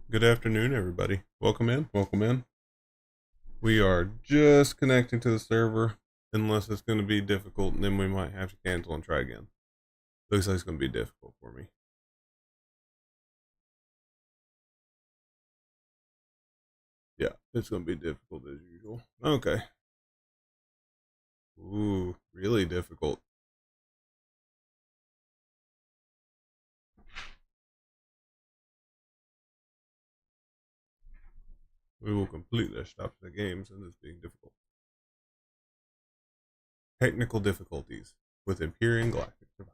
Good afternoon, everybody. Welcome in. Welcome in. We are just connecting to the server, unless it's going to be difficult, and then we might have to cancel and try again. Looks like it's going to be difficult for me. Yeah, it's going to be difficult as usual. Okay. Ooh, really difficult. We will completely stop the games and it's being difficult. Technical difficulties with Empyrean Galactic Survival.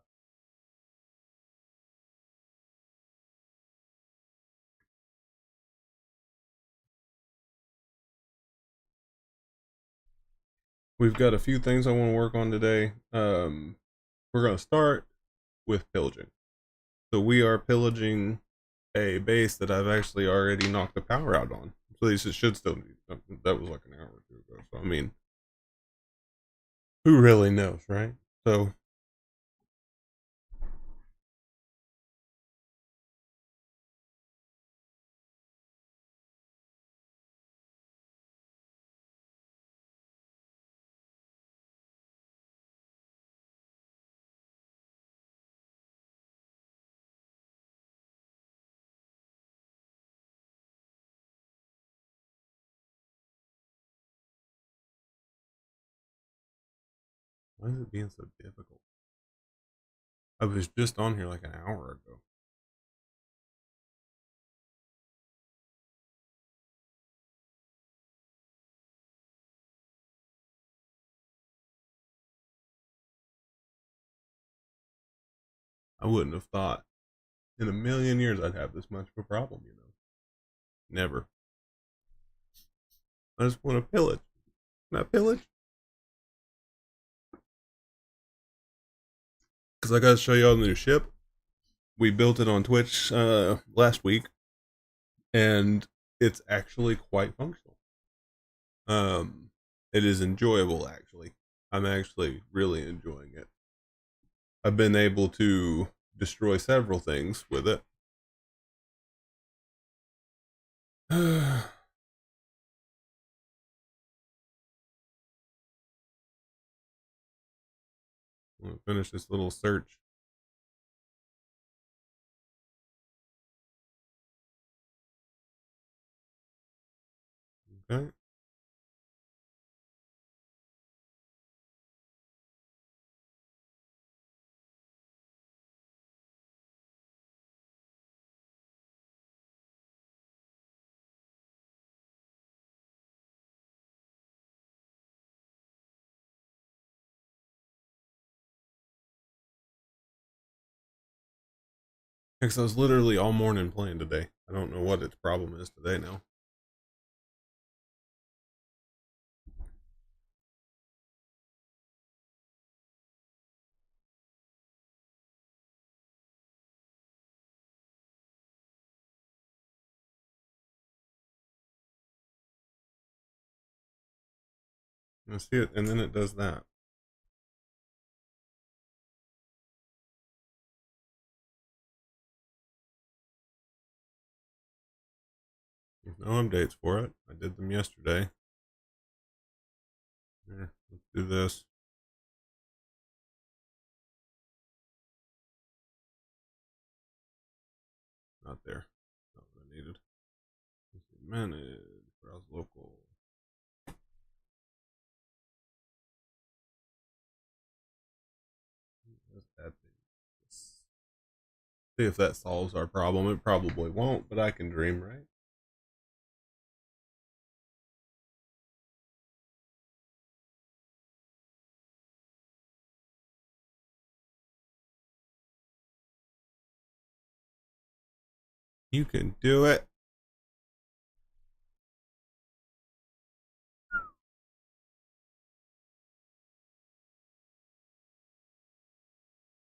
We've got a few things I want to work on today. We're going to start with pillaging. So we are pillaging a base that I've actually already knocked the power out on. So at least it should still be. That was like an hour or two ago. So I mean, who really knows, right? So why is it being so difficult? I was just on here like an hour ago. I wouldn't have thought in a million years I'd have this much of a problem, you know. Never. I just want to pillage. Not pillage. Because I got to show y'all the new ship. We built it on Twitch last week, and it's actually quite functional. It is enjoyable, actually. I'm actually really enjoying it. I've been able to destroy several things with it. I'm gonna finish this little search. Okay. Because I was literally all morning playing today. I don't know what its problem is today now. I see it, and then it does that. There's no updates for it. I did them yesterday. Here, let's do this. Not there. Not what I needed. Manage. Browse local. See if that solves our problem. It probably won't, but I can dream, right? You can do it.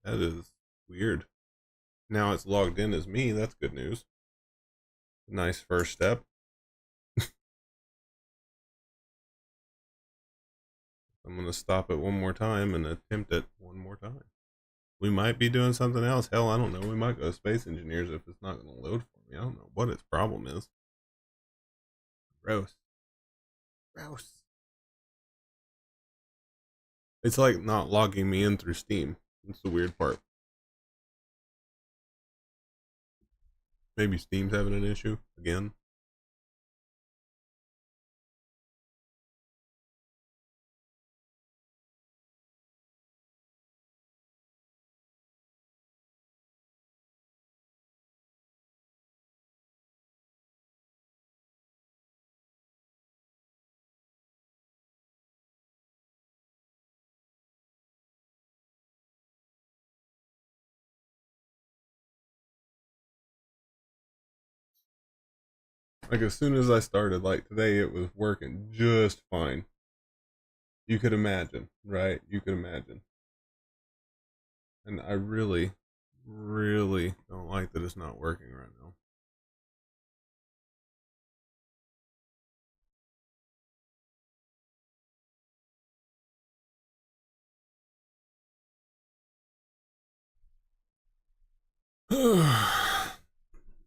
That is weird. Now it's logged in as me. That's good news. Nice first step. I'm going to stop it one more time and attempt it one more time. We might be doing something else. Hell, I don't know. We might go space engineers if it's not going to load for me. I don't know what its problem is. Gross. Gross. It's like not logging me in through Steam. That's the weird part. Maybe Steam's having an issue again. Like as soon as I started, like today, it was working just fine. You could imagine, right? You could imagine. And I really, really don't like that it's not working right now.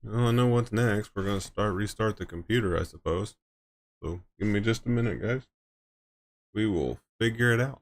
Well, I know what's next. We're gonna restart the computer, I suppose. So give me just a minute, guys. We will figure it out.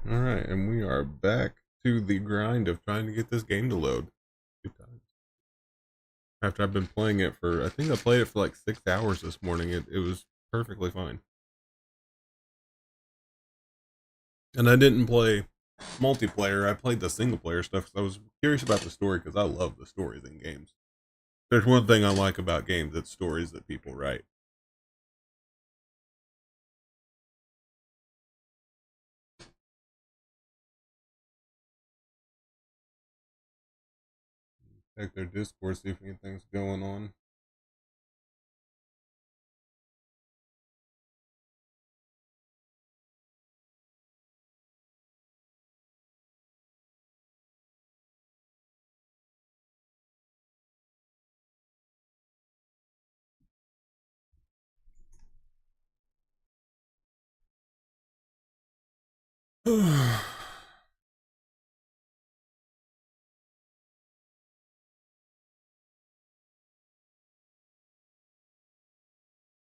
All right, and we are back to the grind of trying to get this game to load. Good times. After I've been playing it for, I think I played it for like 6 hours this morning. It was perfectly fine. And I didn't play multiplayer. I played the single player stuff because I was curious about the story because I love the stories in games. There's one thing I like about games, it's stories that people write. Check their Discord, see if anything's going on.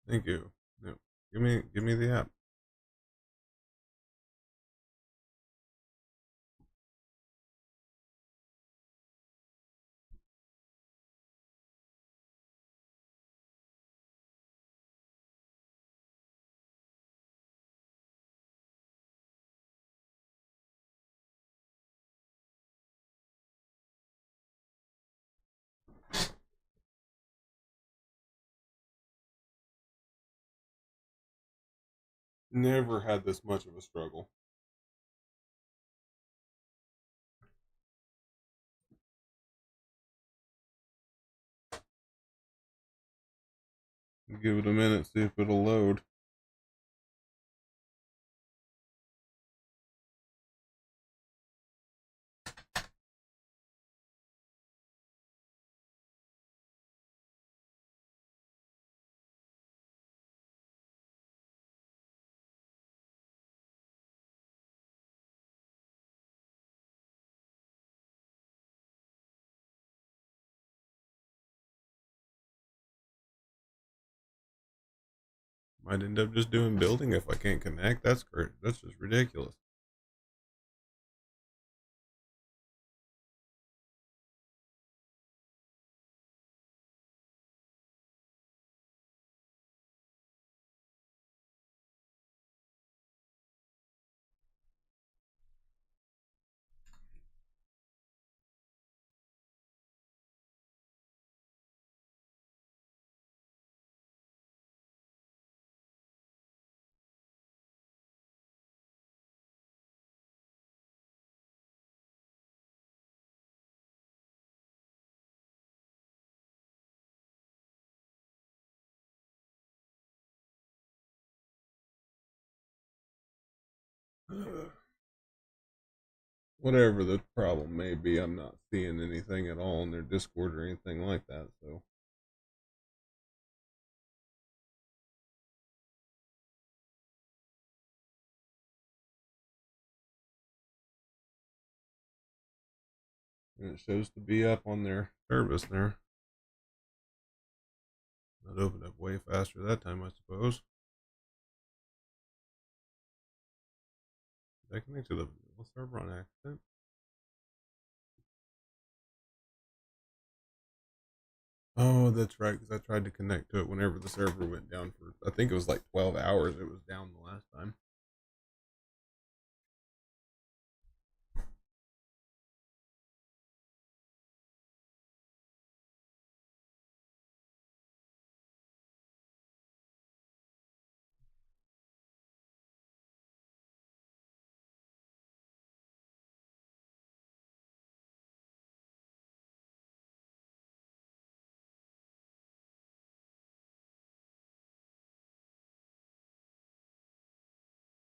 Thank you. Yep. Give me the app. Never had this much of a struggle. Give it a minute, see if it'll load. Might end up just doing building if I can't connect. That's great. That's just ridiculous. Whatever the problem may be, I'm not seeing anything at all in their Discord or anything like that. So and it shows to be up on their service there. That opened up way faster that time, I suppose. Did I connect to the server on accident? Oh, that's right, because I tried to connect to it whenever the server went down for, I think it was like 12 hours. It was down the last time.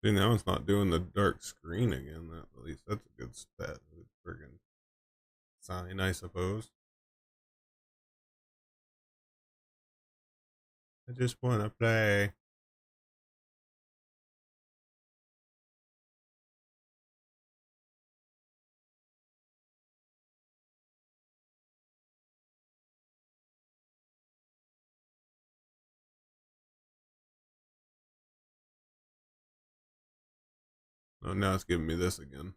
See, now it's not doing the dark screen again. That, at least that's a good stat. Good friggin' sign, I suppose. I just want to play. Oh, now it's giving me this again.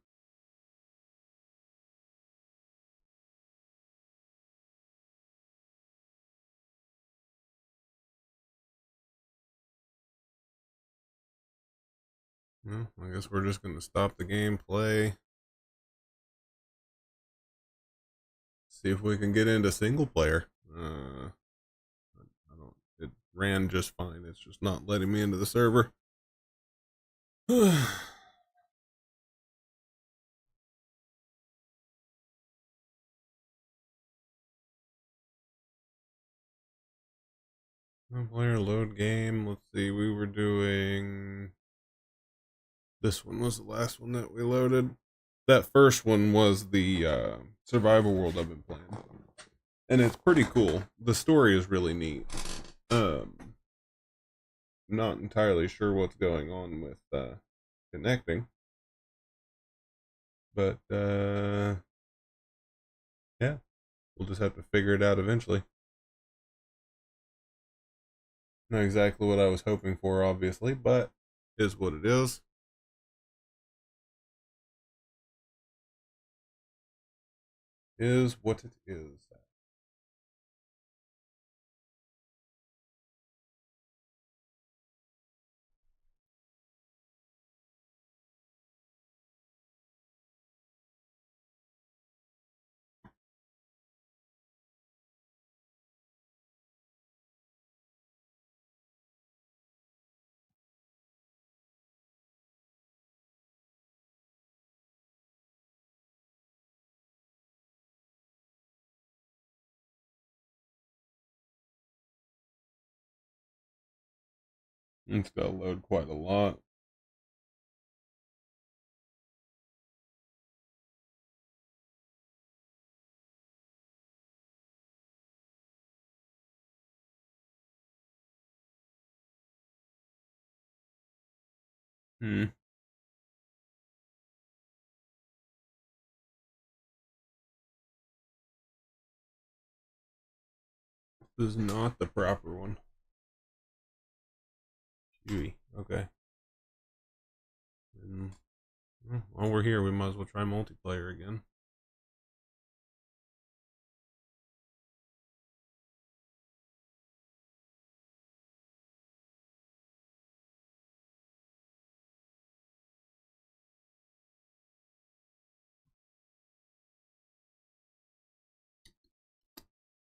Well, I guess we're just gonna stop the game, play, see if we can get into single player. I don't. It ran just fine. It's just not letting me into the server. Player load game. Let's see. We were doing. This one was the last one that we loaded. That first one was the survival world I've been playing, and it's pretty cool. The story is really neat. Not entirely sure what's going on with connecting, but yeah, we'll just have to figure it out eventually. Not exactly what I was hoping for, obviously, but is what it is. Is what it is. It's got to load quite a lot. Hmm. This is not the proper one. Chewy. Okay. And, while we're here, we might as well try multiplayer again.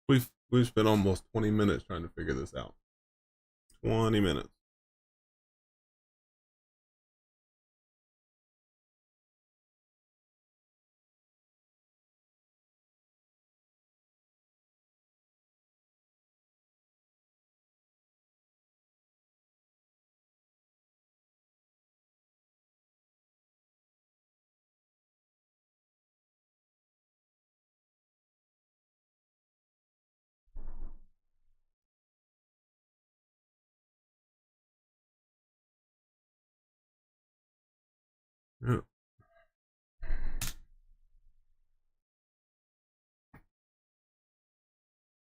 We've spent almost 20 minutes trying to figure this out. 20 minutes. Yeah.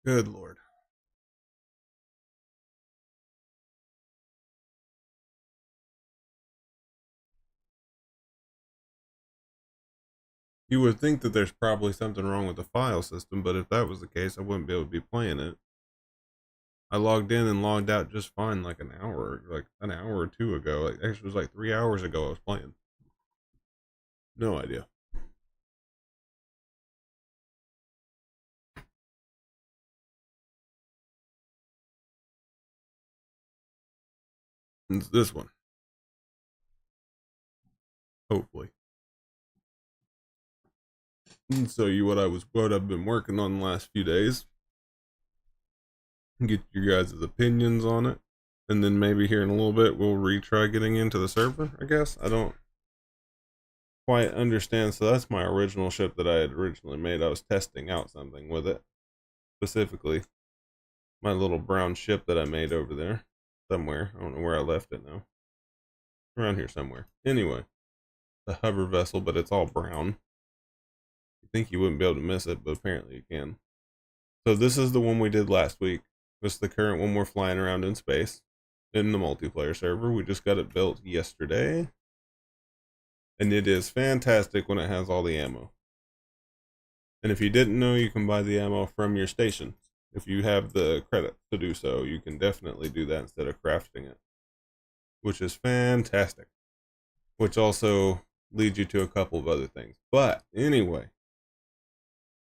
Good Lord. You would think that there's probably something wrong with the file system, but if that was the case, I wouldn't be able to be playing it. I logged in and logged out just fine like an hour or two ago. Like, actually, it was like 3 hours ago I was playing. No idea. It's this one. Hopefully. And so what I've been working on the last few days. Get your guys' opinions on it. And then maybe here in a little bit we'll retry getting into the server, I guess. I don't quite understand. So that's my original ship that I had originally made. I was testing out something with it. Specifically, my little brown ship that I made over there. Somewhere. I don't know where I left it now. Around here somewhere. Anyway. The hover vessel, but it's all brown. You think you wouldn't be able to miss it, but apparently you can. So this is the one we did last week. This is the current one we're flying around in space in the multiplayer server. We just got it built yesterday. And it is fantastic when it has all the ammo. And if you didn't know, you can buy the ammo from your station. If you have the credit to do so, you can definitely do that instead of crafting it, which is fantastic. which also leads you to a couple of other things. But anyway,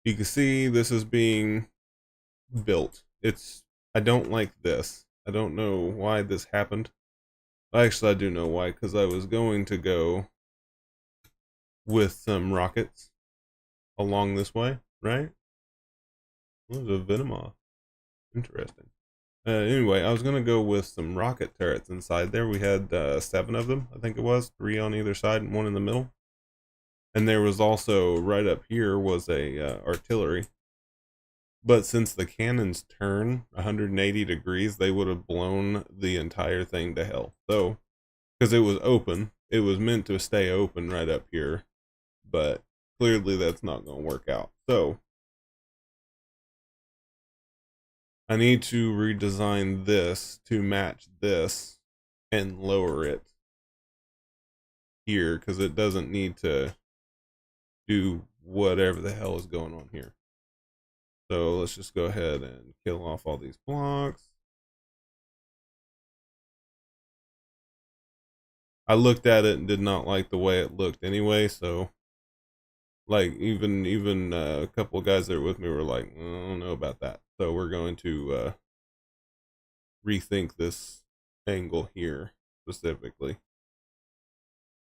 you can see this is being built. I don't like this. I don't know why this happened. Actually, I do know why, because I was going to go with some rockets along this way, right? There's a Venomoth. Interesting. Anyway, I was gonna go with some rocket turrets inside there. We had 7 of them, I think it was, 3 on either side and 1 in the middle. And there was also right up here was a artillery. But since the cannons turn 180 degrees, they would have blown the entire thing to hell. So, because it was open, it was meant to stay open right up here, but clearly that's not going to work out. So, I need to redesign this to match this and lower it here because it doesn't need to do whatever the hell is going on here. So let's just go ahead and kill off all these blocks. I looked at it and did not like the way it looked anyway, so like even a couple of guys that were with me were like, I don't know about that. So we're going to rethink this angle here specifically.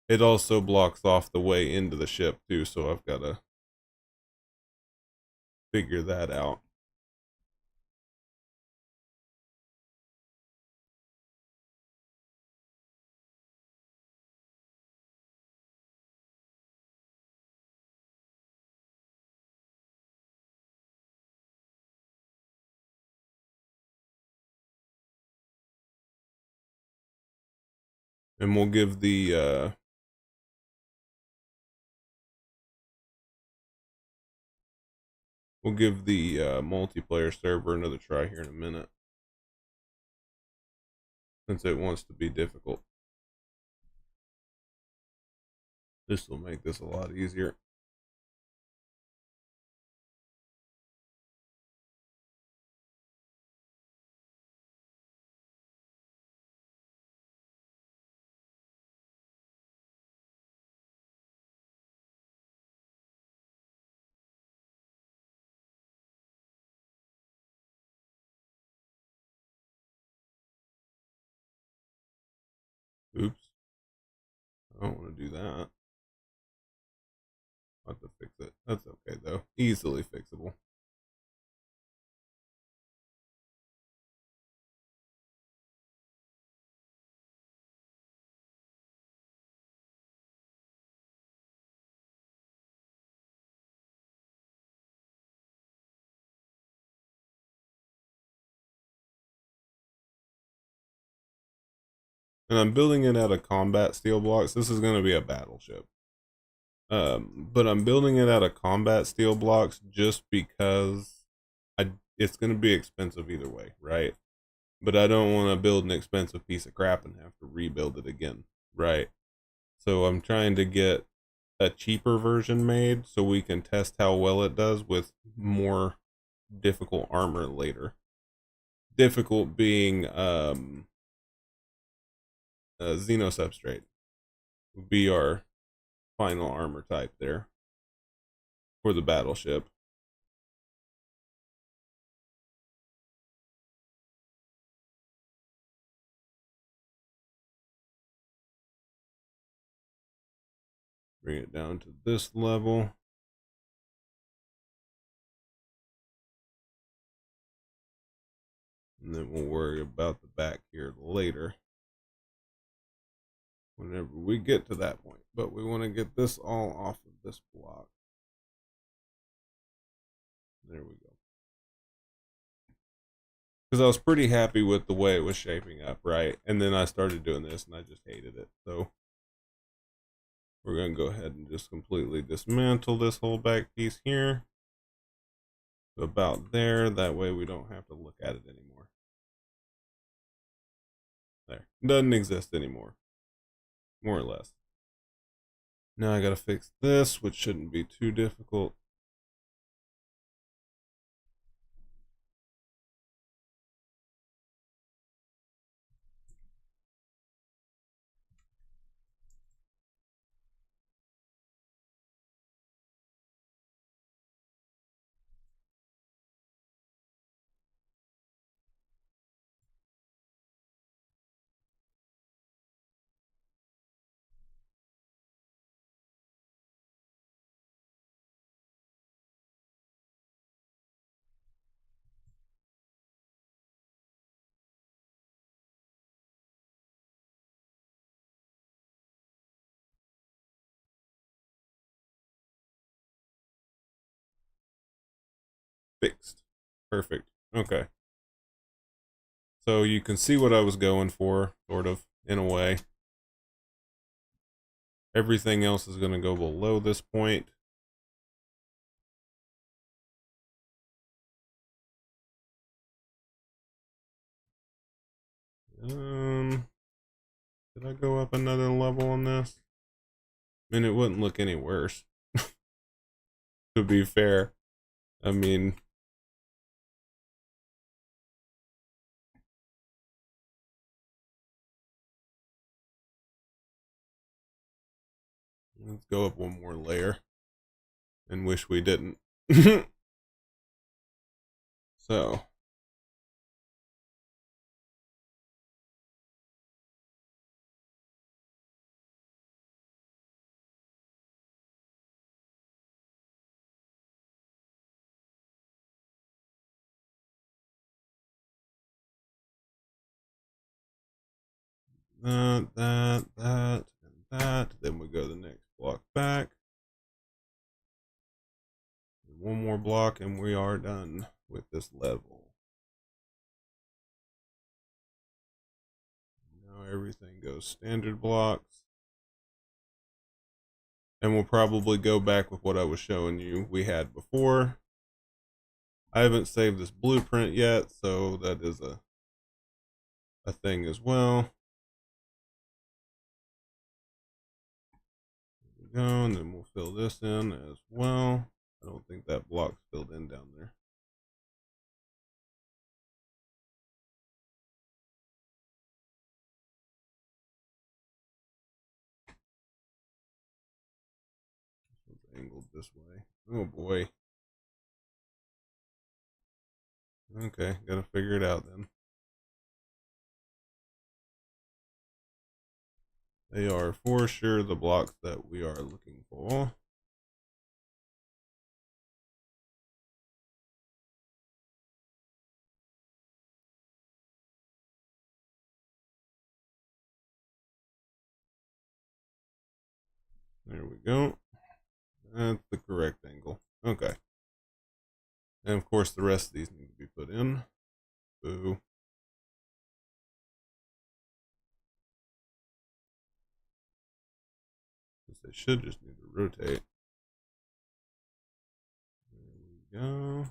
It also blocks off the way into the ship too, so I've got to figure that out. And we'll give the multiplayer server another try here in a minute, since it wants to be difficult. This will make this a lot easier. Oops. I don't want to do that. I'll have to fix it. That's okay though. Easily fixable. And I'm building it out of combat steel blocks. This is going to be a battleship. But I'm building it out of combat steel blocks just because it's going to be expensive either way, right? But I don't want to build an expensive piece of crap and have to rebuild it again, right? So I'm trying to get a cheaper version made so we can test how well it does with more difficult armor later. Difficult being Xeno substrate would be our final armor type there for the battleship. Bring it down to this level. And then we'll worry about the back here later, whenever we get to that point. But we want to get this all off of this block. There we go. Because I was pretty happy with the way it was shaping up, right? And then I started doing this and I just hated it. So we're going to go ahead and just completely dismantle this whole back piece here. About there. That way we don't have to look at it anymore. There. Doesn't exist anymore. More or less. Now I got to fix this, which shouldn't be too difficult. Fixed. Perfect. Okay. So you can see what I was going for, sort of, in a way. Everything else is going to go below this point. Did I go up another level on this? I mean, it wouldn't look any worse. To be fair. I mean, let's go up one more layer. And wish we didn't. So. That. Then we go the next block back. One more block and we are done with this level. Now everything goes standard blocks. And we'll probably go back with what I was showing you we had before. I haven't saved this blueprint yet, so that is a thing as well. There we go, and then we'll fill this in as well. I don't think that block's filled in down there. It's angled this way. Oh boy. Okay, gotta figure it out then. They are for sure the blocks that we are looking for. There we go. That's the correct angle. Okay. And of course the rest of these need to be put in. Boo. They should just need to rotate. There we go.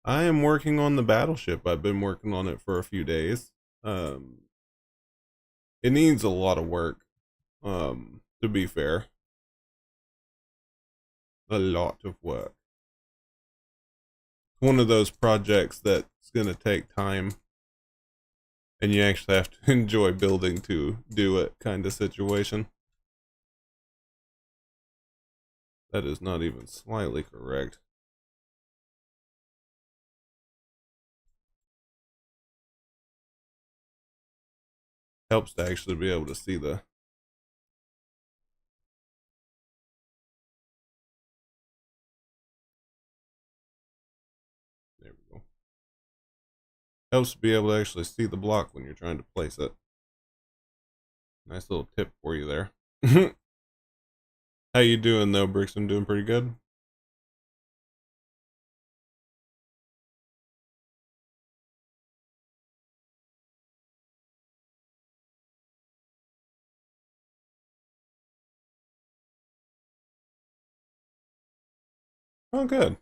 I am working on the battleship. I've been working on it for a few days. It needs a lot of work, to be fair. A lot of work. It's one of those projects that's going to take time. And you actually have to enjoy building to do it kind of situation. That is not even slightly correct. Helps to actually be able to see the there we go. Helps to be able to actually see the block when you're trying to place it. Nice little tip for you there. How you doing though, Bricks? I'm doing pretty good. Oh, good.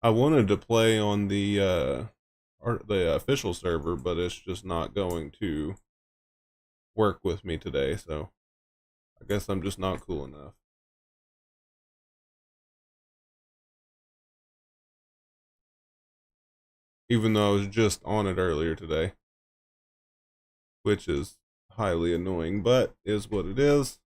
I wanted to play on the official server, but it's just not going to work with me today, so I guess I'm just not cool enough. Even though I was just on it earlier today, which is highly annoying, but is what it is.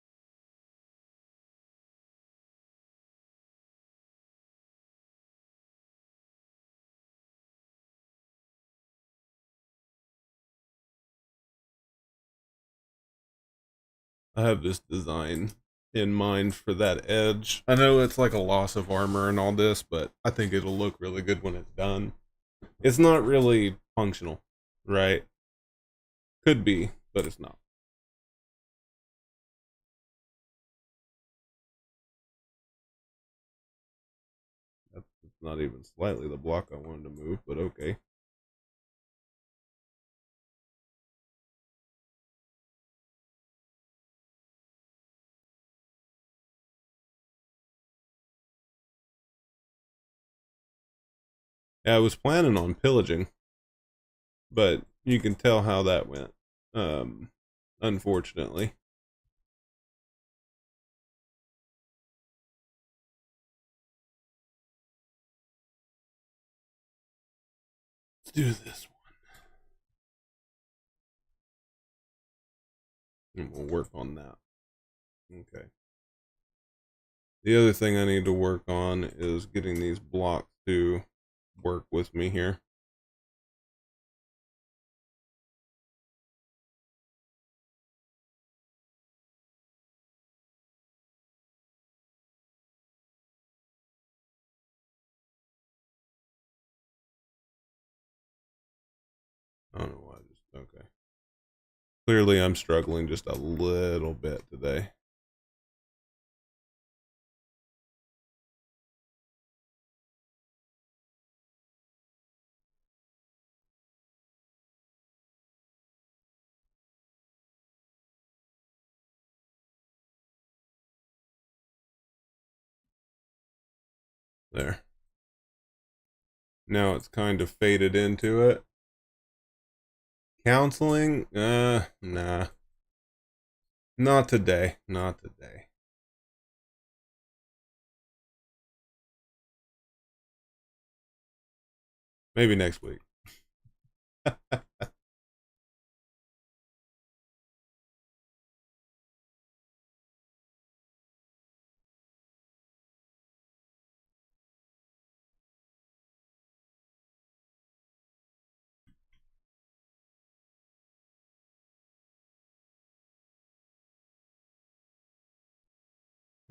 I have this design in mind for that edge. I know it's like a loss of armor and all this, but I think it'll look really good when it's done. It's not really functional, right? Could be, but it's not. Not even slightly the block I wanted to move, but okay. Yeah, I was planning on pillaging, but you can tell how that went. Unfortunately. Let's do this one. And we'll work on that. Okay. The other thing I need to work on is getting these blocks to work with me here. I don't know why. Okay. Clearly, I'm struggling just a little bit today. There. Now it's kind of faded into it. Counseling? Nah. Not today. Not today. Maybe next week.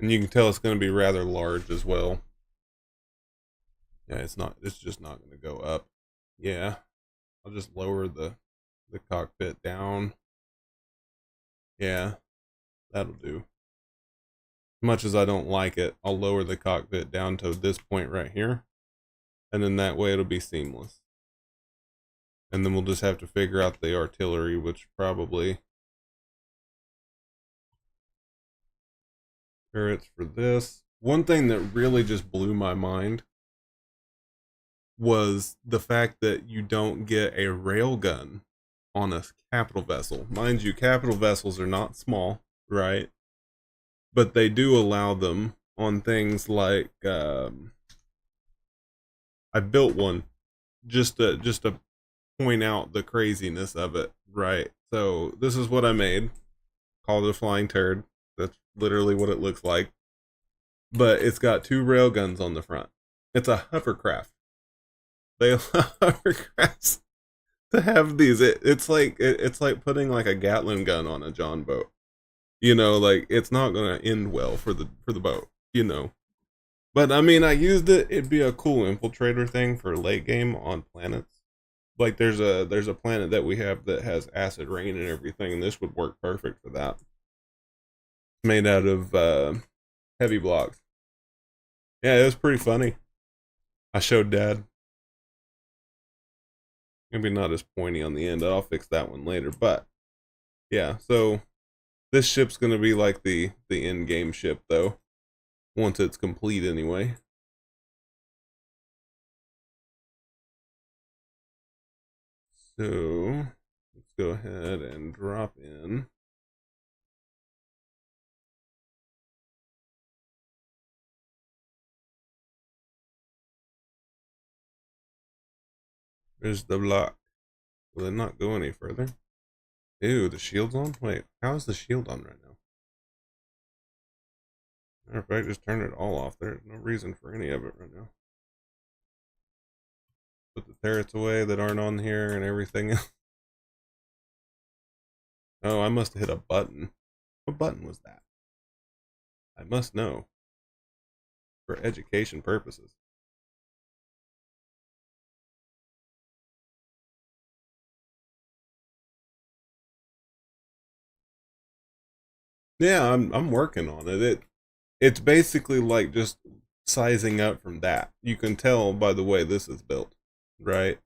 And you can tell it's going to be rather large as well. Yeah, it's just not going to go up. Yeah. I'll just lower the cockpit down. Yeah, that'll do. As much as I don't like it, I'll lower the cockpit down to this point right here. And then that way it'll be seamless. And then we'll just have to figure out the artillery, which probably turrets for this. One thing that really just blew my mind was the fact that you don't get a railgun on a capital vessel. Mind you, capital vessels are not small, right? But they do allow them on things like I built one just to point out the craziness of it, right? So this is what I made. Called it a flying turd. That's literally what it looks like. But it's got two railguns on the front. It's a hovercraft. They allow hovercrafts to have these. It's like putting like a Gatling gun on a John boat. You know, like it's not gonna end well for the boat. You know, but I mean, I used it. It'd be a cool infiltrator thing for late game on planets. Like there's a planet that we have that has acid rain and everything, and this would work perfect for that. It's made out of heavy blocks. Yeah, it was pretty funny. I showed Dad. Maybe not as pointy on the end. I'll fix that one later. But yeah, so this ship's gonna be like the end game ship though, once it's complete anyway. So let's go ahead and drop in. There's the block. Will it not go any further? Ew, the shield's on? Wait, how is the shield on right now? Matter of fact, just turn it all off. There's no reason for any of it right now. Put the turrets away that aren't on here and everything else. Oh, I must have hit a button. What button was that? I must know. For education purposes. Yeah, I'm working on it. It's basically like just sizing up from that. You can tell by the way this is built, right?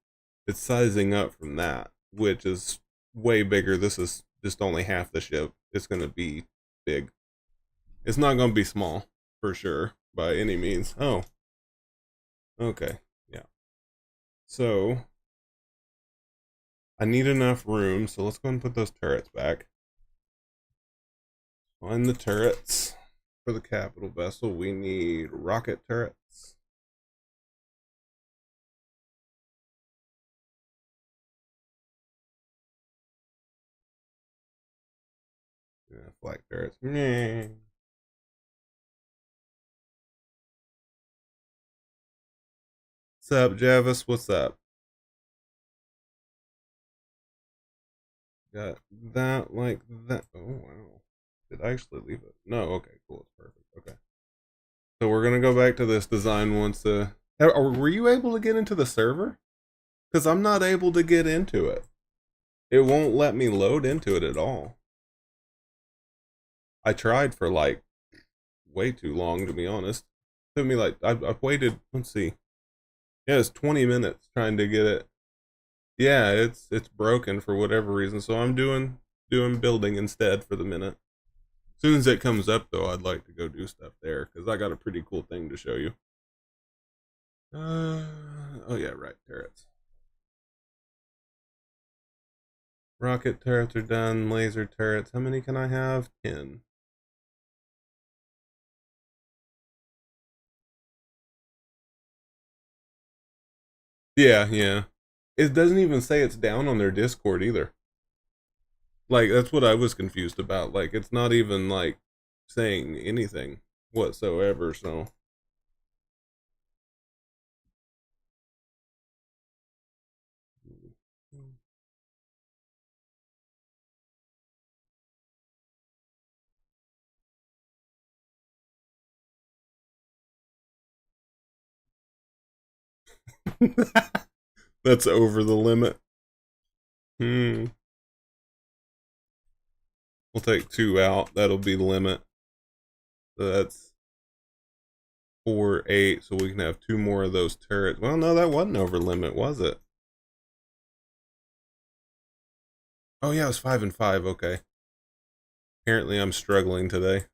It's sizing up from that, which is way bigger. This is just only half the ship. It's going to be big. It's not going to be small, for sure, by any means. Oh, okay, yeah. So, I need enough room, so let's go and put those turrets back. Find the turrets. For the capital vessel, we need rocket turrets. Yeah, flag turrets. Meh. What's up, Javis? What's up? Got that like that. Oh, wow. Did I actually leave it? No, okay, cool. It's perfect. Okay. So we're going to go back to this design once. Were you able to get into the server? Because I'm not able to get into it. It won't let me load into it at all. I tried for like way too long, to be honest. It took me like, I've waited, let's see. Yeah, it's 20 minutes trying to get it. Yeah, it's broken for whatever reason, so I'm doing building instead for the minute. As soon as it comes up, though, I'd like to go do stuff there, because I got a pretty cool thing to show you. Oh yeah, right, turrets. Rocket turrets are done, laser turrets. How many can I have? 10. Yeah, yeah. It doesn't even say it's down on their Discord either. Like, that's what I was confused about. Like, it's not even, like, saying anything whatsoever, so. That's over the limit. Hmm. We'll take 2 out. That'll be the limit. So that's 4, 8. So we can have 2 more of those turrets. Well, no, that wasn't over limit, was it? Oh yeah, it was 5 and 5. Okay. Apparently, I'm struggling today.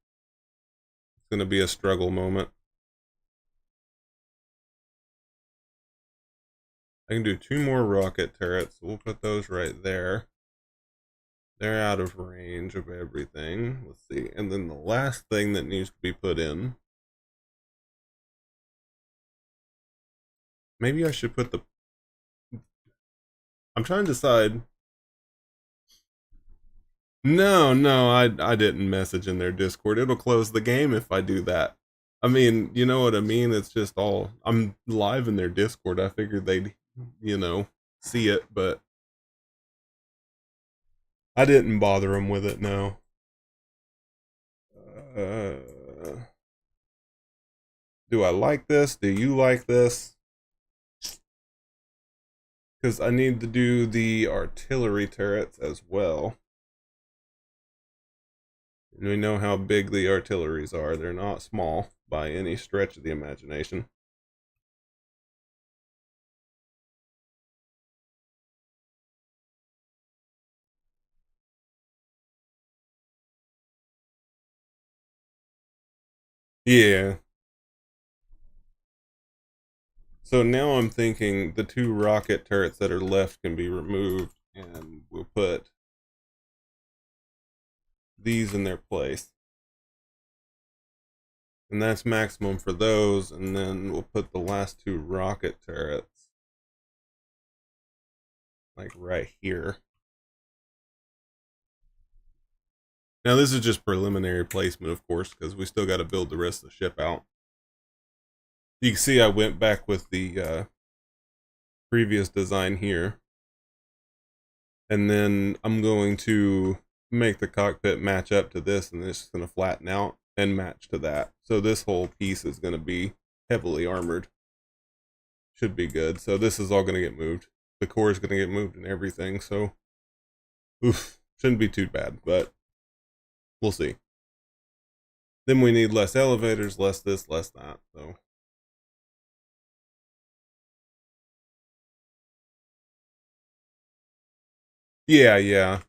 It's gonna be a struggle moment. I can do 2 more rocket turrets. So we'll put those right there. They're out of range of everything. Let's see. And then the last thing that needs to be put in. Maybe I should put the. I'm trying to decide. No, no, I didn't message in their Discord. It'll close the game if I do that. I mean, you know what I mean? It's just all. I'm live in their Discord. I figured they'd, see it, but I didn't bother them with it, no. Uh, do I like this? Do you like this? Because I need to do the artillery turrets as well. And we know how big the artilleries are. They're not small by any stretch of the imagination. Yeah. So now I'm thinking the 2 rocket turrets that are left can be removed, and we'll put these in their place. And that's maximum for those, and then we'll put the last 2 rocket turrets like right here. Now this is just preliminary placement, of course, because we still got to build the rest of the ship out. You can see I went back with the previous design here. And then I'm going to make the cockpit match up to this, and it's just going to flatten out and match to that. So this whole piece is going to be heavily armored. Should be good. So this is all going to get moved. The core is going to get moved and everything. So, oof, shouldn't be too bad, but we'll see. Then we need less elevators, less this, less that. So Yeah, yeah.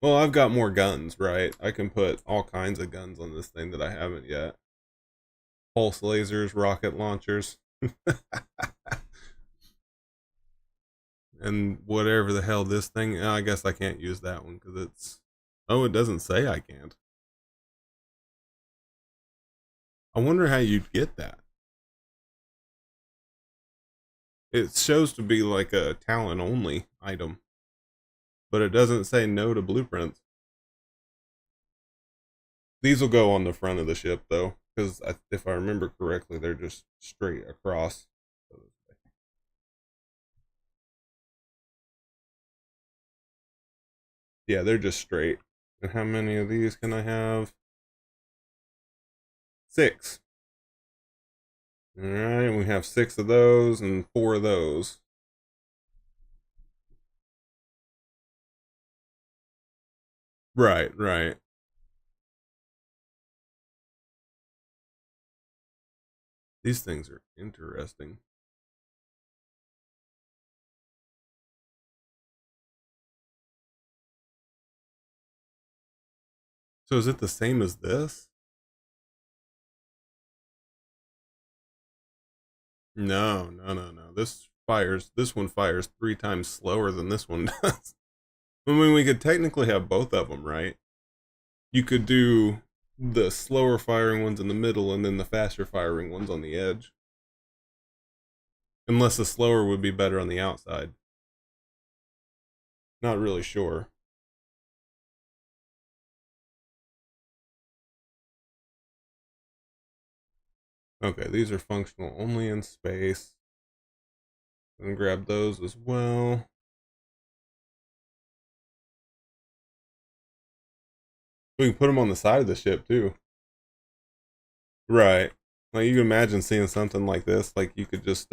Well, I've got more guns, right? I can put all kinds of guns on this thing that I haven't yet. Pulse lasers, rocket launchers, and whatever the hell this thing. I guess I can't use that one because it's. Oh, it doesn't say I can't. I wonder how you'd get that. It shows to be like a talent only item, but it doesn't say no to blueprints. These will go on the front of the ship though, because if I remember correctly, they're just straight across. Yeah, they're just straight. And how many of these can I have? 6. All right, we have 6 of those and 4 of those. Right, right. These things are interesting. So is it the same as this? No, no, no, no. This one fires 3 times slower than this one does. I mean, we could technically have both of them, right? You could do the slower firing ones in the middle and then the faster firing ones on the edge. Unless the slower would be better on the outside. Not really sure. Okay, these are functional only in space. And grab those as well. We can put them on the side of the ship too. Right. Like you can imagine seeing something like this. Like you could just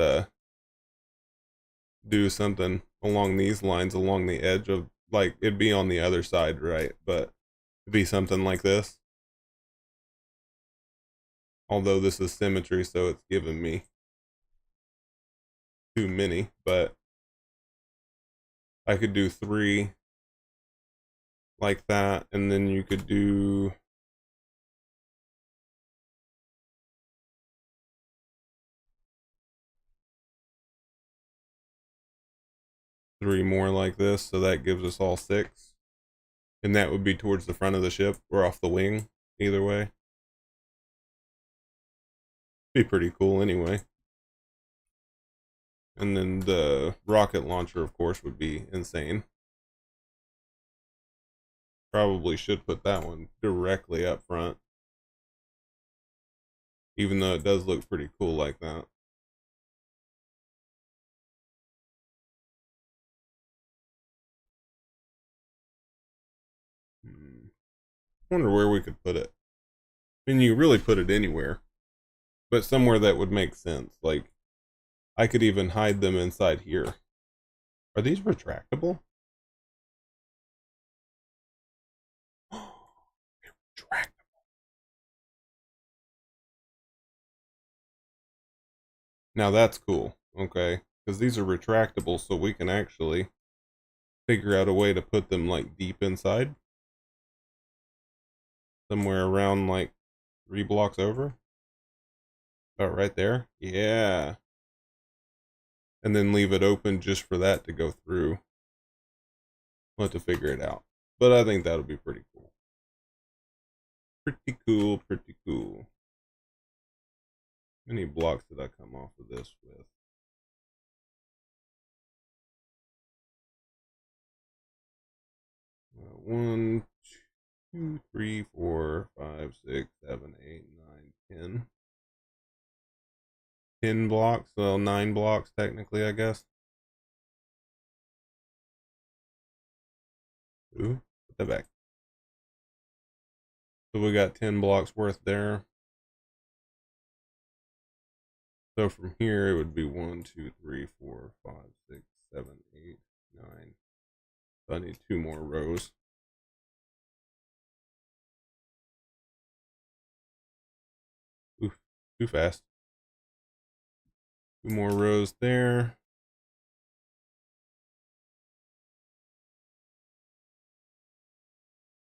do something along these lines along the edge of like it'd be on the other side, right? But it'd be something like this. Although this is symmetry, so it's giving me too many, but I could do 3 like that, and then you could do three more like this, so that gives us all 6. And that would be towards the front of the ship or off the wing, either way. Be pretty cool anyway. And then the rocket launcher, of course, would be insane. Probably should put that one directly up front, even though it does look pretty cool like that. Wonder where we could put it. I mean, you really put it anywhere, but somewhere that would make sense. Like, I could even hide them inside here. Are these retractable? Retractable. Now that's cool, okay? Because these are retractable, so we can actually figure out a way to put them like deep inside. Somewhere around like 3 blocks over. About right there. Yeah. And then leave it open just for that to go through. We'll have to figure it out. But I think that'll be pretty cool. Pretty cool, pretty cool. How many blocks did I come off of this with? One, two, three, four, five, six, seven, eight, nine, 10. 10 blocks, well, 9 blocks technically, I guess. Ooh, put that back. So we got 10 blocks worth there. So from here it would be 1, 2, 3, 4, 5, 6, 7, 8, 9. So I need 2 more rows. Oof, too fast. 2 more rows there.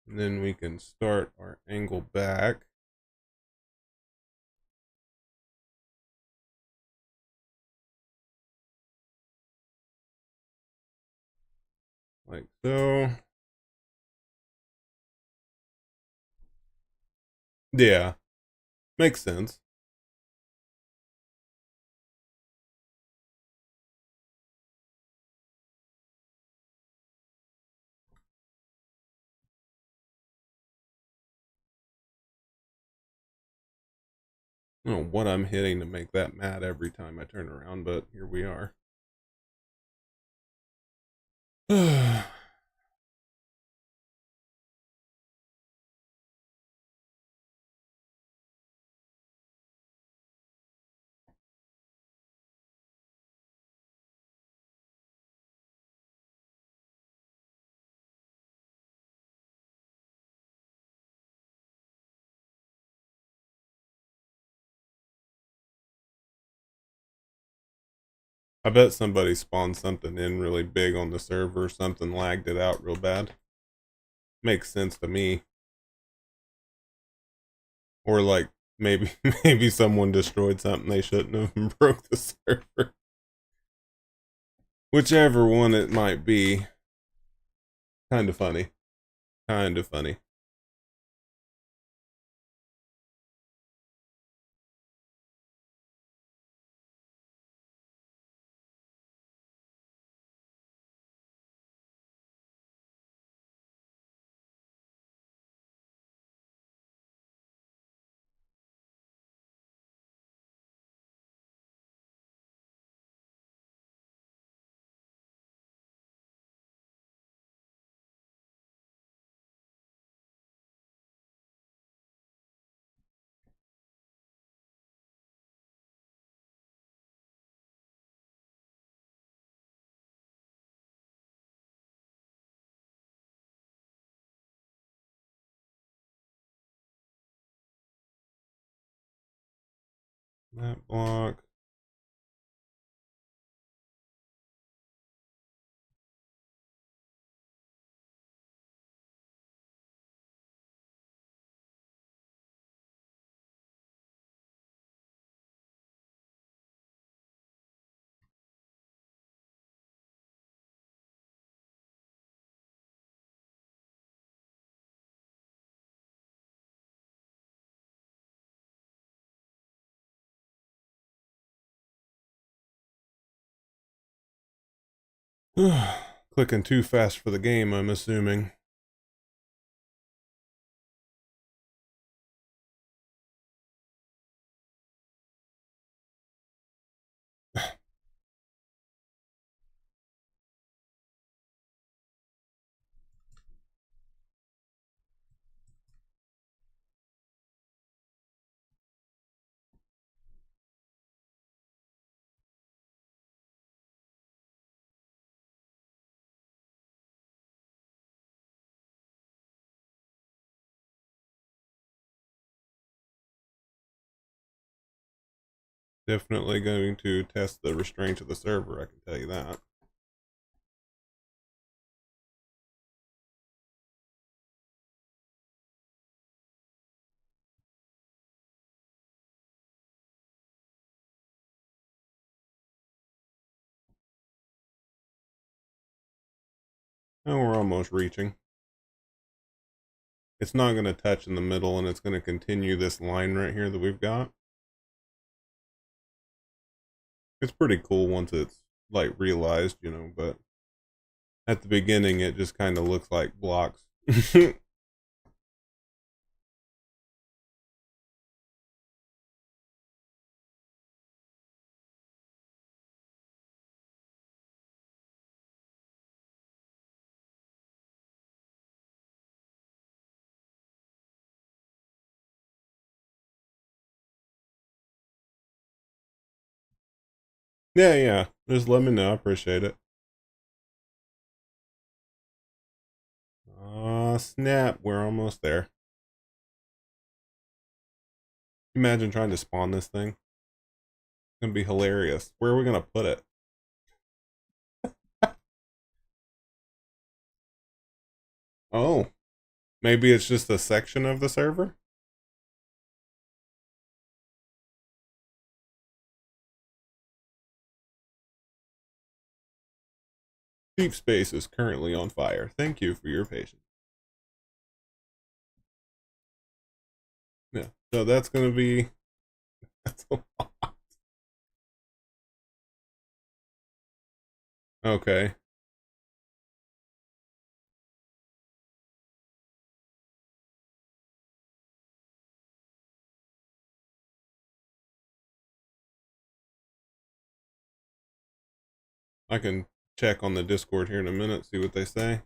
And then we can start our angle back. Like so. Yeah, makes sense. I don't know what I'm hitting to make that mad every time I turn around, but here we are. I bet somebody spawned something in really big on the server, something lagged it out real bad. Makes sense to me. Or like maybe maybe someone destroyed something they shouldn't have and broke the server. Whichever one it might be. Kind of funny. Kind of funny. That block. Clicking too fast for the game, I'm assuming. Definitely going to test the restraint of the server, I can tell you that. Oh, we're almost reaching. It's not going to touch in the middle, and it's going to continue this line right here that we've got. It's pretty cool once it's like realized, you know, but at the beginning it just kind of looks like blocks. Yeah, yeah. Just let me know. I appreciate it. Snap. We're almost there. Imagine trying to spawn this thing. It's gonna be hilarious. Where are we gonna put it? Oh. Maybe it's just a section of the server. Deep space is currently on fire. Thank you for your patience. Yeah, so that's gonna be that's a lot. Okay. I can check on the Discord here in a minute, see what they say.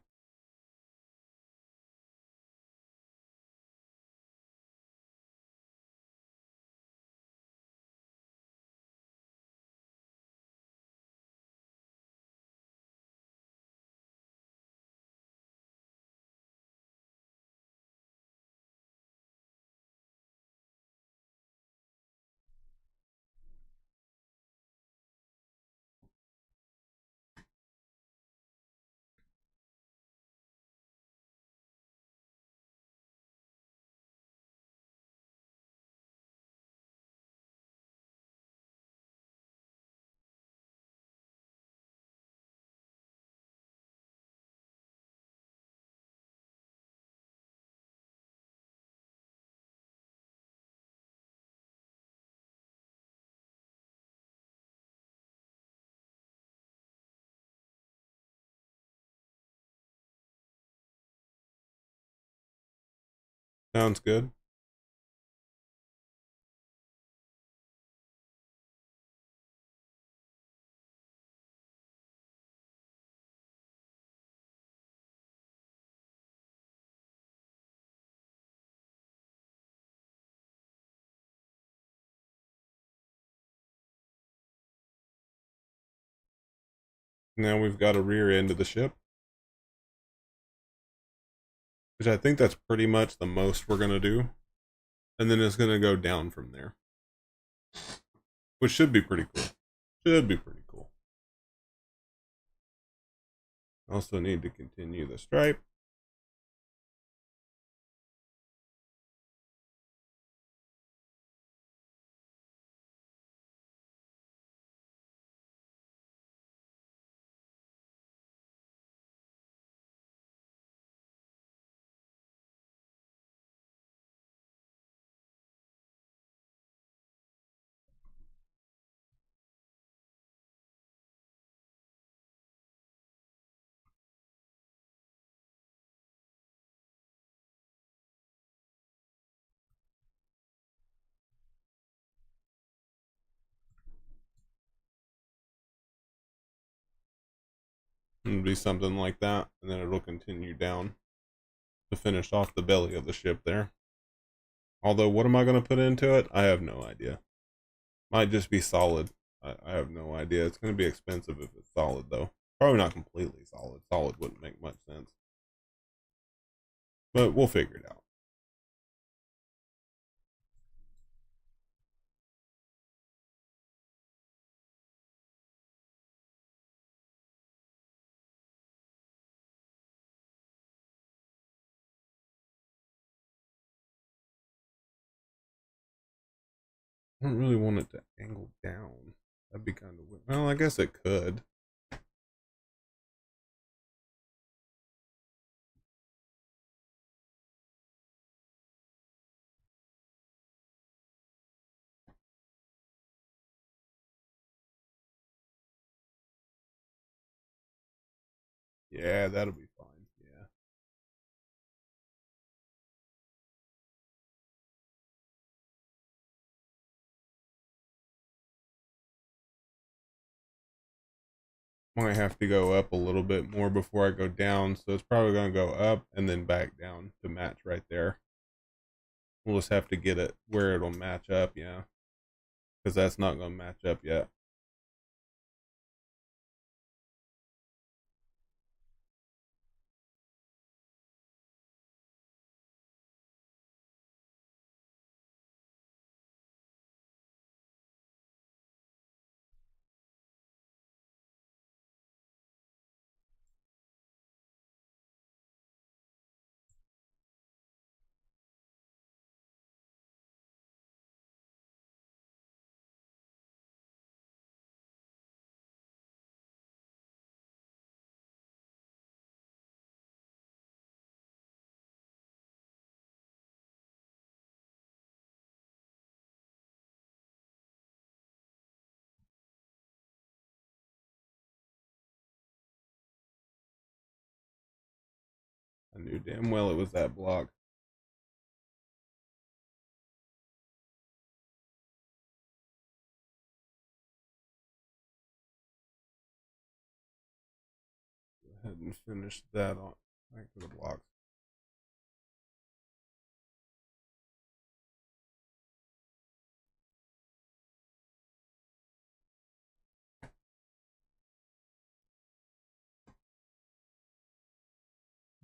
Sounds good. Now we've got a rear end of the ship, which I think that's pretty much the most we're gonna do, and then it's gonna go down from there, which should be pretty cool. Should be pretty cool. Also need to continue the stripe. It'll be something like that, and then it'll continue down to finish off the belly of the ship there. Although, what am I going to put into it? I have no idea. Might just be solid. I have no idea. It's going to be expensive if it's solid, though. Probably not completely solid. Solid wouldn't make much sense. But we'll figure it out. I don't really want it to angle down. That'd be kind of weird. Well, I guess it could. Yeah, that'll be fine. Yeah. Might have to go up a little bit more before I go down, so it's probably going to go up and then back down to match right there. We'll just have to get it where it'll match up, yeah. Because that's not going to match up yet. I knew damn well it was that block. Go ahead and finish that on. Back to the blocks.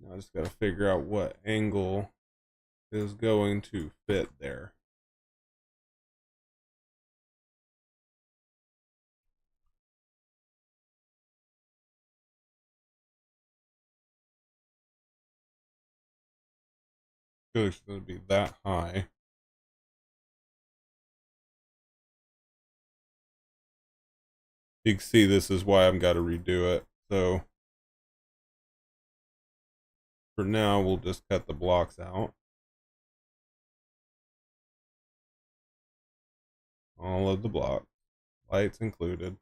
Now I just got to figure out what angle is going to fit there. It's going to be that high. You can see this is why I've got to redo it. So for now, we'll just cut the blocks out. All of the blocks, lights included.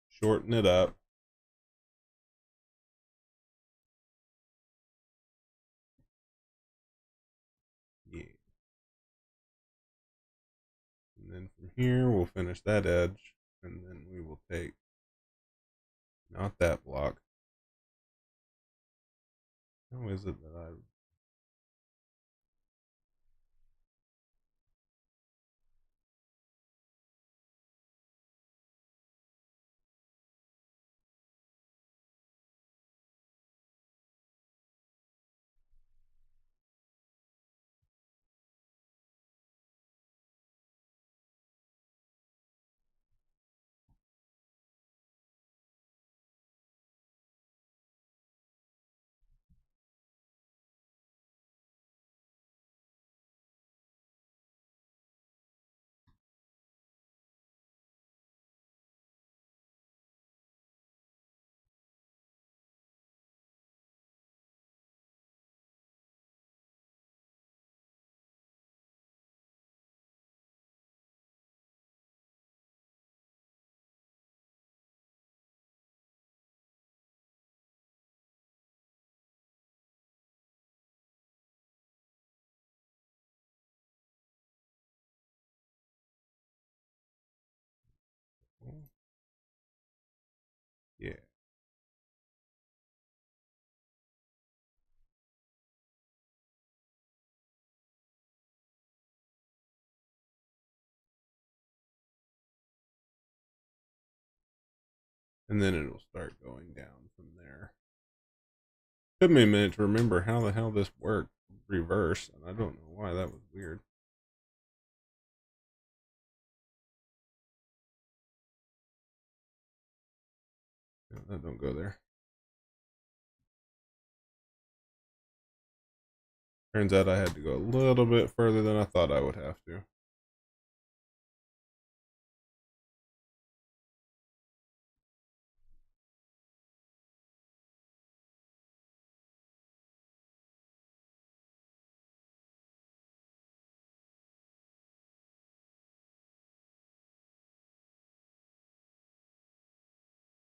Shorten it up. Yeah. And then from here, we'll finish that edge. And then we will take, not that block. How is it that I... Yeah. And then it'll start going down from there. Took me a minute to remember how the hell this worked reverse, and I don't know why that was weird. No, that don't go there. Turns out I had to go a little bit further than I thought I would have to.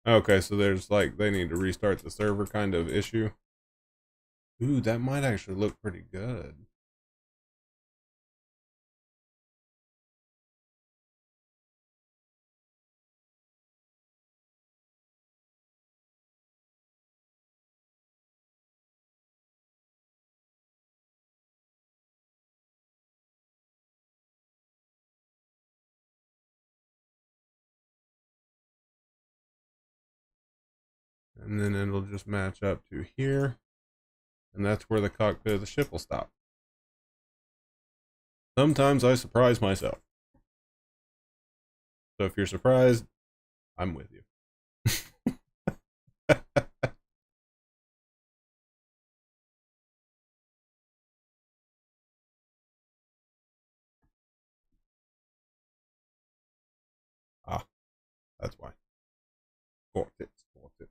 Okay, so there's like they need to restart the server kind of issue. Ooh, that might actually look pretty good. And then it'll just match up to here. And that's where the cockpit of the ship will stop. Sometimes I surprise myself. So if you're surprised, I'm with you. Ah, that's why. Got it, got it.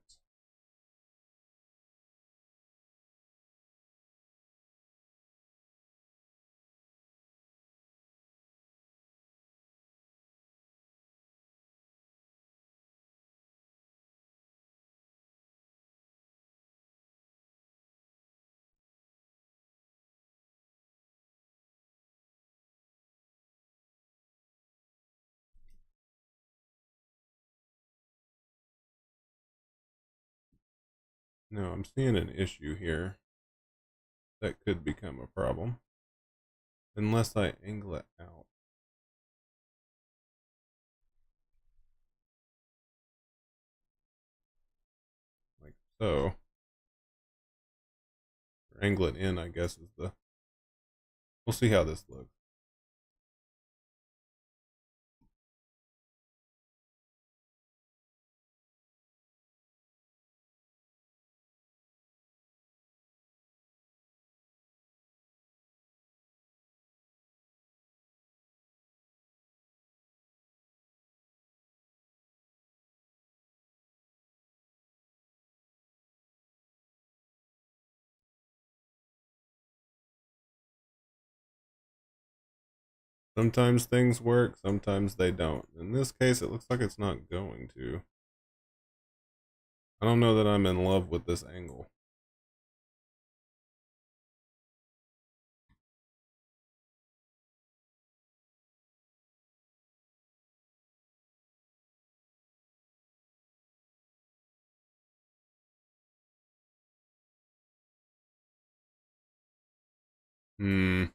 No, I'm seeing an issue here that could become a problem unless I angle it out. Like so. Or angle it in, I guess, is the. We'll see how this looks. Sometimes things work, sometimes they don't. In this case, it looks like it's not going to. I don't know that I'm in love with this angle. Hmm.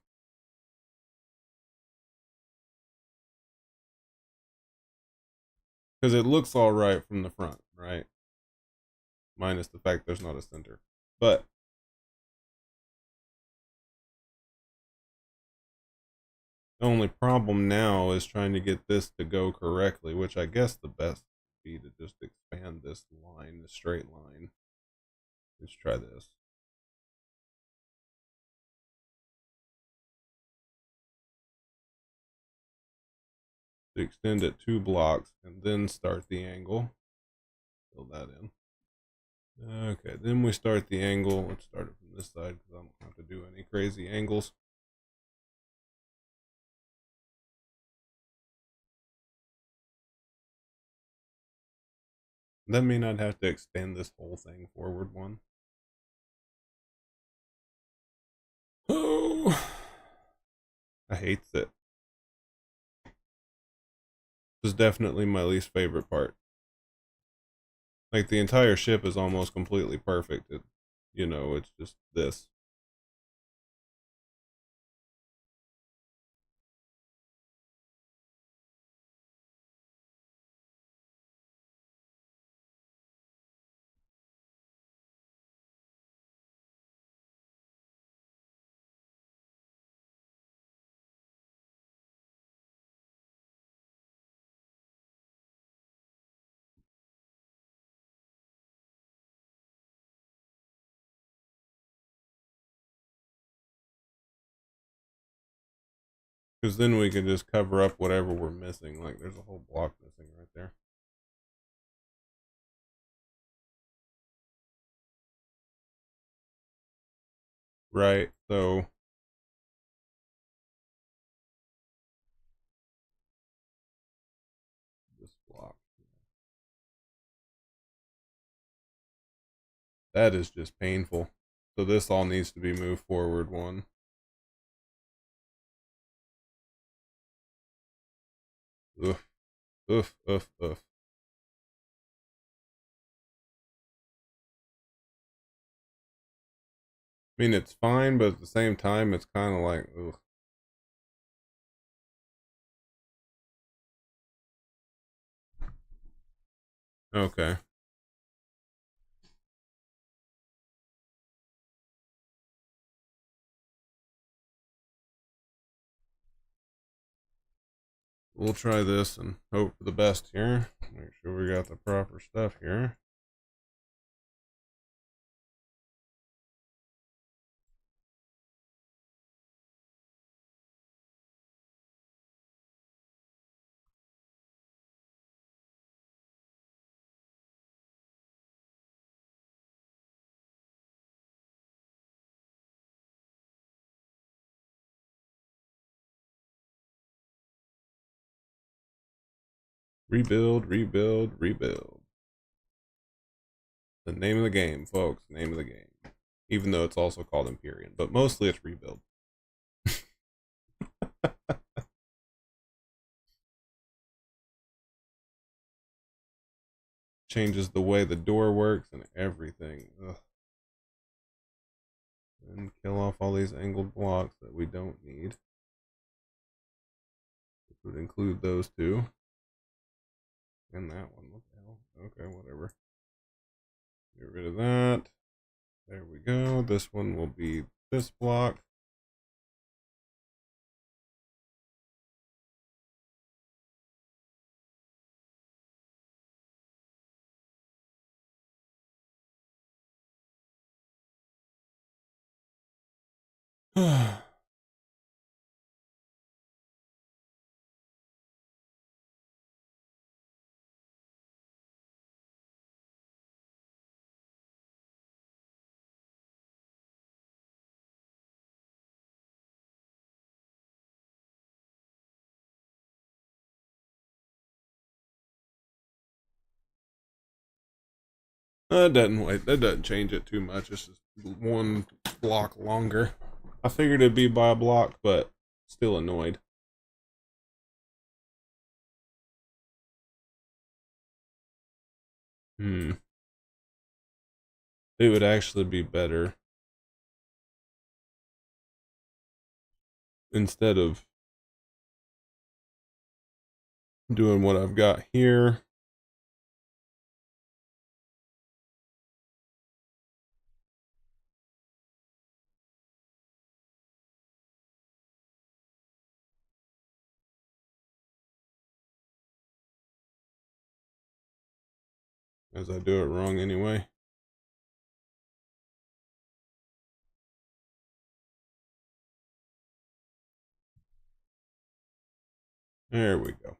Because it looks all right from the front, right? Minus the fact there's not a center. But the only problem now is trying to get this to go correctly, which I guess the best would be to just expand this line, the straight line. Let's try this. To extend it 2 blocks and then start the angle. Fill that in. Okay, then we start the angle. Let's start it from this side because I don't have to do any crazy angles. That mean I'd have to extend this whole thing forward one. Oh, I hate it. This is definitely my least favorite part. Like the entire ship is almost completely perfect. It's just this. Because then we can just cover up whatever we're missing. Like there's a whole block missing right there. Right. So this block. That is just painful. So this all needs to be moved forward one. Oof. Oof. Oof. Oof. I mean, it's fine, but at the same time, it's kind of like, ugh. Okay. We'll try this and hope for the best here. Make sure we got the proper stuff here. Rebuild, rebuild, rebuild. The name of the game, folks. Name of the game. Even though it's also called Empyrean, but mostly it's rebuild. changes the way the door works and everything. Ugh. And kill off all these angled blocks that we don't need. Which would include those two. And that one. What the hell? Okay, whatever. Get rid of that. There we go. This one will be this block. That doesn't change it too much. It's just one block longer. I figured it'd be by a block, but still annoyed. Hmm. It would actually be better instead of doing what I've got here. As I do it wrong anyway. There we go.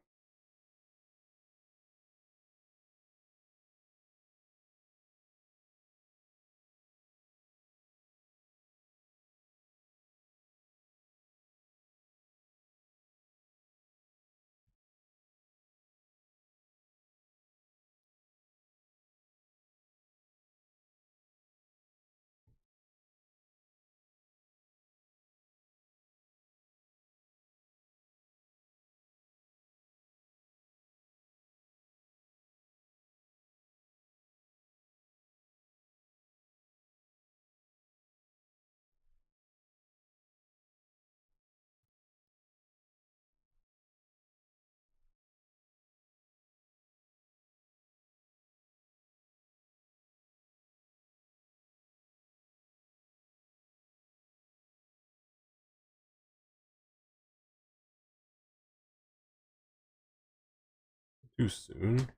Too soon.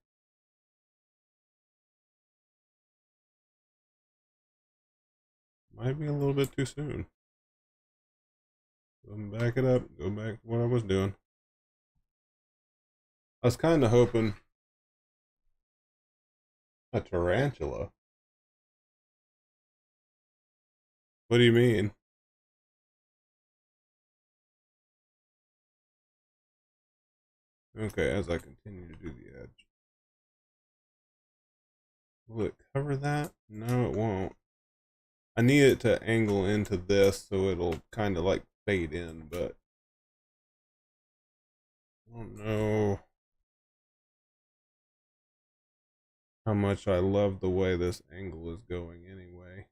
Might be a little bit too soon. Back it up. Go back to what I was doing. I was kind of hoping a tarantula. What do you mean? Okay, as I continue to do the edge. Will it cover that? No, it won't. I need it to angle into this so it'll kind of like fade in, but I don't know how much I love the way this angle is going anyway.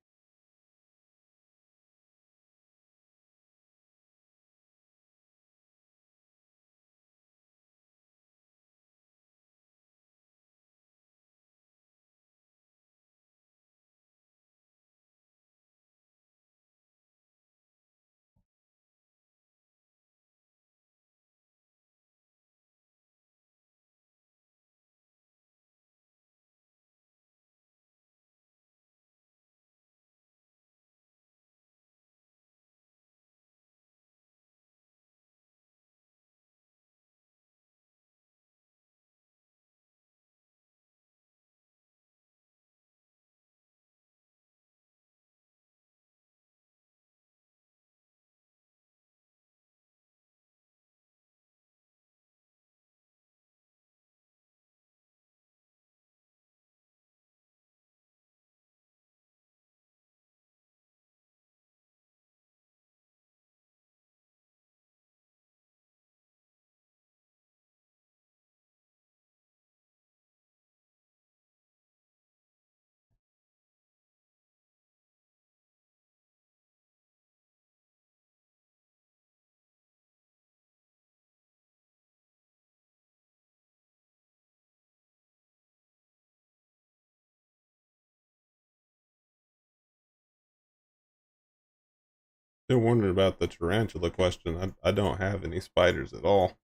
Still wondering about the tarantula question. I don't have any spiders at all,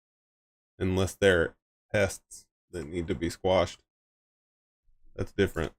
unless they're pests that need to be squashed. That's different.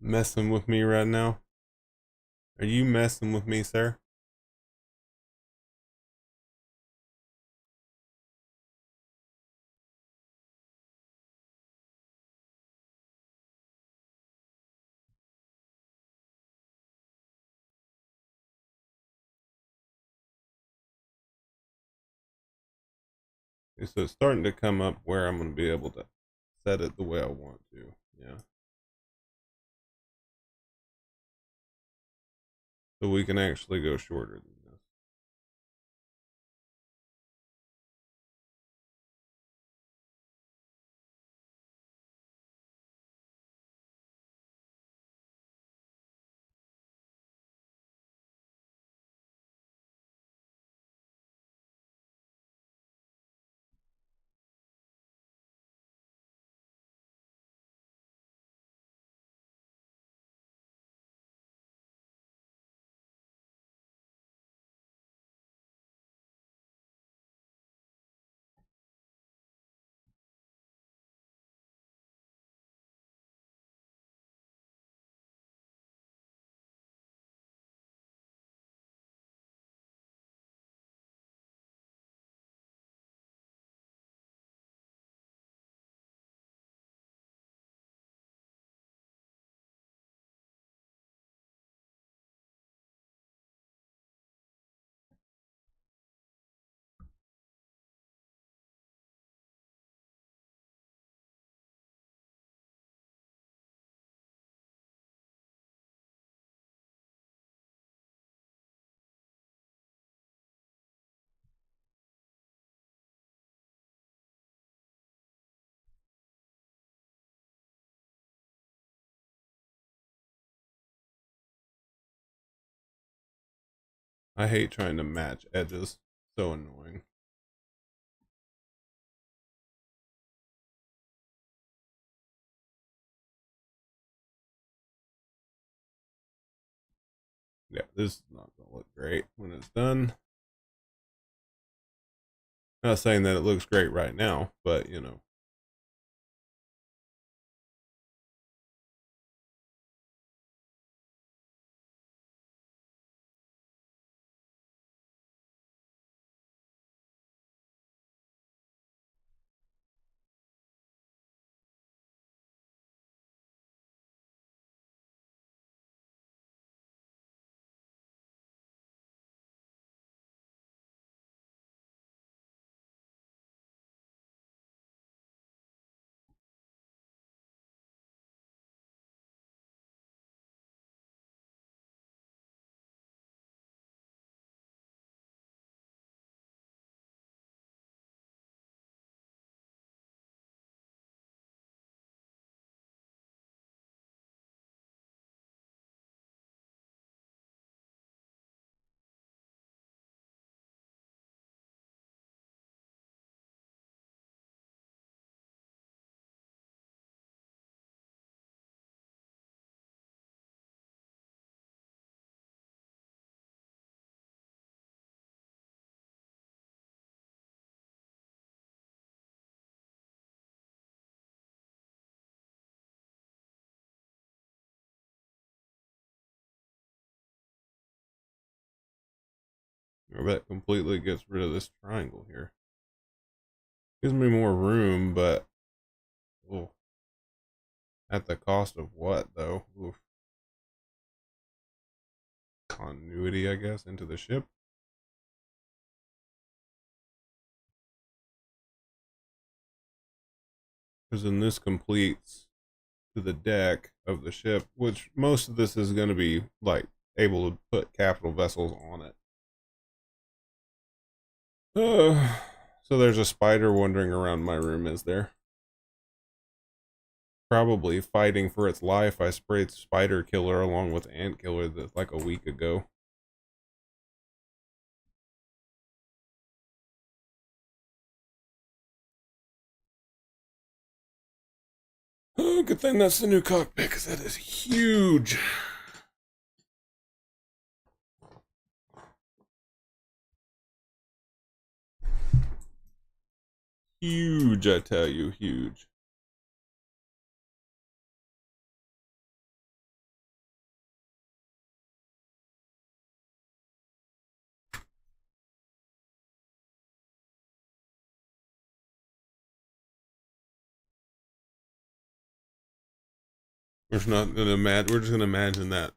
Messing with me right now? Are you messing with me, sir? So it's starting to come up where I'm going to be able to set it the way I want to. Yeah. So we can actually go shorter than this. I hate trying to match edges. So annoying. Yeah, this is not going to look great when it's done. Not saying that it looks great right now, but you know. That completely gets rid of this triangle here. Gives me more room, but oh, at the cost of what though? Oof. Continuity, I guess, into the ship. Because then this completes to the deck of the ship, which most of this is going to be like able to put capital vessels on it. So there's a spider wandering around my room, is there? Probably fighting for its life. I sprayed spider killer along with ant killer like a week ago. Oh, good thing that's the new cockpit, because that is huge. Huge, I tell you, huge. We're just not gonna imagine. We're just gonna imagine that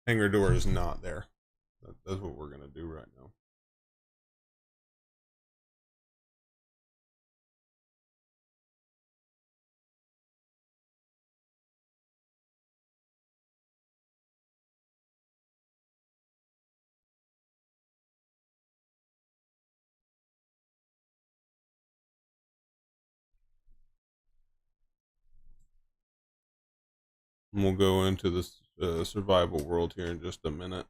hangar door is not there. That's what we're gonna do right now. And we'll go into this survival world here in just a minute.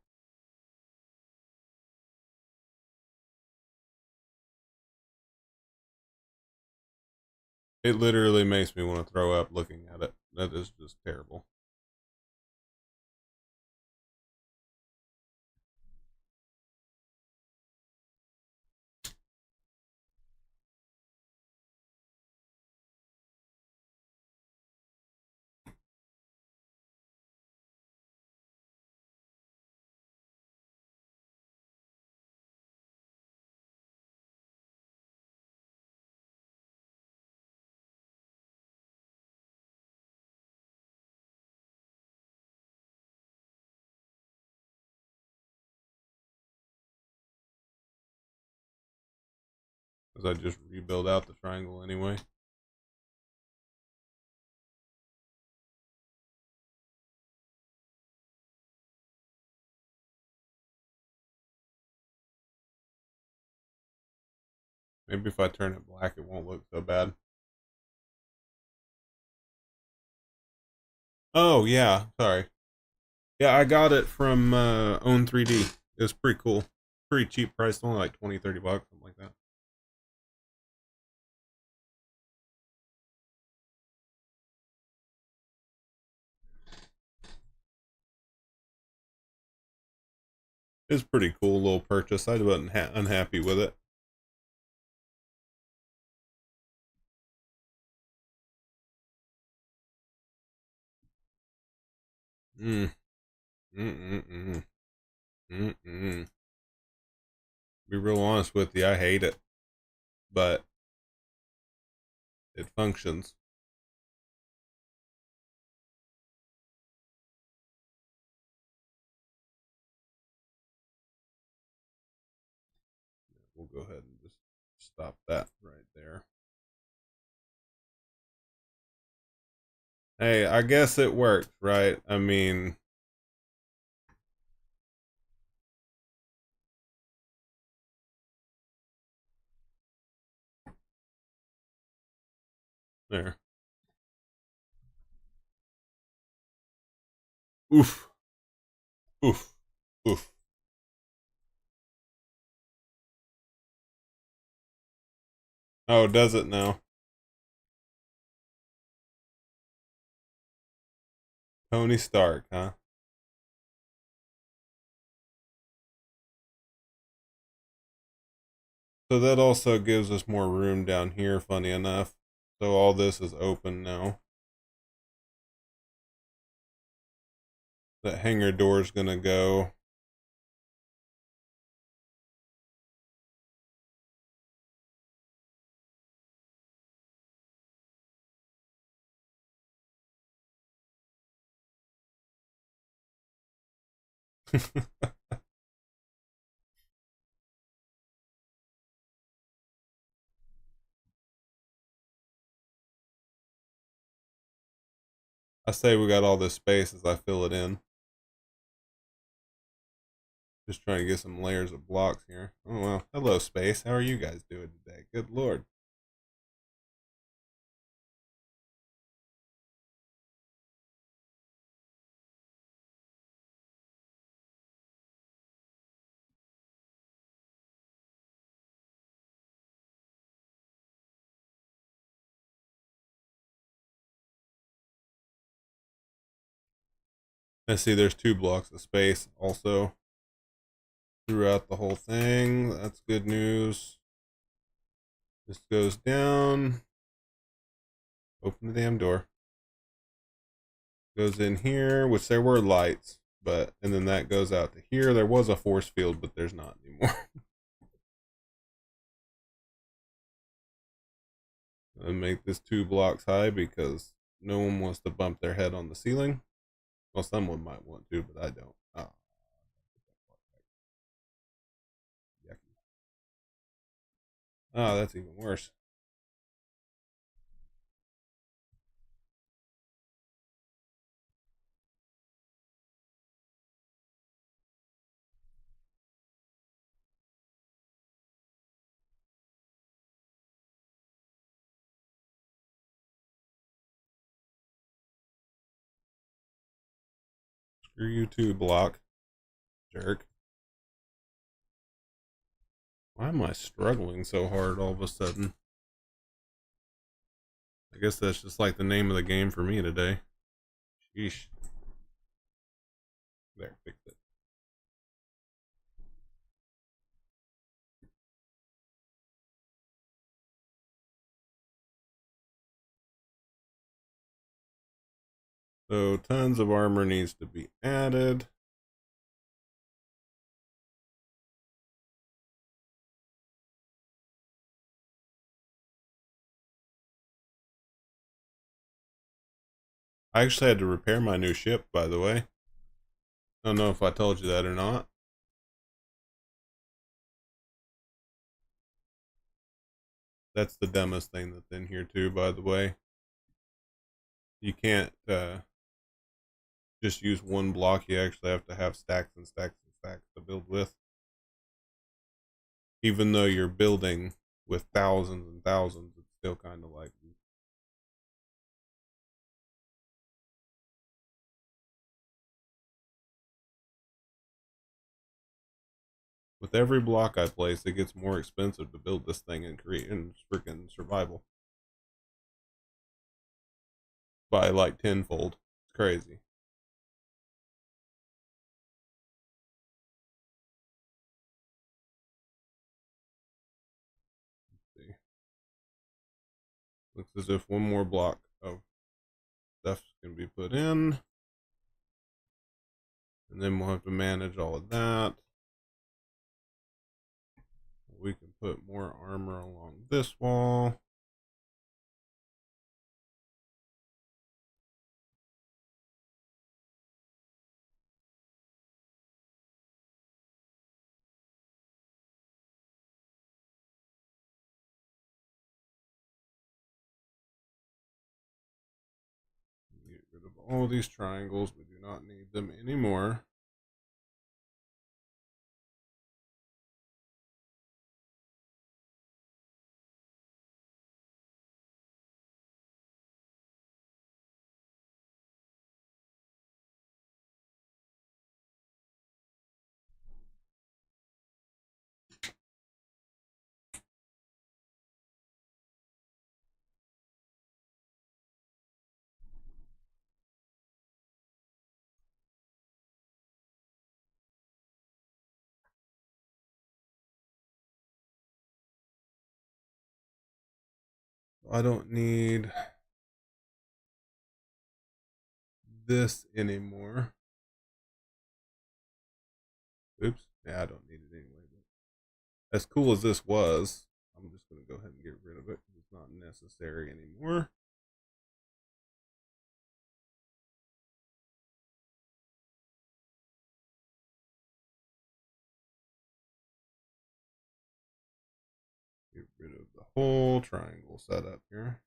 It literally makes me want to throw up looking at it. That is just terrible. Because I just rebuild out the triangle anyway. Maybe if I turn it black, it won't look so bad. Oh, yeah. Sorry. Yeah, I got it from Own 3D. It was pretty cool. Pretty cheap price, only like 20, 30 bucks, something like that. It's pretty cool little purchase. I wasn't unhappy with it. Mm. Mm-mm-mm. Mm-mm. Be real honest with you, I hate it. But it functions. We'll go ahead and just stop that right there. Hey, I guess it worked, right? I mean, there. Oof. Oof. Oof. Oh, does it now? Tony Stark, huh? So that also gives us more room down here, funny enough. So all this is open now. That hangar door is gonna go. I say we got all this space as I fill it in. Just trying to get some layers of blocks here. Oh well. Hello, space. How are you guys doing today? Good lord. I see there's 2 blocks of space also throughout the whole thing. That's good news. This goes down. Open the damn door. Goes in here, which there were lights, but and then that goes out to here. There was a force field, but there's not anymore. I make this 2 blocks high because no one wants to bump their head on the ceiling. Well, someone might want to, but I don't. Oh, yucky. Oh, that's even worse. Screw you too, block. Jerk. Why am I struggling so hard all of a sudden? I guess that's just like the name of the game for me today. Sheesh. There, fixed it. So tons of armor needs to be added. I actually had to repair my new ship, by the way. I don't know if I told you that or not. That's the dumbest thing that's in here too, by the way. You can't just use 1 block. You actually have to have stacks and stacks and stacks to build with. Even though you're building with thousands and thousands, it's still kind of like with every block I place, it gets more expensive to build this thing and create and freaking survival by like tenfold. It's crazy. Let's see. Looks as if 1 more block of stuff can be put in, and then we'll have to manage all of that. We can put more armor along this wall. Get rid of all these triangles. We do not need them anymore. I don't need this anymore. Oops. Yeah, I don't need it anyway. But as cool as this was, I'm just going to go ahead and get rid of it because it's not necessary anymore. Get rid of the whole triangle setup here.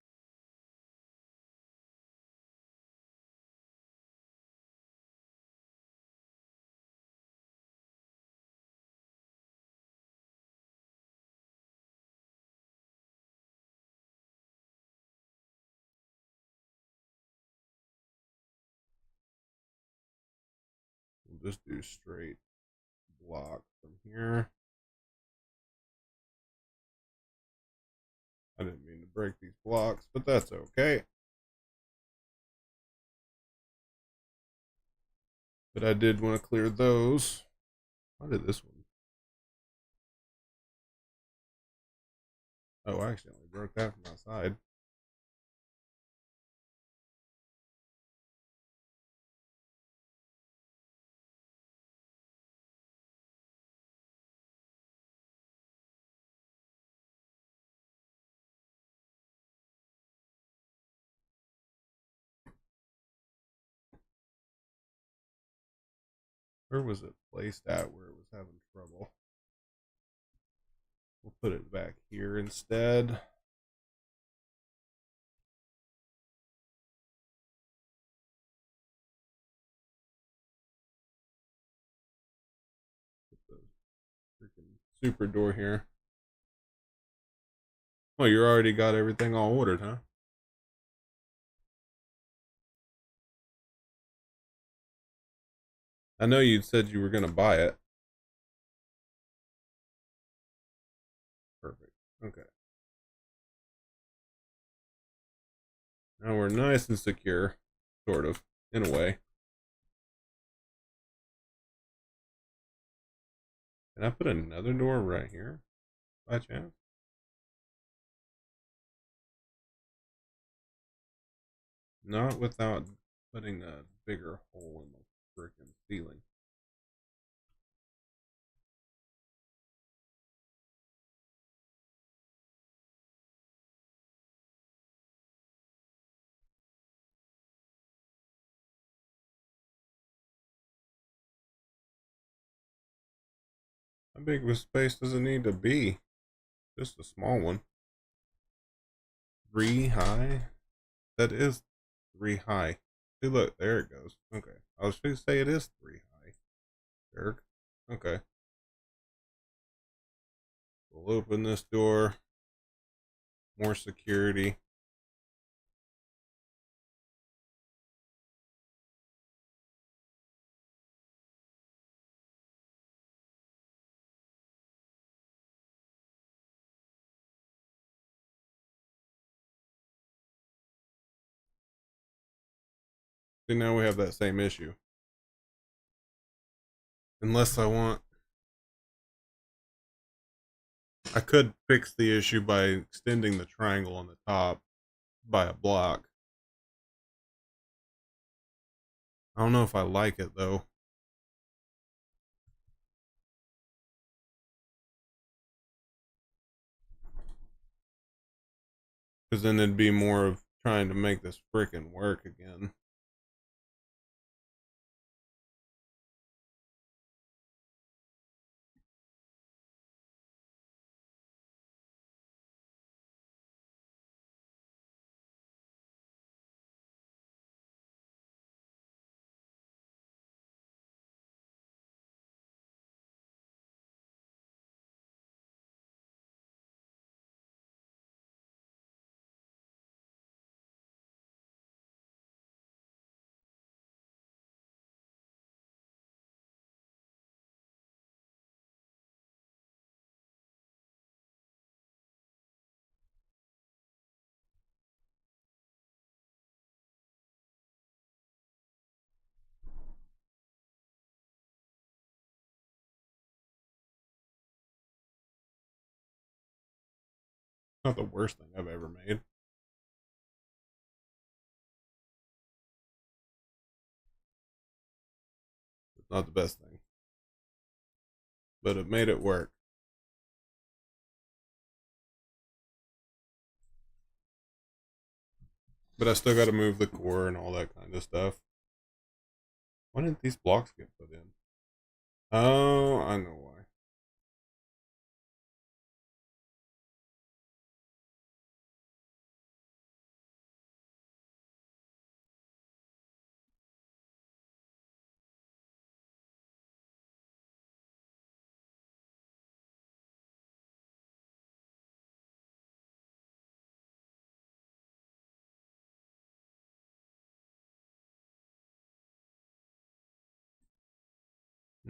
just do straight block from here. I didn't mean to break these blocks, but that's okay. But I did want to clear those. Why did this one? Oh, I accidentally broke that from outside. Where was it placed at where it was having trouble? We'll put it back here instead. Put the freaking super door here. Well, you already got everything all ordered, huh? I know you said you were going to buy it. Perfect. Okay. Now we're nice and secure, sort of, in a way. Can I put another door right here, by chance? Not without putting a bigger hole in the freaking ceiling. How big of a space does it need to be? Just a small one. 3 high? That is 3 high. See, look, there it goes. Okay. I was going to say it is 3 high. Jerk. Okay. We'll open this door. More security. See, now we have that same issue. Unless I want. I could fix the issue by extending the triangle on the top by a block. I don't know if I like it though. Because then it'd be more of trying to make this frickin' work again. Not the worst thing I've ever made. It's not the best thing. But it made it work. But I still gotta move the core and all that kind of stuff. Why didn't these blocks get put in? Oh, I know why.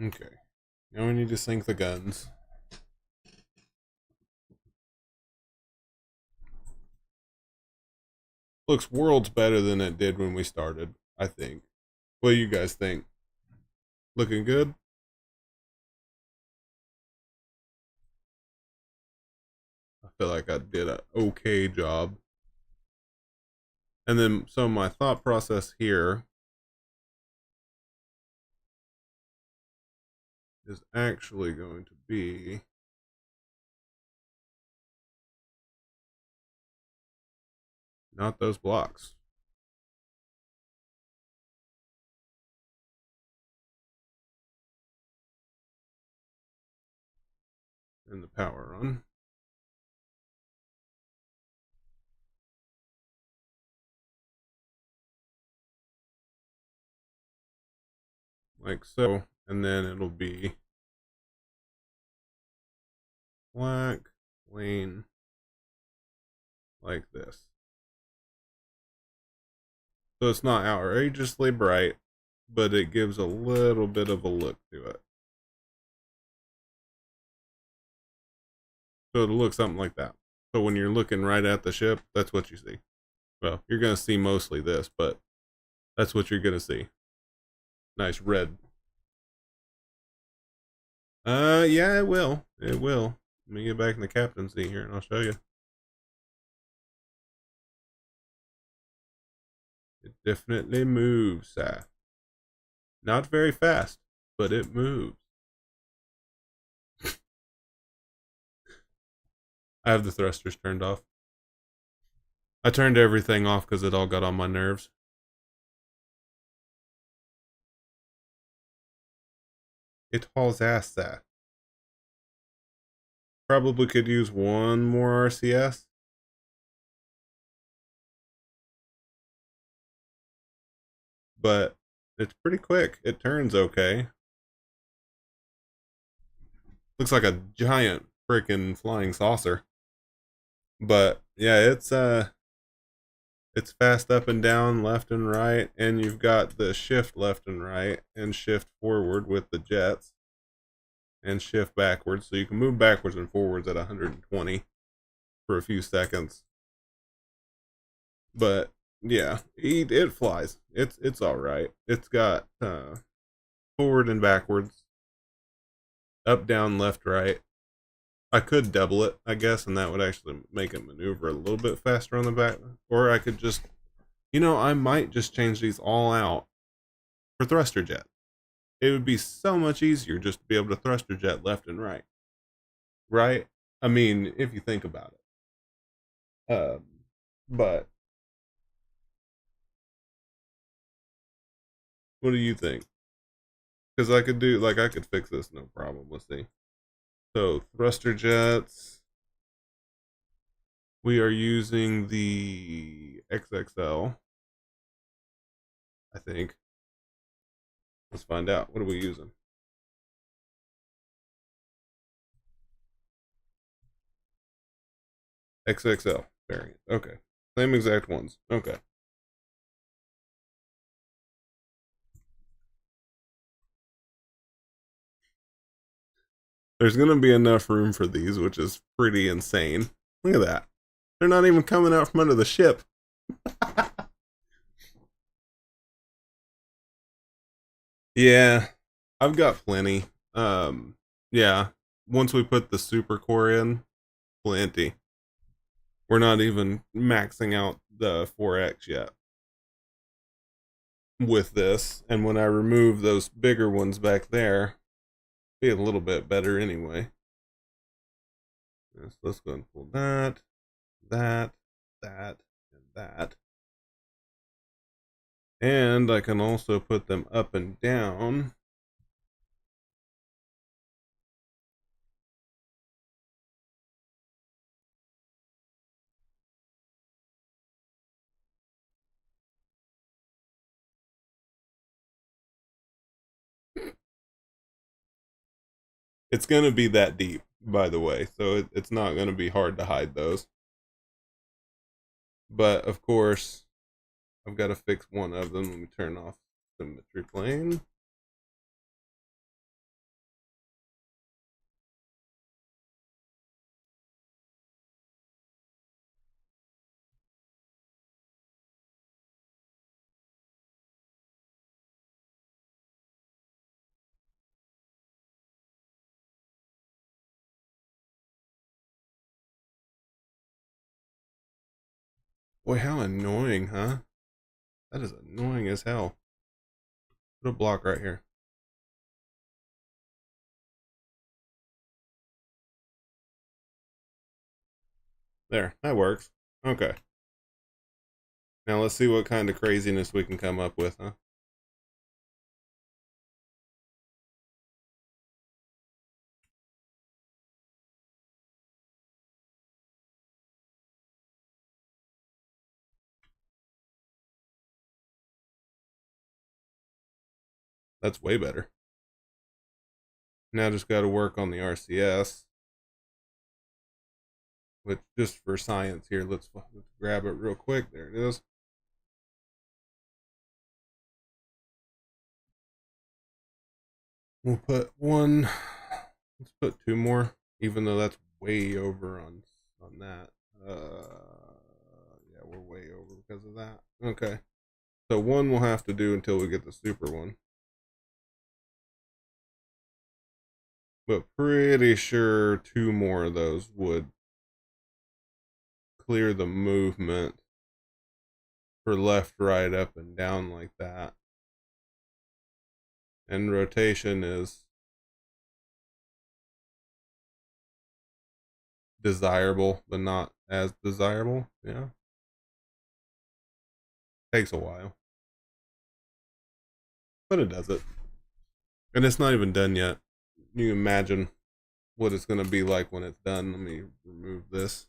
Okay. Now we need to sync the guns. Looks worlds better than it did when we started, I think. What do you guys think? Looking good? I feel like I did an okay job. And then, so my thought process here is actually going to be not those blocks. And the power on. Like so. And then it'll be black, plain, like this. So it's not outrageously bright, but it gives a little bit of a look to it. So it'll look something like that. So when you're looking right at the ship, that's what you see. Well, you're going to see mostly this, but that's what you're going to see. Nice red. Yeah, it will. It will. Let me get back in the captain's seat here and I'll show you. It definitely moves. Not very fast, but it moves. I have the thrusters turned off. I turned everything off because it all got on my nerves. It hauls ass, that. Probably could use one more RCS. But it's pretty quick. It turns okay. Looks like a giant freaking flying saucer. But yeah, it's fast up and down, left and right, and you've got the shift left and right and shift forward with the jets and shift backwards. So you can move backwards and forwards at 120 for a few seconds. But yeah, it flies. It's all right. It's got forward and backwards, up, down, left, right. I could double it, I guess, and that would actually make it maneuver a little bit faster on the back. Or I could just, I might just change these all out for thruster jet. It would be so much easier just to be able to thruster jet left and right. Right? I mean, if you think about it. But what do you think? Because I could fix this no problem. Let's see. So, thruster jets. We are using the XXL, I think. Let's find out. What are we using? XXL variant. Okay. Same exact ones. Okay. There's going to be enough room for these, which is pretty insane. Look at that. They're not even coming out from under the ship. Yeah, I've got plenty. Yeah, once we put the super core in, plenty. We're not even maxing out the 4X yet with this. And when I remove those bigger ones back there, be a little bit better anyway. Yes, let's go and pull that, that, that, and that. And I can also put them up and down. It's going to be that deep, by the way, so it's not going to be hard to hide those. But of course, I've got to fix one of them. Let me turn off symmetry plane. Boy, how annoying, huh? That is annoying as hell. Put a block right here. There, that works. Okay. Now let's see what kind of craziness we can come up with, huh? That's way better. Now just got to work on the RCS, which just for science here, let's grab it real quick. There it is. We'll put one. Let's put two more, even though that's way over on that. Yeah, we're way over because of that. Okay, so one we'll have to do until we get the super one. But pretty sure two more of those would clear the movement for left, right, up, and down like that. And rotation is desirable, but not as desirable. Yeah. Takes a while. But it does it. And it's not even done yet. You can imagine what it's going to be like when it's done. Let me remove this.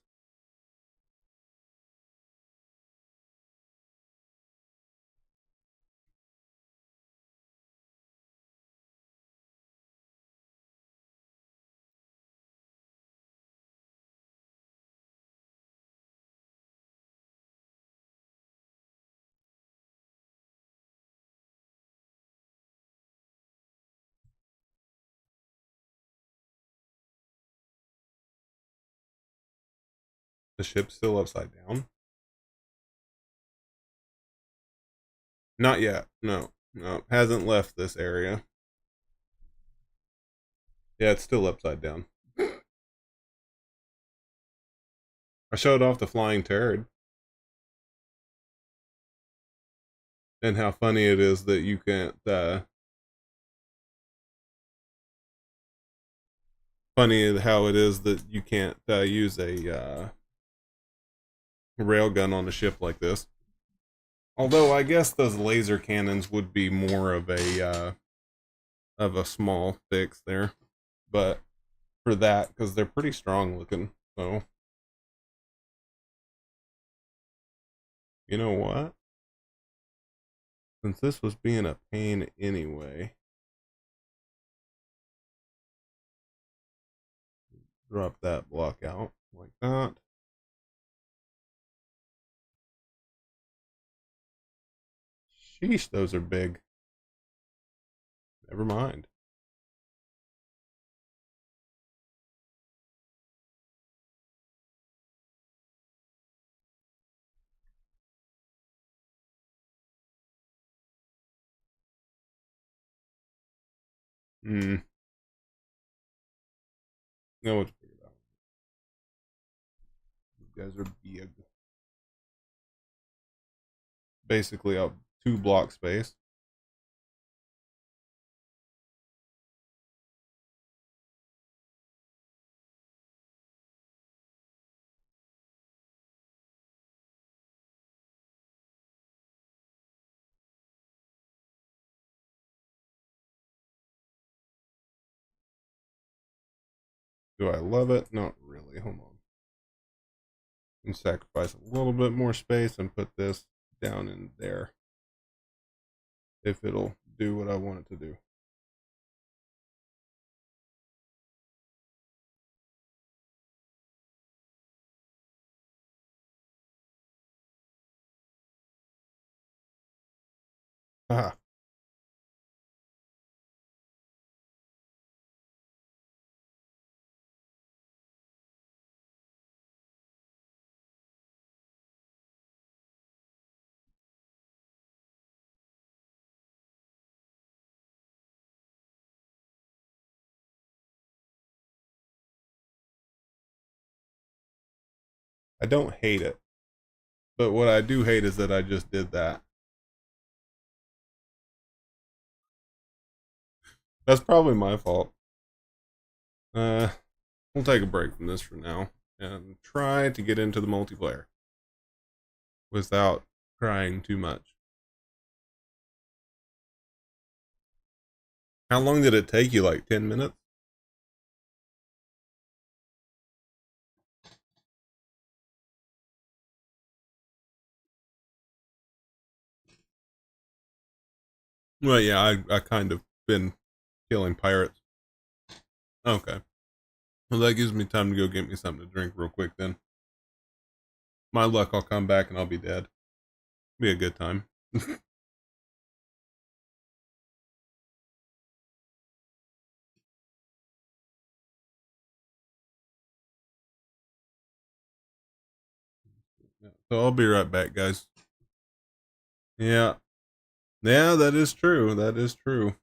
The ship's still upside down. Not yet. No. No. Hasn't left this area. Yeah, it's still upside down. I showed off the flying turd. And how funny it is that you can't funny how it is that you can't use a railgun on a ship like this. Although I guess those laser cannons would be more of a small fix there, but for that because they're pretty strong looking. So you know what? Since this was being a pain anyway, drop that block out like that. Sheesh, those are big. Never mind. Hmm. No, let's figure it out. You guys are big. Basically, a 2 block space. Do I love it? Not really. Hold on. And sacrifice a little bit more space and put this down in there if it'll do what I want it to do. Haha. I don't hate it. But what I do hate is that I just did that. That's probably my fault. We'll take a break from this for now and try to get into the multiplayer without crying too much. How long did it take you? Like 10 minutes? Well, yeah, I kind of been killing pirates. Okay. Well, that gives me time to go get me something to drink real quick then. My luck, I'll come back and I'll be dead. Be a good time. So I'll be right back, guys. Yeah. Yeah, that is true. That is true.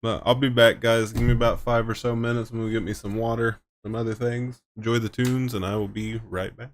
But I'll be back, guys. Give me about 5 or so minutes and we'll get me some water, some other things. Enjoy the tunes, and I will be right back.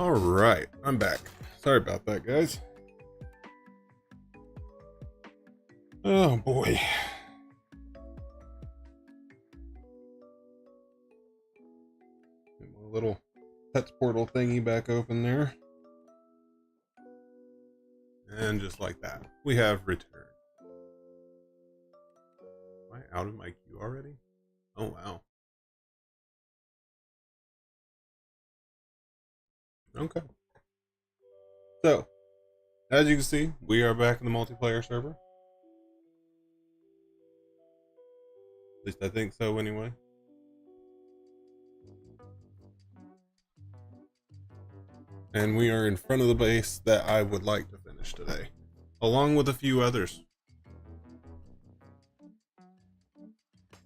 All right, I'm back. Sorry about that, guys. Oh boy. Get my little pets portal thingy back open there. And just like that, we have returned. Am I out of my queue already? Oh wow. Okay. So, as you can see, we are back in the multiplayer server. At least I think so anyway. And we are in front of the base that I would like to finish today, along with a few others.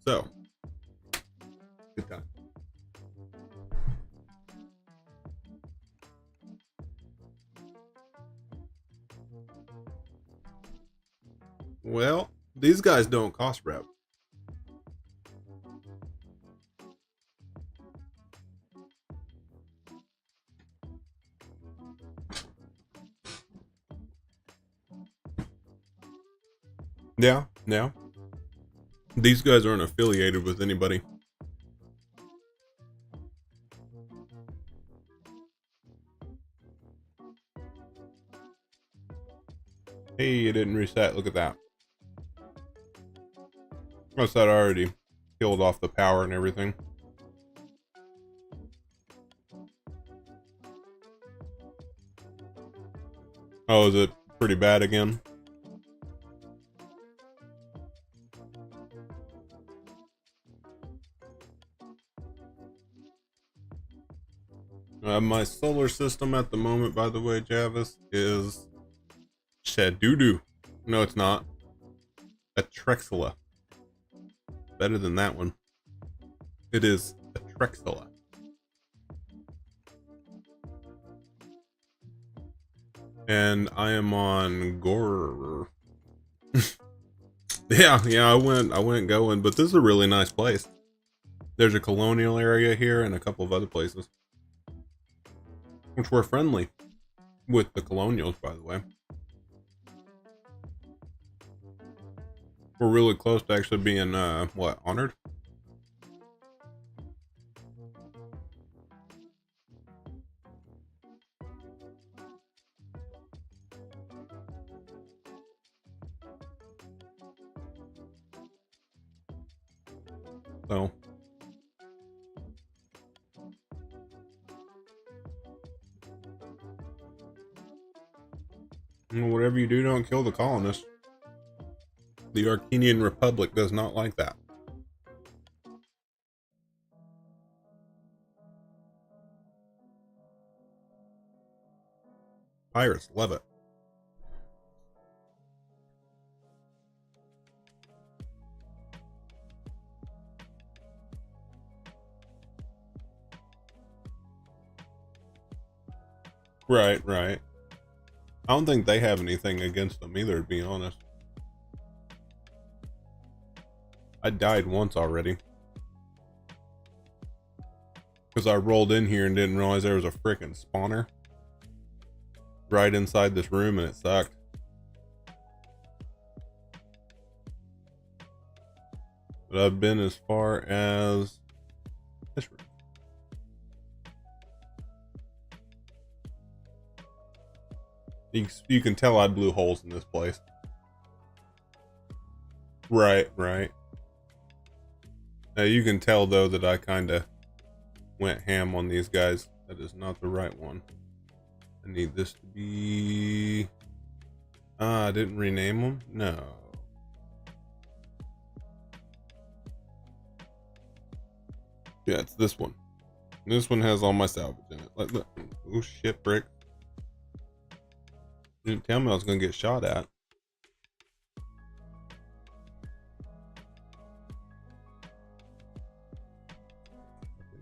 So, good time. Well, these guys don't cost rep. Yeah. These guys aren't affiliated with anybody. Hey, it didn't reset. Look at that. Must that already killed off the power and everything. Oh, is it pretty bad again? My solar system at the moment, by the way, Javis, is Shadoodoo. No, it's not. Atrexila. Better than that one. It is Atrexila. And I am on Gore. yeah, I went going, but this is a really nice place. There's a colonial area here and a couple of other places, which were friendly with the colonials, by the way. We're really close to actually being, honored? So. Whatever you do, don't kill the colonists. The Arcanian Republic does not like that. Pirates love it. Right. I don't think they have anything against them either, to be honest. I died once already. Because I rolled in here and didn't realize there was a freaking spawner right inside this room, and it sucked. But I've been as far as this room. You can tell I blew holes in this place. Right. Now you can tell though that I kind of went ham on these guys. That is not the right one. I need this to be... I didn't rename them? No. Yeah, it's this one. This one has all my salvage in it. Look. Oh shit, brick. You didn't tell me I was gonna get shot at.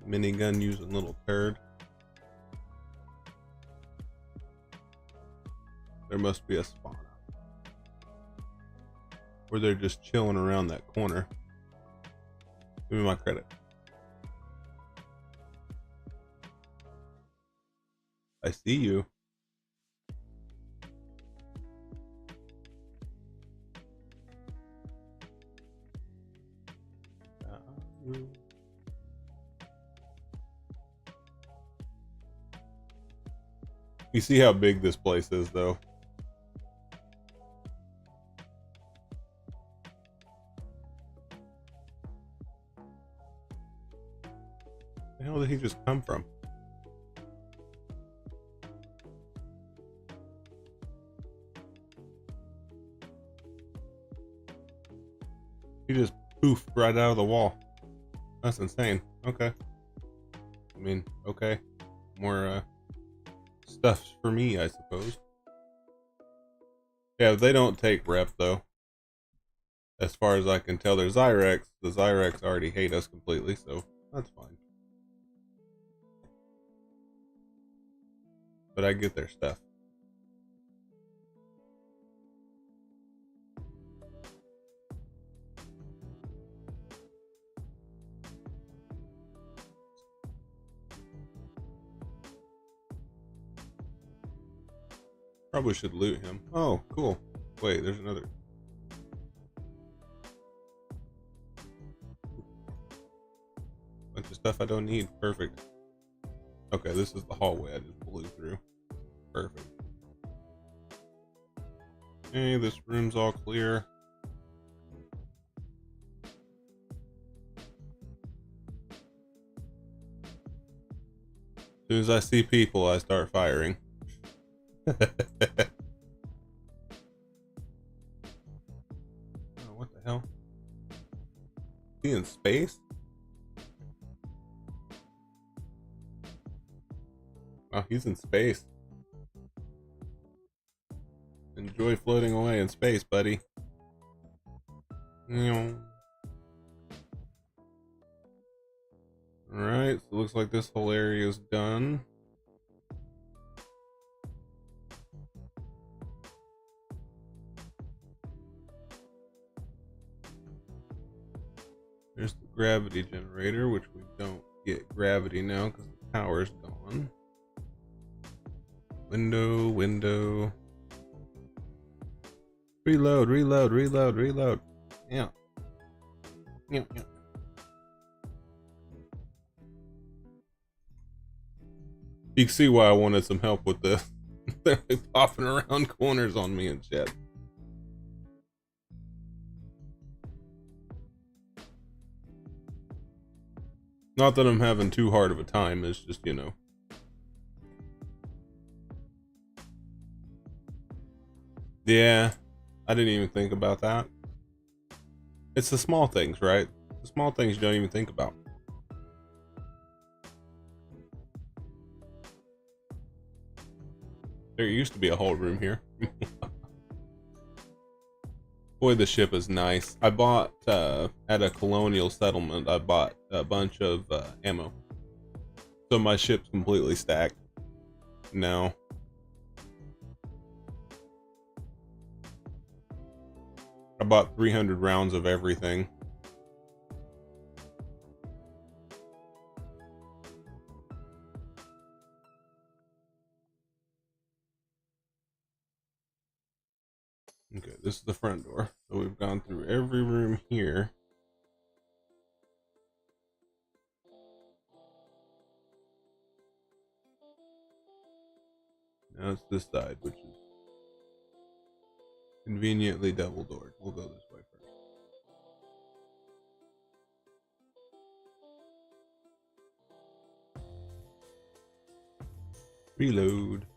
Minigun using little turd. There must be a spawn out. Or they're just chilling around that corner. Give me my credit. I see you. You see how big this place is, though. Where the hell did he just come from? He just poofed right out of the wall. That's insane. Okay. I mean, okay. More stuff for me, I suppose. Yeah, they don't take rep, though. As far as I can tell, they're Zyrex. The Zyrex already hate us completely, so that's fine. But I get their stuff. Probably should loot him. Oh, cool. Wait, there's another. Bunch of stuff I don't need. Perfect. Okay, this is the hallway I just blew through. Perfect. Okay, this room's all clear. As soon as I see people, I start firing. Oh, what the hell? Is he in space? Oh, he's in space. Enjoy floating away in space, buddy. Alright, so it looks like this whole area is done. There's the gravity generator, which we don't get gravity now because the power's gone. Window. Reload. Yeah. You can see why I wanted some help with this. They're popping around corners on me and shit. Not that I'm having too hard of a time, it's just, you know. Yeah, I didn't even think about that. It's the small things, right? The small things you don't even think about. There used to be a whole room here. Boy, the ship is nice. I bought, at a colonial settlement, I bought a bunch of ammo. So my ship's completely stacked now. I bought 300 rounds of everything. Okay, this is the front door. So we've gone through every room here. Now it's this side, which is conveniently double doored. We'll go this way first. Reload.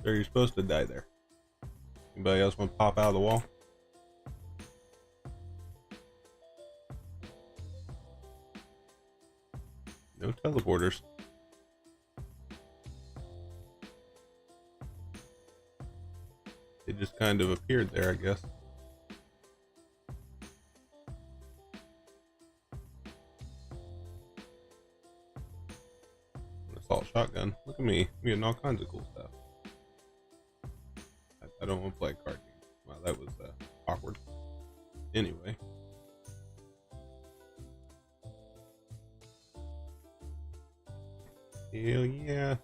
So you're supposed to die there. Anybody else want to pop out of the wall? No teleporters. They just kind of appeared there, I guess. An assault shotgun. Look at me. I'm getting all kinds of cool stuff. I don't want to play a card game. Wow, that was awkward. Anyway. Hell yeah.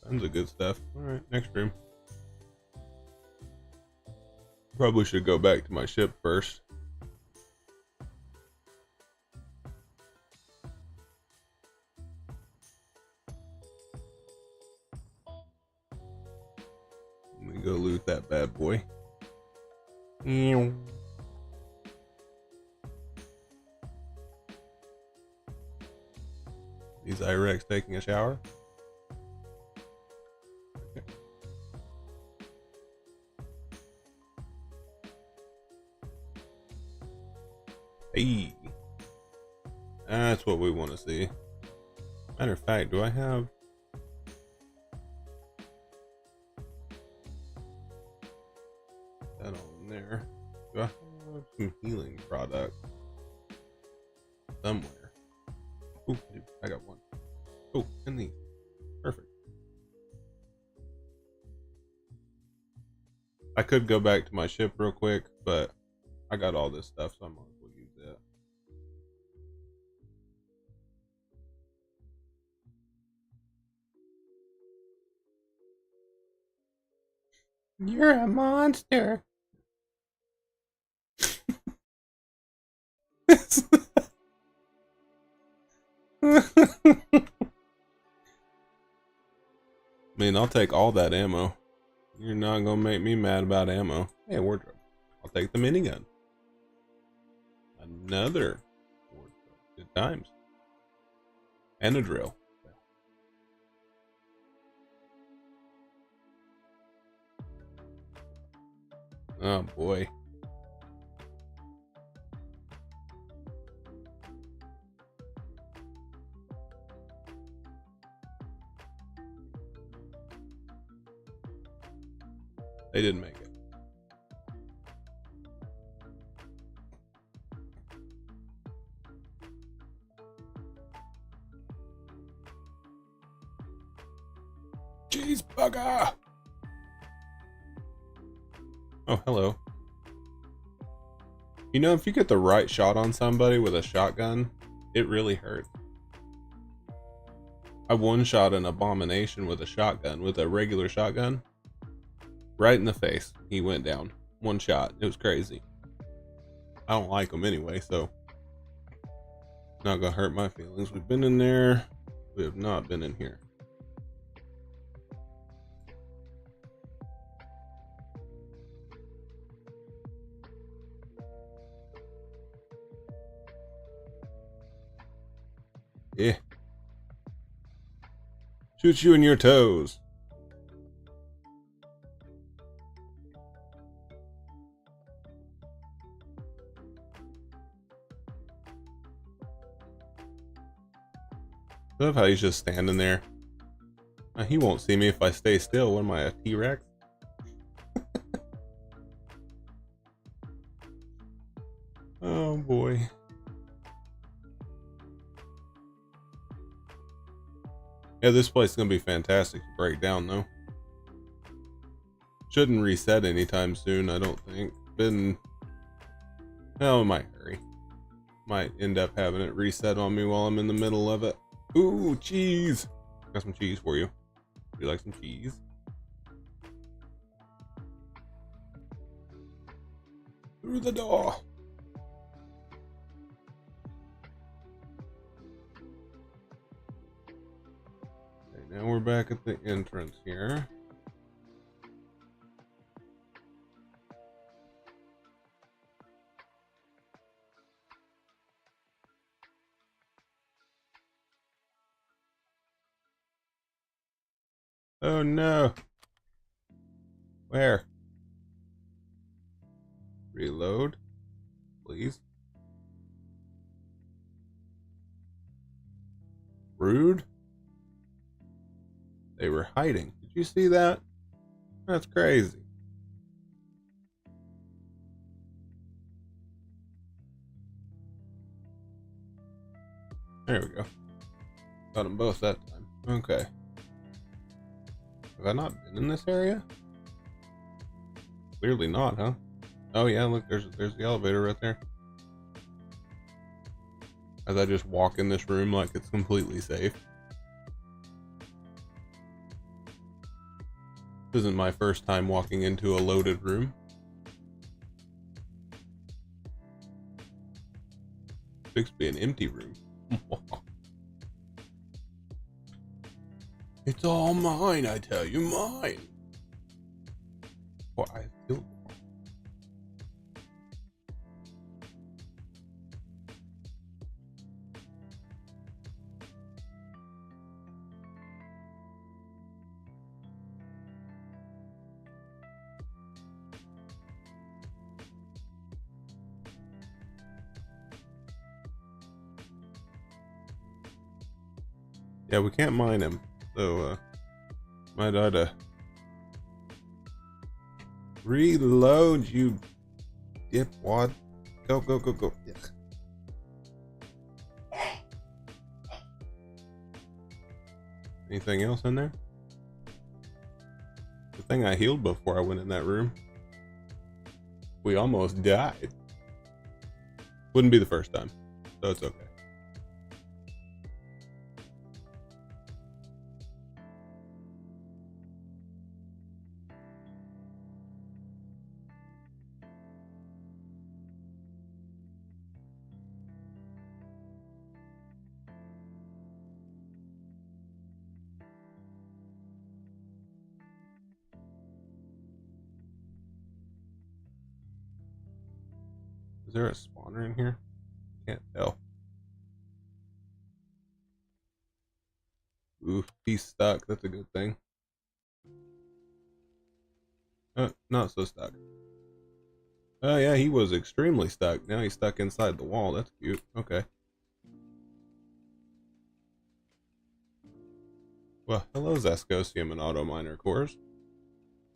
Tons of good stuff. Alright, next room. Probably should go back to my ship first. Let me go loot that bad boy. Ew. These Irex taking a shower. Okay. Hey, that's what we want to see. Matter of fact, do I have? That on there. Do I have some healing product somewhere? Oh, I got one. Oh, and these. Perfect. I could go back to my ship real quick, but I got all this stuff, so I might as well use it. You're a monster. I mean, I'll take all that ammo. You're not gonna make me mad about ammo. Hey, wardrobe. I'll take the minigun. Another wardrobe. Good times. And a drill. Oh boy. They didn't make it. Cheeseburger! Oh, hello. You know, if you get the right shot on somebody with a shotgun, it really hurts. I one-shot an abomination with a shotgun, with a regular shotgun. Right in the face. He went down. One shot. It was crazy. I don't like him anyway, so not gonna hurt my feelings. We've been in there. We have not been in here. Yeah. Shoot you in your toes. I love how he's just standing there. He won't see me if I stay still. What am I, a T-Rex? Oh boy. Yeah, this place is gonna be fantastic to break down though. Shouldn't reset anytime soon, I don't think. Well, it might hurry. Might end up having it reset on me while I'm in the middle of it. Ooh, cheese! Got some cheese for you. Would you like some cheese? Through the door! Okay, now we're back at the entrance here. Oh no! Where? Reload, please. Rude. They were hiding. Did you see that? That's crazy. There we go. Got them both that time. Okay. Have I not been in this area? Clearly not, huh? Oh yeah, look, there's the elevator right there. as I just walk in this room like it's completely safe. This isn't my first time walking into a loaded room. Looks to be an empty room. It's all mine, I tell you, mine. Well, I feel. Yeah, we can't mine him, so might have to reload, you dipwad. Go, go, go, go. Anything else in there? The thing I healed before I went in that room. We almost died. Wouldn't be the first time, so it's okay. Is there a spawner in here? Can't tell. Oof, he's stuck. That's a good thing. Not so stuck. Oh yeah, he was extremely stuck. Now he's stuck inside the wall. That's cute. Okay. Well, hello Zascosium and Auto Miner cores.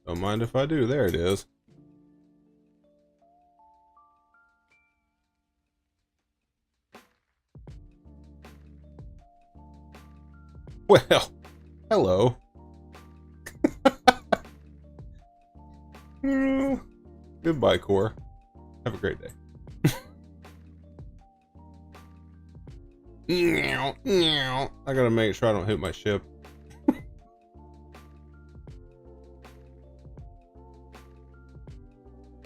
Don't mind if I do. There it is. Well, hello. Goodbye, core. Have a great day. I gotta make sure I don't hit my ship.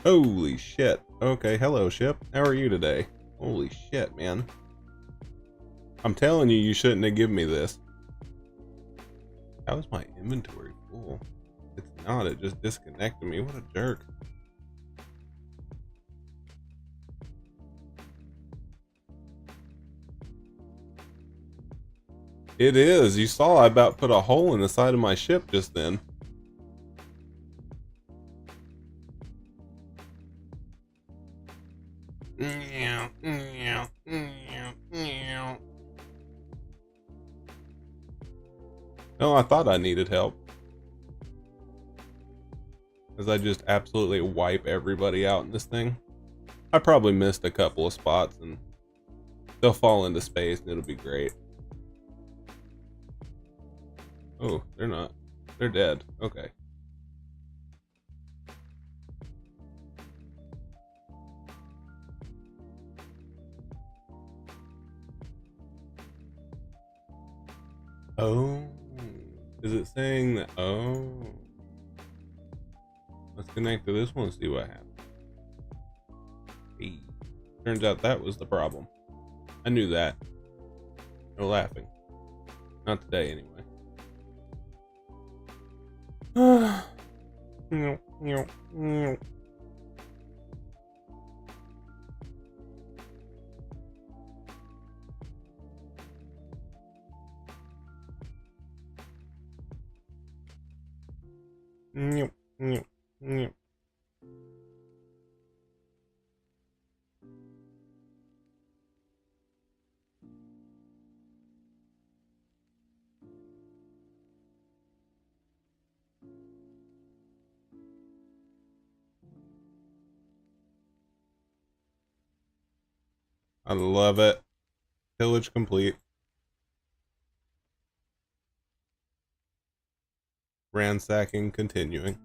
Holy shit. Okay, hello ship. How are you today? Holy shit, man. I'm telling you, you shouldn't have given me this. How is my inventory full? It's not, it just disconnected me. What a jerk. It is. You saw I about put a hole in the side of my ship just then. No, I thought I needed help. Because I just absolutely wipe everybody out in this thing. I probably missed a couple of spots and they'll fall into space and it'll be great. Oh, they're not. They're dead. Okay. Oh. Is it saying that? Oh. Let's connect to this one and see what happens. Hey. Turns out that was the problem. I knew that. No laughing. Not today, anyway. I love it. Pillage complete. Ransacking continuing.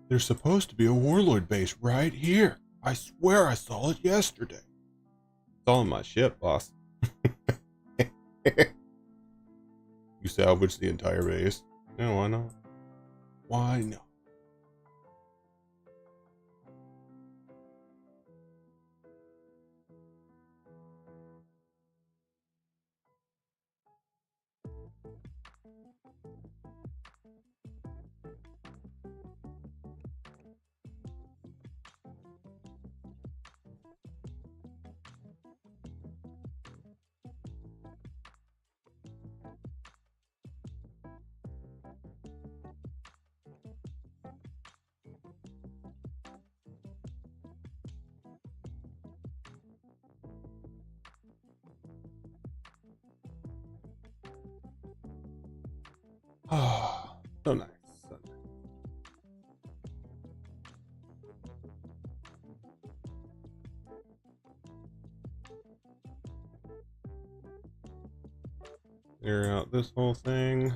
There's supposed to be a warlord base right here. I swear I saw it yesterday. It's on my ship, boss. You salvaged the entire base. No, why not? Why not? Oh, so nice. So nice. Clear out this whole thing.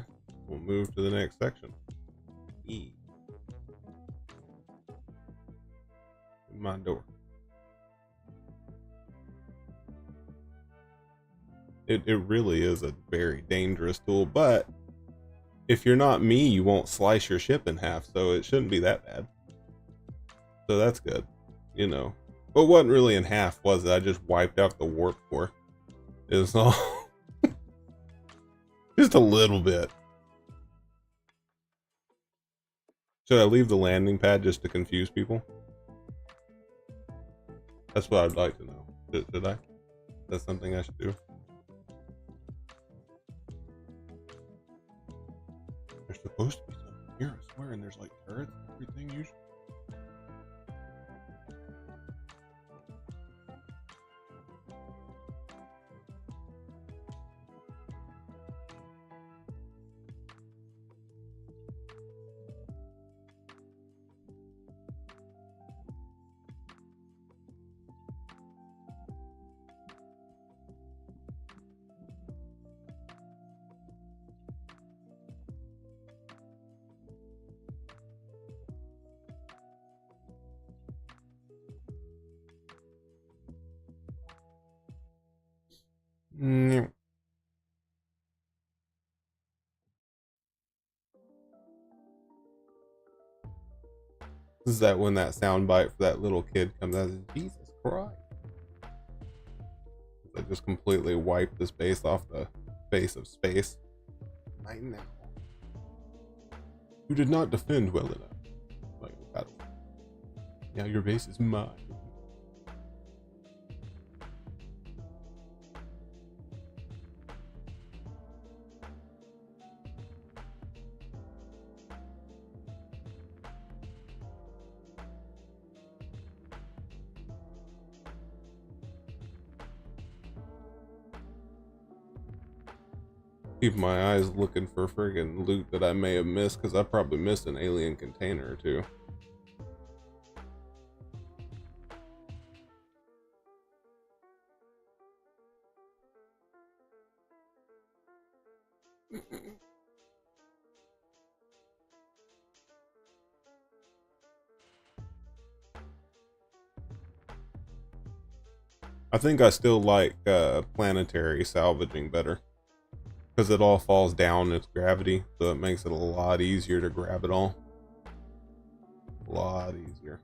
We'll move to the next section. E. My door. It really is a very dangerous tool, but if you're not me, you won't slice your ship in half, so it shouldn't be that bad. So that's good, you know. But wasn't really in half, was it? I just wiped out the warp core. It was all just a little bit. Should I leave the landing pad just to confuse people? That's what I'd like to know. Should I? That's something I should do. There's supposed to be something here, I swear, and there's like turrets and everything usually. Is that when that sound bite for that little kid comes out? Jesus Christ. I just completely wiped this base off the face of space. Right now. You did not defend well enough. Like the battle. Now your base is mine. Keep my eyes looking for friggin' loot that I may have missed, because I probably missed an alien container or two. I think I still like planetary salvaging better, because it all falls down its gravity, so it makes it a lot easier to grab it all. A lot easier.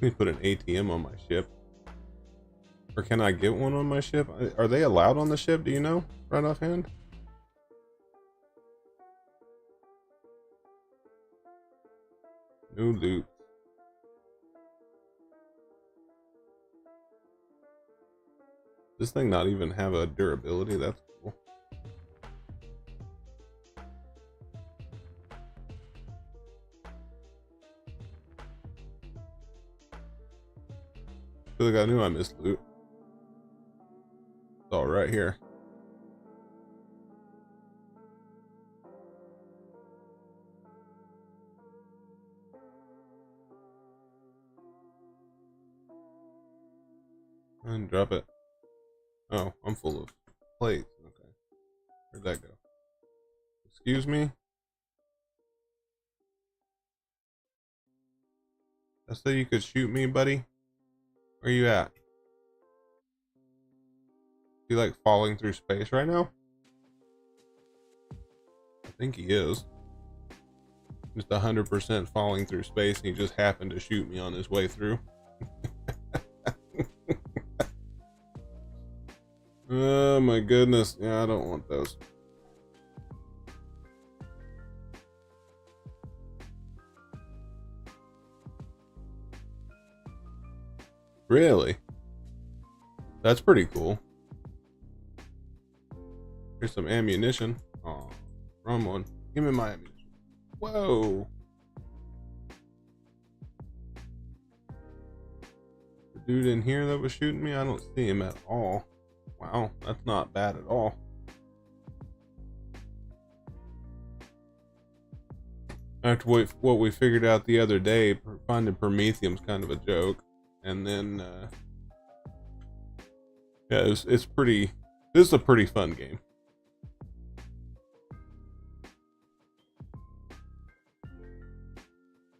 Let me put an ATM on my ship. Or can I get one on my ship? Are they allowed on the ship? Do you know? Right offhand? No loot. This thing not even have a durability? That's cool. I feel like I knew I missed loot. all right here. And drop it. Oh, I'm full of plates. Okay. Where'd that go? Excuse me? I said you could shoot me, buddy? Where you at? You like falling through space right now? I think he is. Just 100% falling through space, and he just happened to shoot me on his way through. Oh my goodness. Yeah, I don't want those. Really? That's pretty cool. Here's some ammunition. Oh, wrong one. Give me my ammunition. Whoa. The dude in here that was shooting me, I don't see him at all. Wow, that's not bad at all. After what we figured out the other day, finding Promethium's kind of a joke. And then, yeah, it's pretty, this is a pretty fun game.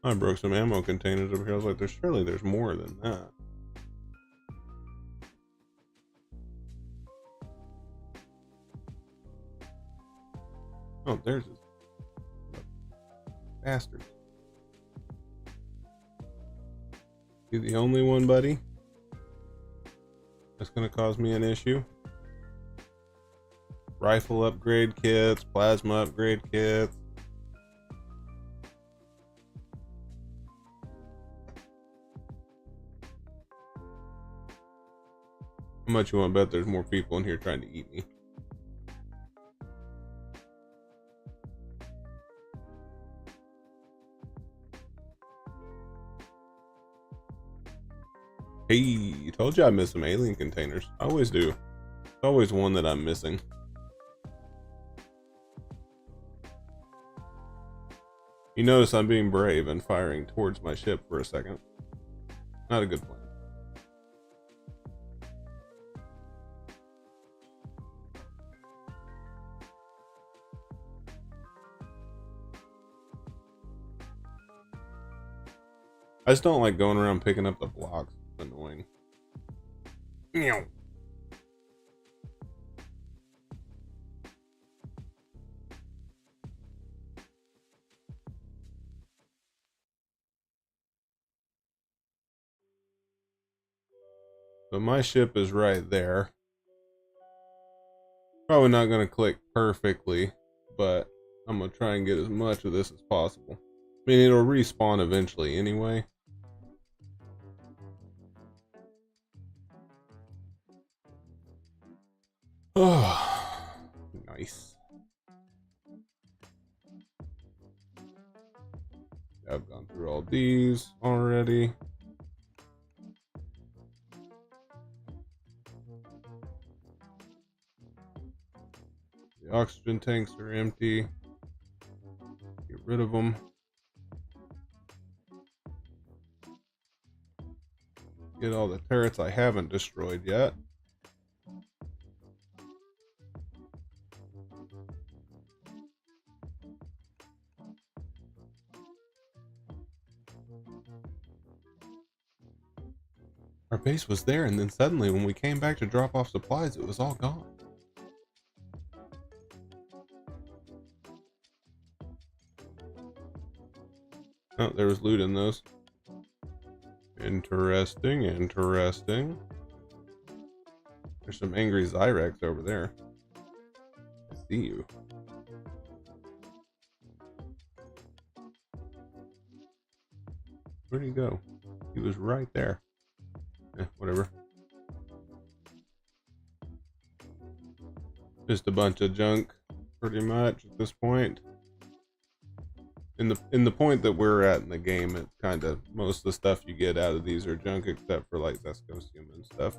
I broke some ammo containers over here. I was like, surely there's more than that. Oh, there's this bastard. You the only one, buddy? That's gonna cause me an issue. Rifle upgrade kits, plasma upgrade kits. How much you want to bet there's more people in here trying to eat me? Hey, told you I missed some alien containers. I always do. There's always one that I'm missing. You notice I'm being brave and firing towards my ship for a second. Not a good plan. I just don't like going around picking up the blocks. It's annoying. Meow. So my ship is right there. Probably not going to click perfectly, but I'm going to try and get as much of this as possible. I mean, it'll respawn eventually anyway. Oh, nice. I've gone through all these already. The oxygen tanks are empty. Get rid of them. Get all the turrets I haven't destroyed yet. Our base was there, and then suddenly when we came back to drop off supplies, it was all gone. Oh, there was loot in those. Interesting, interesting. There's some angry Zyrex over there. I see you. Where'd he go? He was right there. Whatever. Just a bunch of junk, pretty much at this point. In the point that we're at in the game, it's kind of most of the stuff you get out of these are junk, except for like Vescosium and stuff.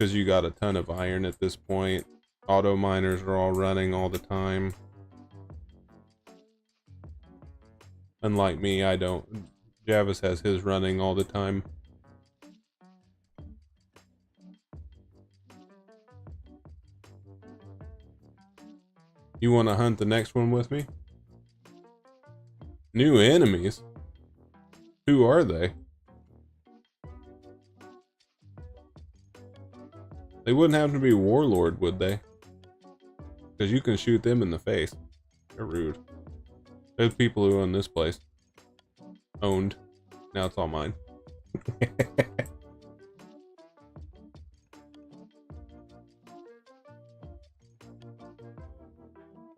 because you got a ton of iron at this point. Auto miners are all running all the time. Unlike me, I don't. Javis has his running all the time. You want to hunt the next one with me? New enemies? Who are they? They wouldn't have to be Warlord, would they? Because you can shoot them in the face. They're rude. There's people who own this place. Owned. Now it's all mine.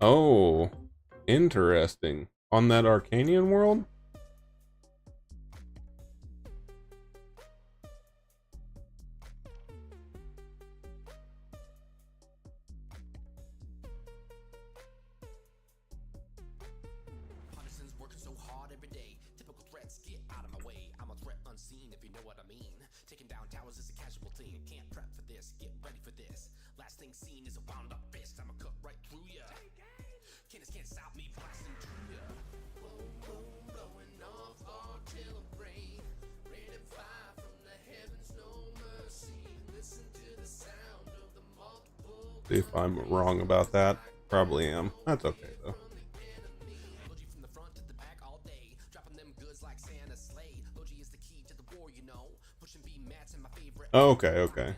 Oh, interesting. On that Arcanian world? Working so hard every day. Typical threats, get out of my way. I'm a threat unseen, if you know what I mean. Taking down towers is a casualty. Can't prep for this, get ready for this. Last thing seen is a wound up fist. I'ma cut right through ya. Can't stop me blasting through ya. Boom, boom, blowing off artillery. Rain and fire from the heavens, no mercy. Listen to the sound of the multiple. See if I'm wrong about that. Probably am. That's okay though. Okay, okay.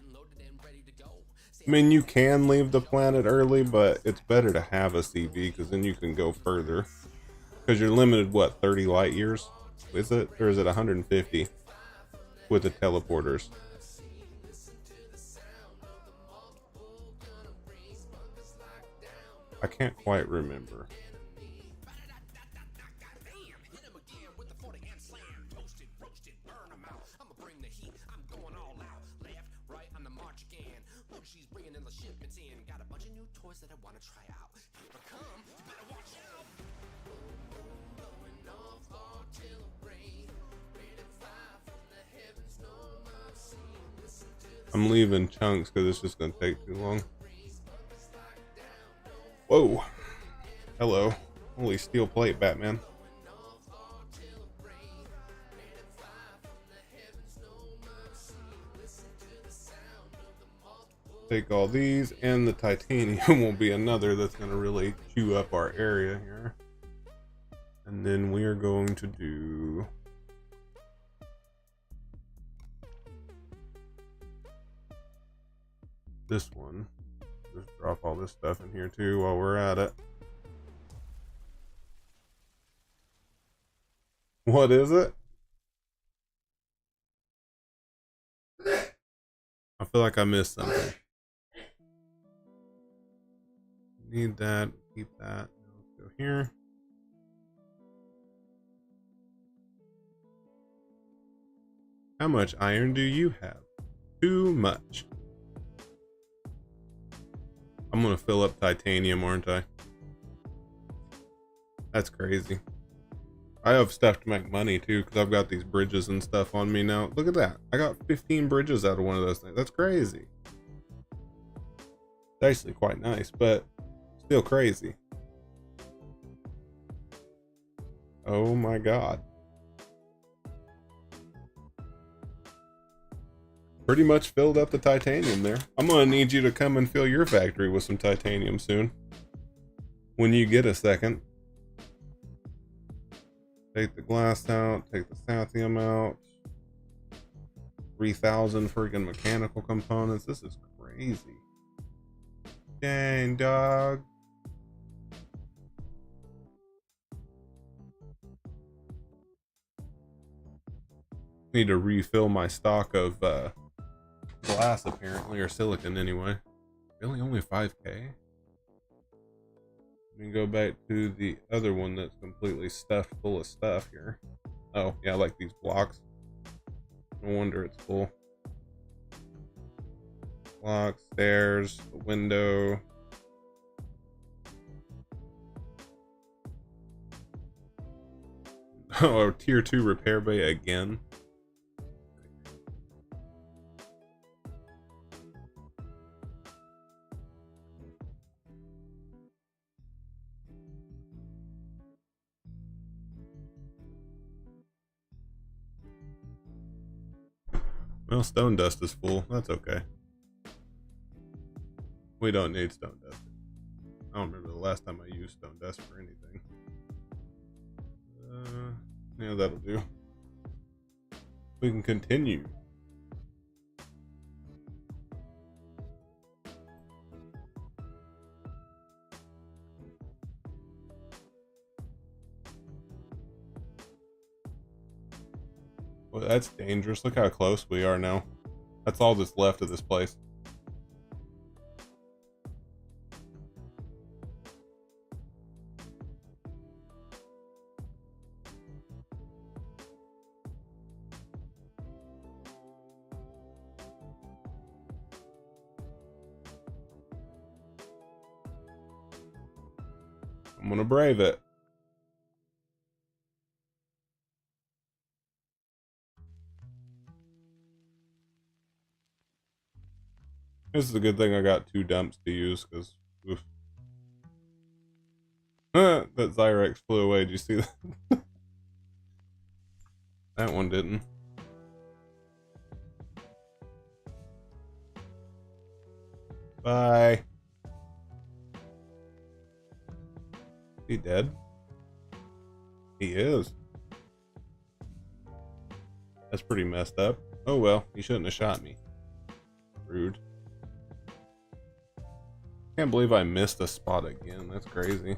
I mean, you can leave the planet early, but it's better to have a CV because then you can go further. Because you're limited, what, 30 light years? Is it? Or is it 150 with the teleporters? I can't quite remember. She's bringing in the shipments in. Got a bunch of new toys that I want to try out. Here I come, you better watch out. Blowing off artillery. Rain and fire from the heavens, no mercy. Listen to the I'm leaving chunks because it's just going to take too long. Whoa. Hello. Holy steel plate, Batman. Take all these, and the titanium will be another that's going to really chew up our area here. And then we are going to do this one. Just drop all this stuff in here too while we're at it. What is it? I feel like I missed something. Need that, keep that. Let's go here. How much iron do you have? Too much. I'm gonna fill up titanium, aren't I? That's crazy. I have stuff to make money too, because I've got these bridges and stuff on me now. Look at that. I got 15 bridges out of one of those things. That's crazy. It's actually quite nice, but still crazy. Oh my god. Pretty much filled up the titanium there. I'm gonna need you to come and fill your factory with some titanium soon. When you get a second. Take the glass out, take the sathium out. 3,000 freaking mechanical components. This is crazy. Dang, dog. Need to refill my stock of glass apparently, or silicon anyway. Really, only 5k? Let me go back to the other one that's completely stuffed full of stuff here. Oh, yeah, like these blocks. No wonder it's full. Blocks, stairs, the window. Oh, tier 2 repair bay again. Well, stone dust is full. That's okay. We don't need stone dust. I don't remember the last time I used stone dust for anything. Yeah, that'll do. We can continue. Well, that's dangerous. Look how close we are now. That's all that's left of this place. I'm gonna brave it. This is a good thing I got 2 dumps to use, because that Zyrex flew away. Did you see that? That one didn't. Bye. He dead? He is. That's pretty messed up. Oh well, he shouldn't have shot me. Rude. Can't believe I missed a spot again. That's crazy.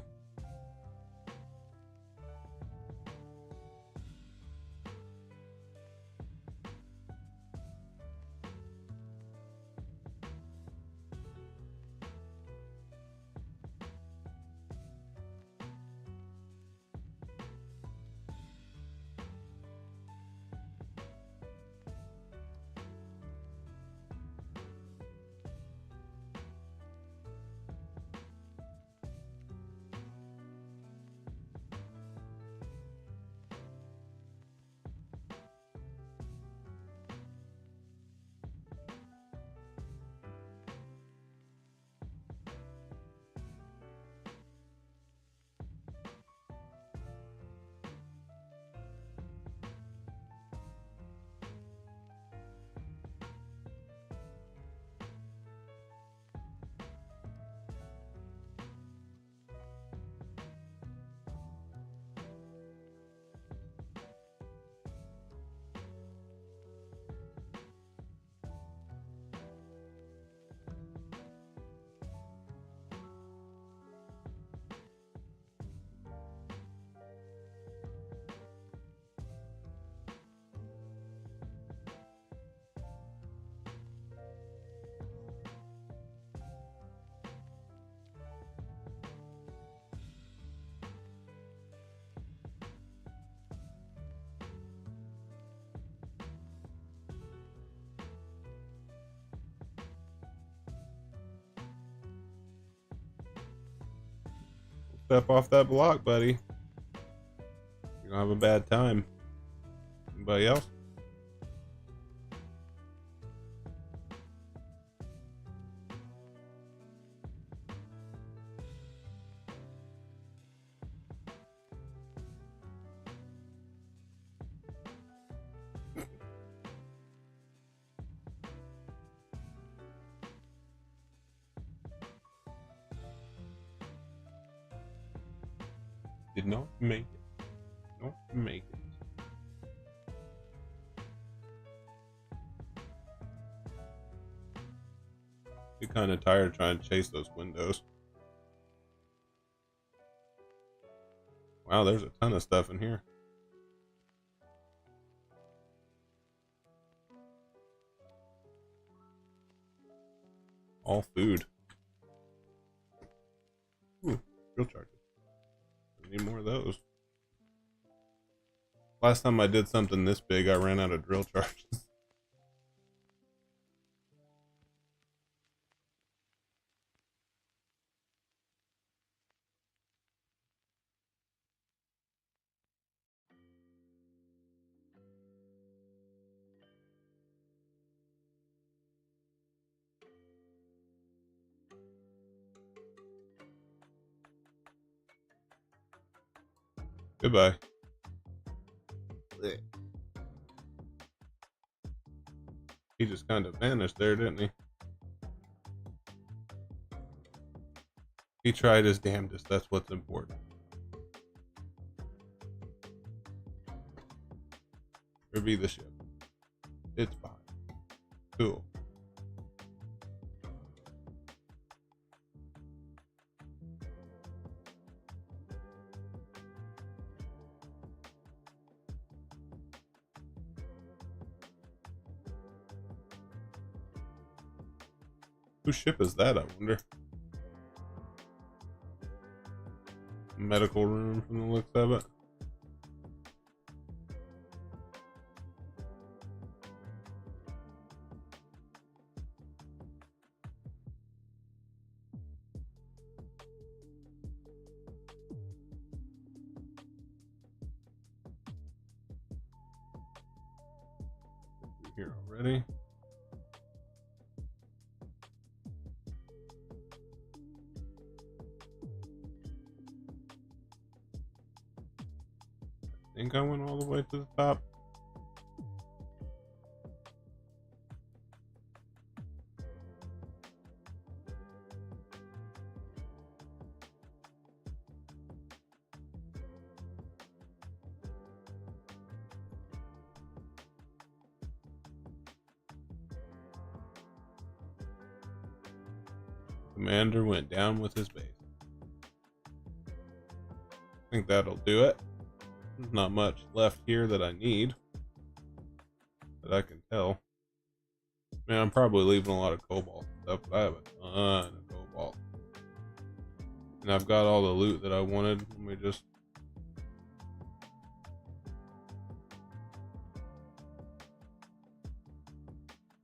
Step off that block, buddy. You're gonna have a bad time. Anybody else? Did not make it. Not make it. Get kind of tired trying to chase those windows. Wow, there's a ton of stuff in here. All food. Ooh, drill charges. I need more of those. Last time I did something this big, I ran out of drill charges. Goodbye. Blech. He just kind of vanished there, didn't he? He tried his damnedest. That's what's important. Review the ship. It's fine. Cool. Whose ship is that, I wonder? Medical room from the looks of it. Here already. I think I went all the way to the top. Commander went down with his base. I think that'll do it. There's not much left here that I need, that I can tell. Man, I'm probably leaving a lot of cobalt stuff, but I have a ton of cobalt. And I've got all the loot that I wanted. Let me just...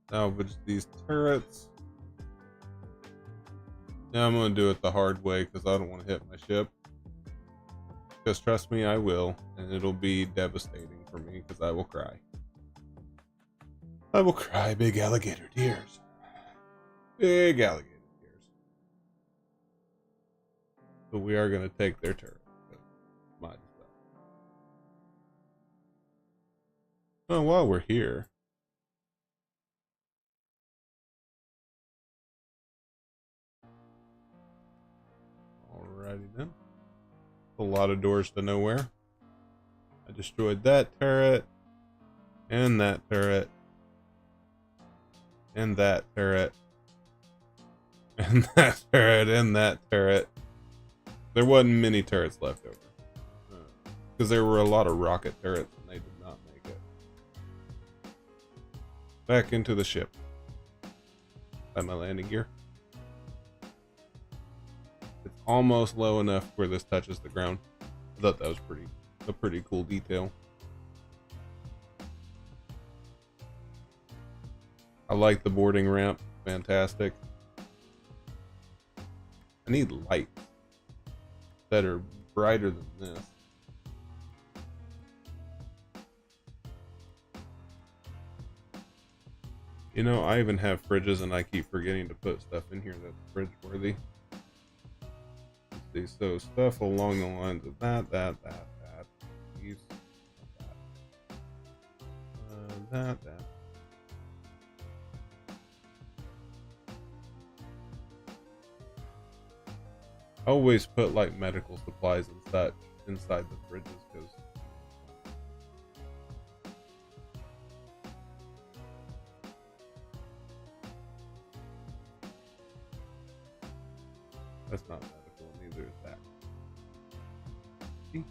salvage these turrets. Now I'm going to do it the hard way because I don't want to hit my ship. Because trust me, I will. And it'll be devastating for me because I will cry. I will cry big alligator tears. Big alligator tears. So we are going to take their turret. Might as well. Well, while we're here. Alrighty then. A lot of doors to nowhere. I destroyed that turret. And that turret. And that turret. And that turret. And that turret. There wasn't many turrets left over. Because there were a lot of rocket turrets and they did not make it. Back into the ship. At my landing gear. It's almost low enough where this touches the ground. I thought that was a pretty cool detail. I like the boarding ramp. Fantastic. I need lights that are brighter than this. You know, I even have fridges and I keep forgetting to put stuff in here that's fridge worthy. Let's see, so stuff along the lines of that. These, that. I always put like medical supplies and such inside the fridges because that's not medical, neither is that. See?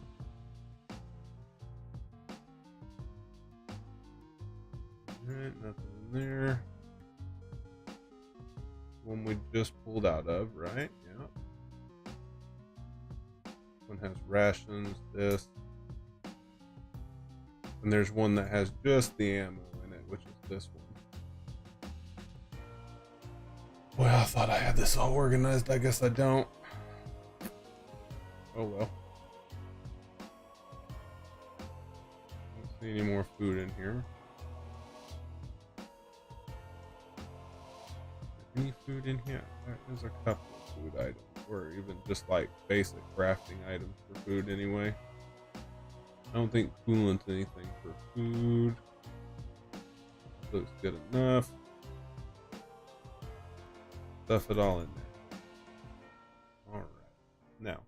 Alright, nothing in there. One we just pulled out of, right? Yeah. One has rations, this. And there's one that has just the ammo in it, which is this one. Well, I thought I had this all organized. I guess I don't. Oh well. Don't see any more food in here. Any food in here? There's a couple of food items, or even just like basic crafting items for food anyway. I don't think coolant's anything for food. looks good enough. Stuff it all in there. Alright. Now.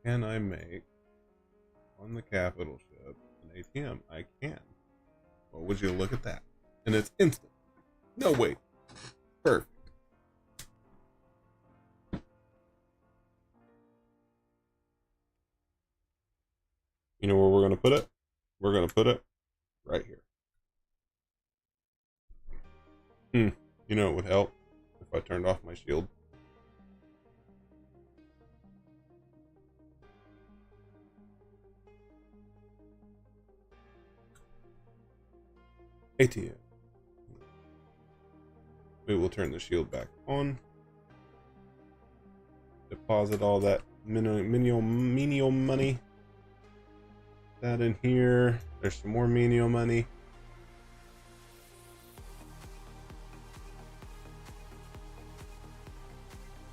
Can I make on the capital ship an ATM? I can. Well, would you look at that? And it's instant. No wait. Perfect. You know where we're going to put it? We're going to put it right here. You know it would help if I turned off my shield. ATM. We will turn the shield back on. Deposit all that menial money. That in here. There's some more menial money.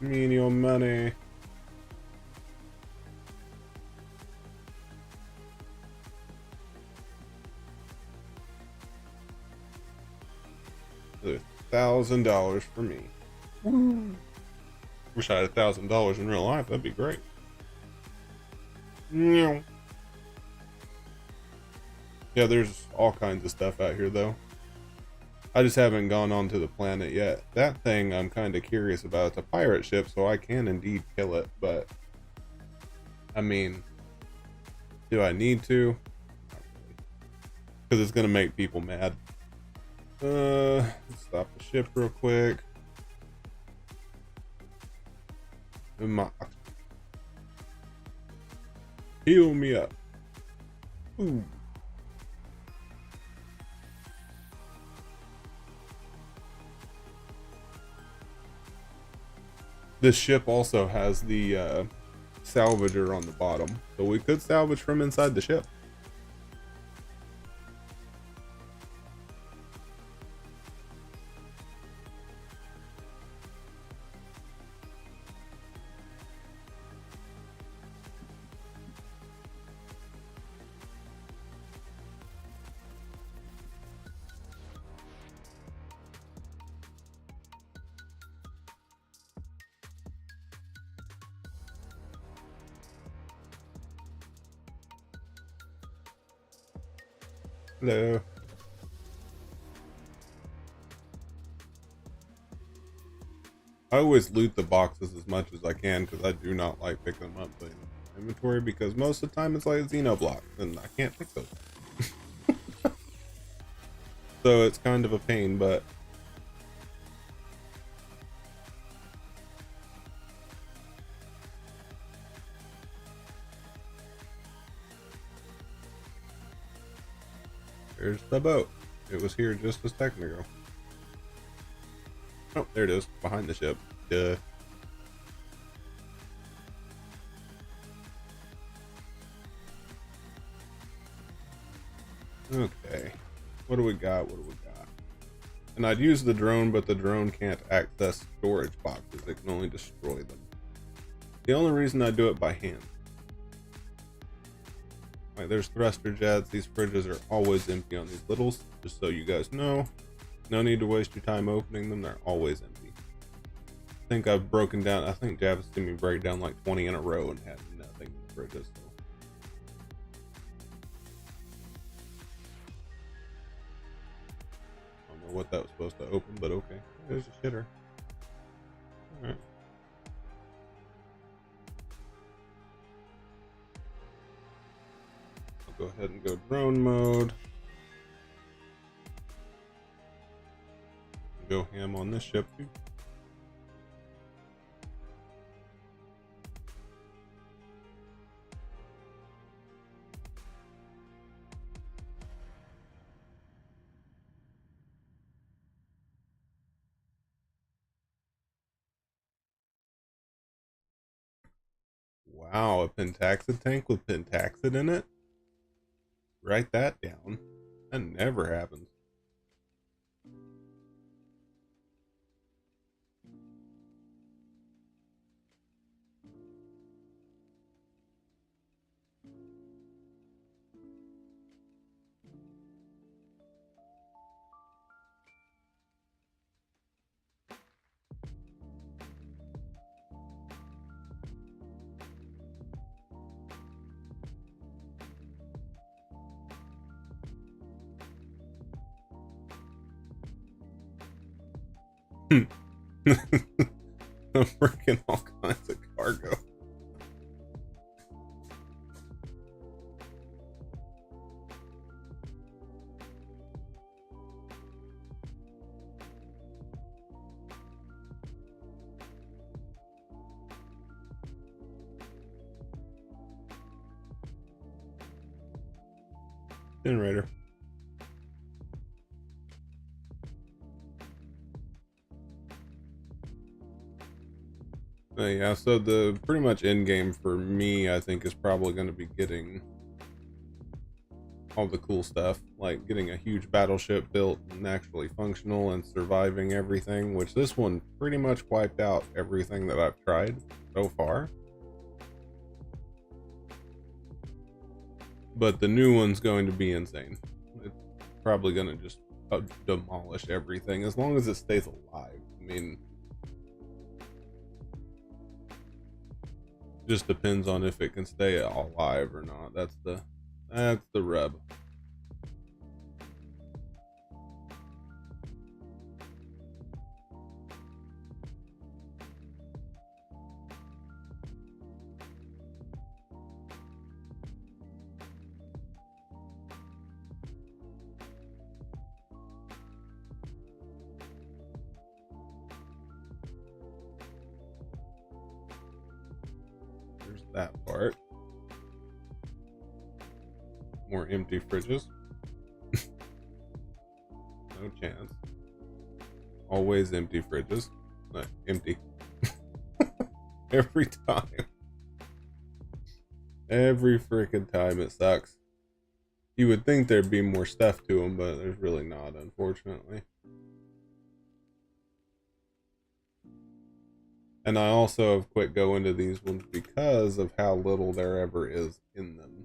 Menial money. $1,000 for me. Woo. Wish I had $1,000 in real life. That'd be great. Yeah, there's all kinds of stuff out here though. I just haven't gone onto the planet yet. That thing I'm kind of curious about. It's a pirate ship, so I can indeed kill it, but I mean, do I need to? Not really. Because it's gonna make people mad. Let's stop the ship real quick. Heal me up. Ooh. This ship also has the salvager on the bottom, so we could salvage from inside the ship. Hello. I always loot the boxes as much as I can because I do not like picking them up in inventory because most of the time it's like a Xenoblock and I can't pick those. So it's kind of a pain, but there's the boat. It was here just a second ago. Oh, there it is, behind the ship. Duh. Okay. What do we got? What do we got? And I'd use the drone, but the drone can't access storage boxes. It can only destroy them. The only reason I do it by hand. Like, there's thruster jets. These fridges are always empty on these littles, just so you guys know. No need to waste your time opening them. They're always empty. I think I've broken down. I think Javis seen me break down like 20 in a row and had nothing in the fridges. So. I don't know what that was supposed to open, but okay. There's a shitter. All right. I'll go ahead and go drone mode. Go ham on this ship too. Wow, a pentaxid tank with pentaxid in it? Write that down. That never happens. Freaking all kinds of cargo. Generator. Yeah, so the pretty much end game for me, I think, is probably going to be getting all the cool stuff, like getting a huge battleship built and actually functional and surviving everything, which this one pretty much wiped out everything that I've tried so far. But the new one's going to be insane. It's probably going to just demolish everything as long as it stays alive. I mean, just depends on if it can stay alive or not. That's the rub. There's that part. More empty fridges. No chance. Always empty fridges. Empty. Every time. Every freaking time. It sucks. You would think there'd be more stuff to them, but there's really not, unfortunately. And I also have quit going to these ones because of how little there ever is in them.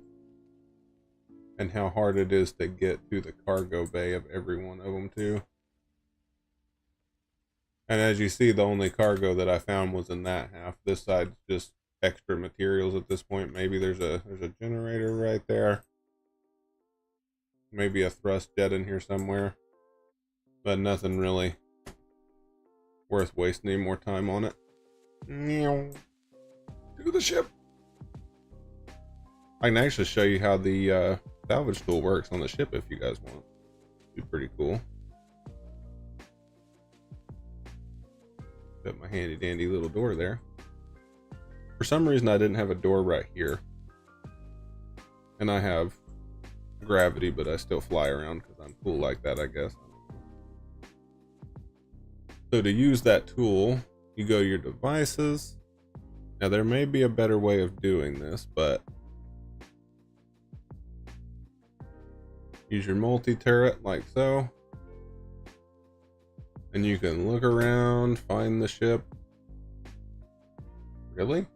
And how hard it is to get to the cargo bay of every one of them too. And as you see, the only cargo that I found was in that half. This side's just extra materials at this point. Maybe there's a generator right there. Maybe a thrust jet in here somewhere. But nothing really worth wasting any more time on it. To the ship. I can actually show you how the salvage tool works on the ship if you guys want. It'd be pretty cool. Got my handy dandy little door there. For some reason I didn't have a door right here. And I have gravity, but I still fly around because I'm cool like that, I guess. So to use that tool, you go to your devices. Now there may be a better way of doing this, but use your multi-turret like so. And you can look around, find the ship. Really?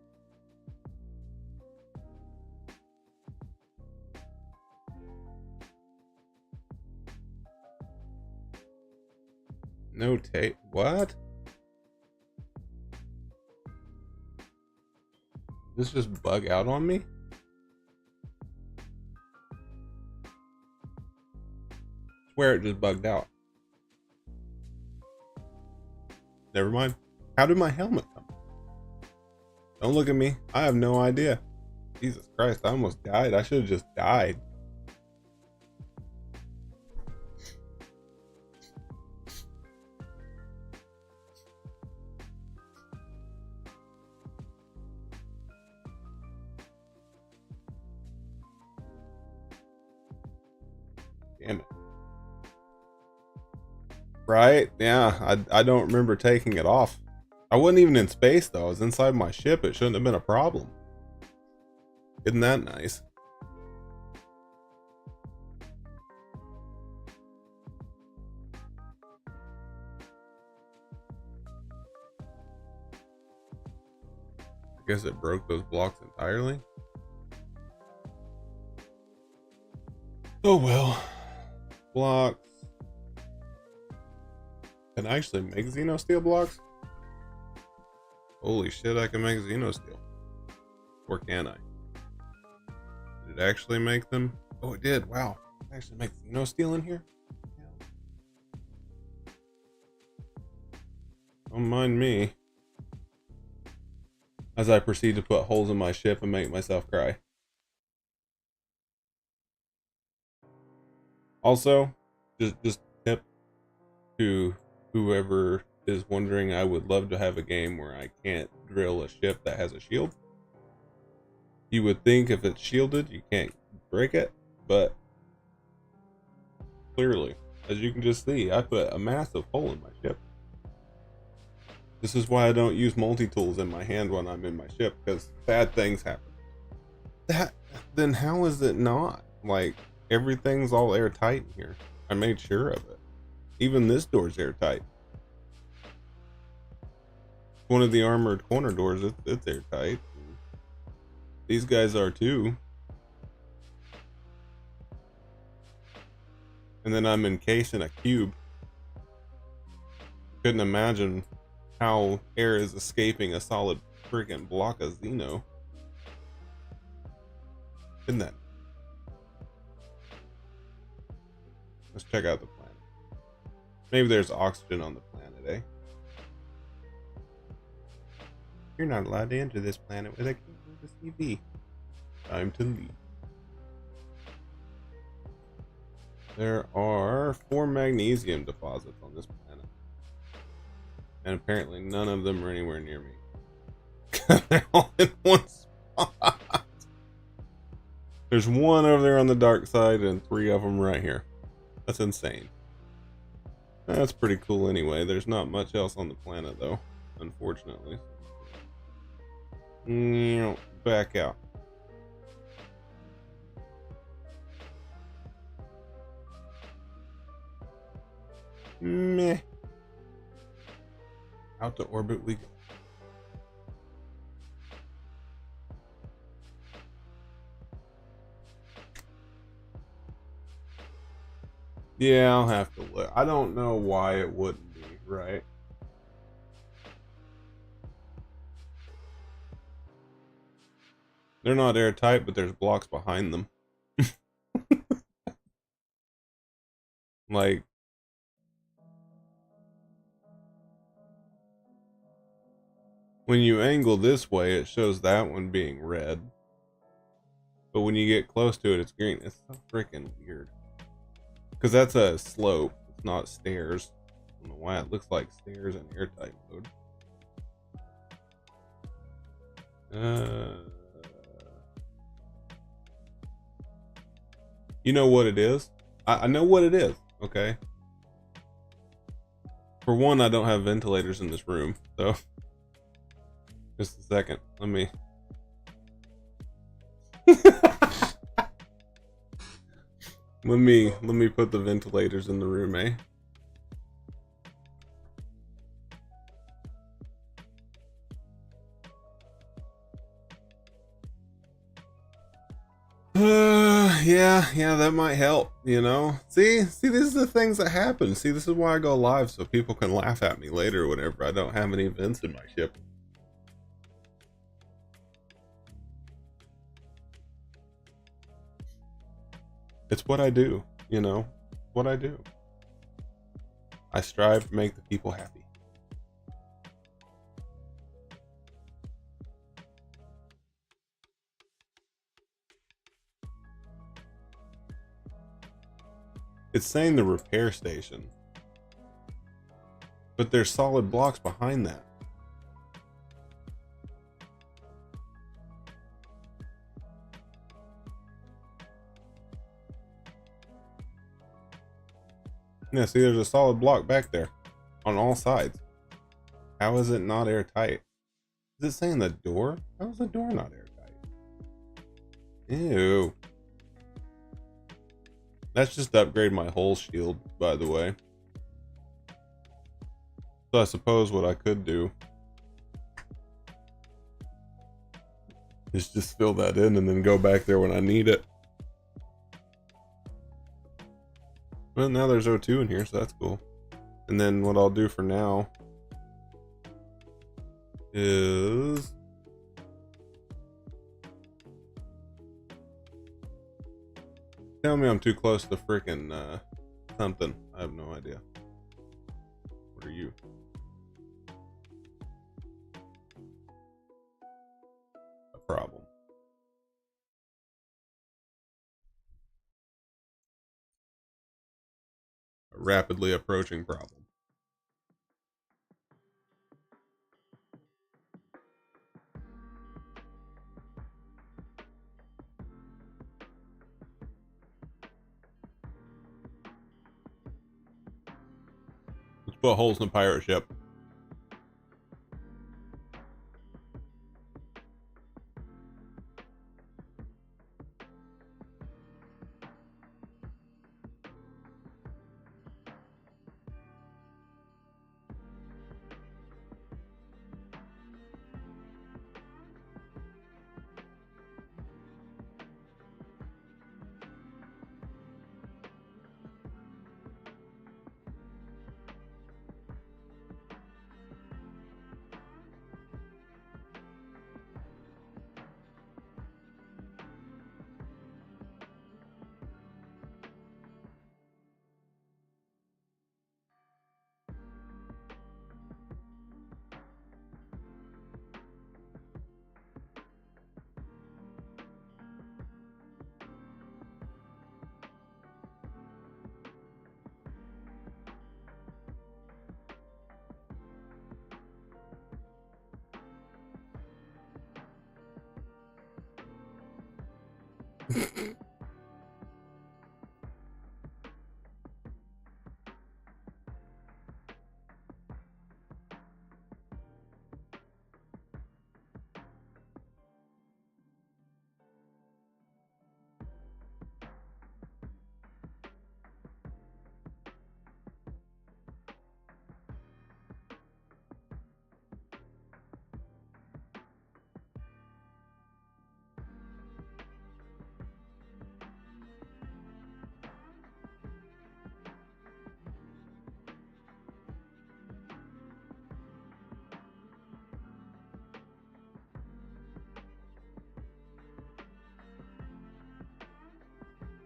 No tape. What? This just bug out on me? Swear it just bugged out. Never mind. How did my helmet come? Don't look at me. I have no idea. Jesus Christ, I almost died. I should have just died. Damn it. Right? Yeah, I don't remember taking it off. I wasn't even in space though. I was inside my ship. It shouldn't have been a problem. Isn't that nice? I guess it broke those blocks entirely. Oh well. Blocks. Can I actually make Xenosteel blocks? Holy shit, I can make Xenosteel. Or can I? Did it actually make them? Oh, it did. Wow. I actually make Xenosteel in here? Don't mind me as I proceed to put holes in my ship and make myself cry. Also, just tip to whoever is wondering, I would love to have a game where I can't drill a ship that has a shield. You would think if it's shielded, you can't break it, but clearly, as you can just see, I put a massive hole in my ship. This is why I don't use multi-tools in my hand when I'm in my ship, because bad things happen. Then how is it not? Like, everything's all airtight in here. I made sure of it. Even this door's airtight. One of the armored corner doors, it's airtight. These guys are too. And then I'm encased in a cube. Couldn't imagine how air is escaping a solid freaking block of Xeno. Isn't that? Let's check out the planet. Maybe there's oxygen on the planet, eh? You're not allowed to enter this planet with a CV. Time to leave. There are 4 magnesium deposits on this planet. And apparently none of them are anywhere near me. They're all in one spot. There's 1 over there on the dark side and 3 of them right here. That's insane. That's pretty cool anyway. There's not much else on the planet though, unfortunately. Back out. Meh. Out to orbit we go. Yeah, I'll have to look. I don't know why it wouldn't be, right? They're not airtight, but there's blocks behind them. Like, when you angle this way, it shows that one being red. But when you get close to it, it's green. It's so freaking weird. Because that's a slope, it's not stairs. I don't know why it looks like stairs in airtight mode. You know what it is? I know what it is, okay? For one, I don't have ventilators in this room, so just a second. Let me let me put the ventilators in the room, eh? Yeah, that might help, you know? See, these are the things that happen. See, this is why I go live, so people can laugh at me later whenever I don't have any vents in my ship. It's what I do, you know? What I do. I strive to make the people happy. It's saying the repair station, but there's solid blocks behind that. Yeah, see, there's a solid block back there on all sides. How is it not airtight? Is it saying the door? How is the door not airtight? Ew. That's just to upgrade my hull shield, by the way. So I suppose what I could do is just fill that in and then go back there when I need it. Well, now there's O2 in here, so that's cool. And then what I'll do for now is tell me I'm too close to freaking something. I have no idea. What are you? problem. A rapidly approaching problem. Let's put holes in the pirate ship.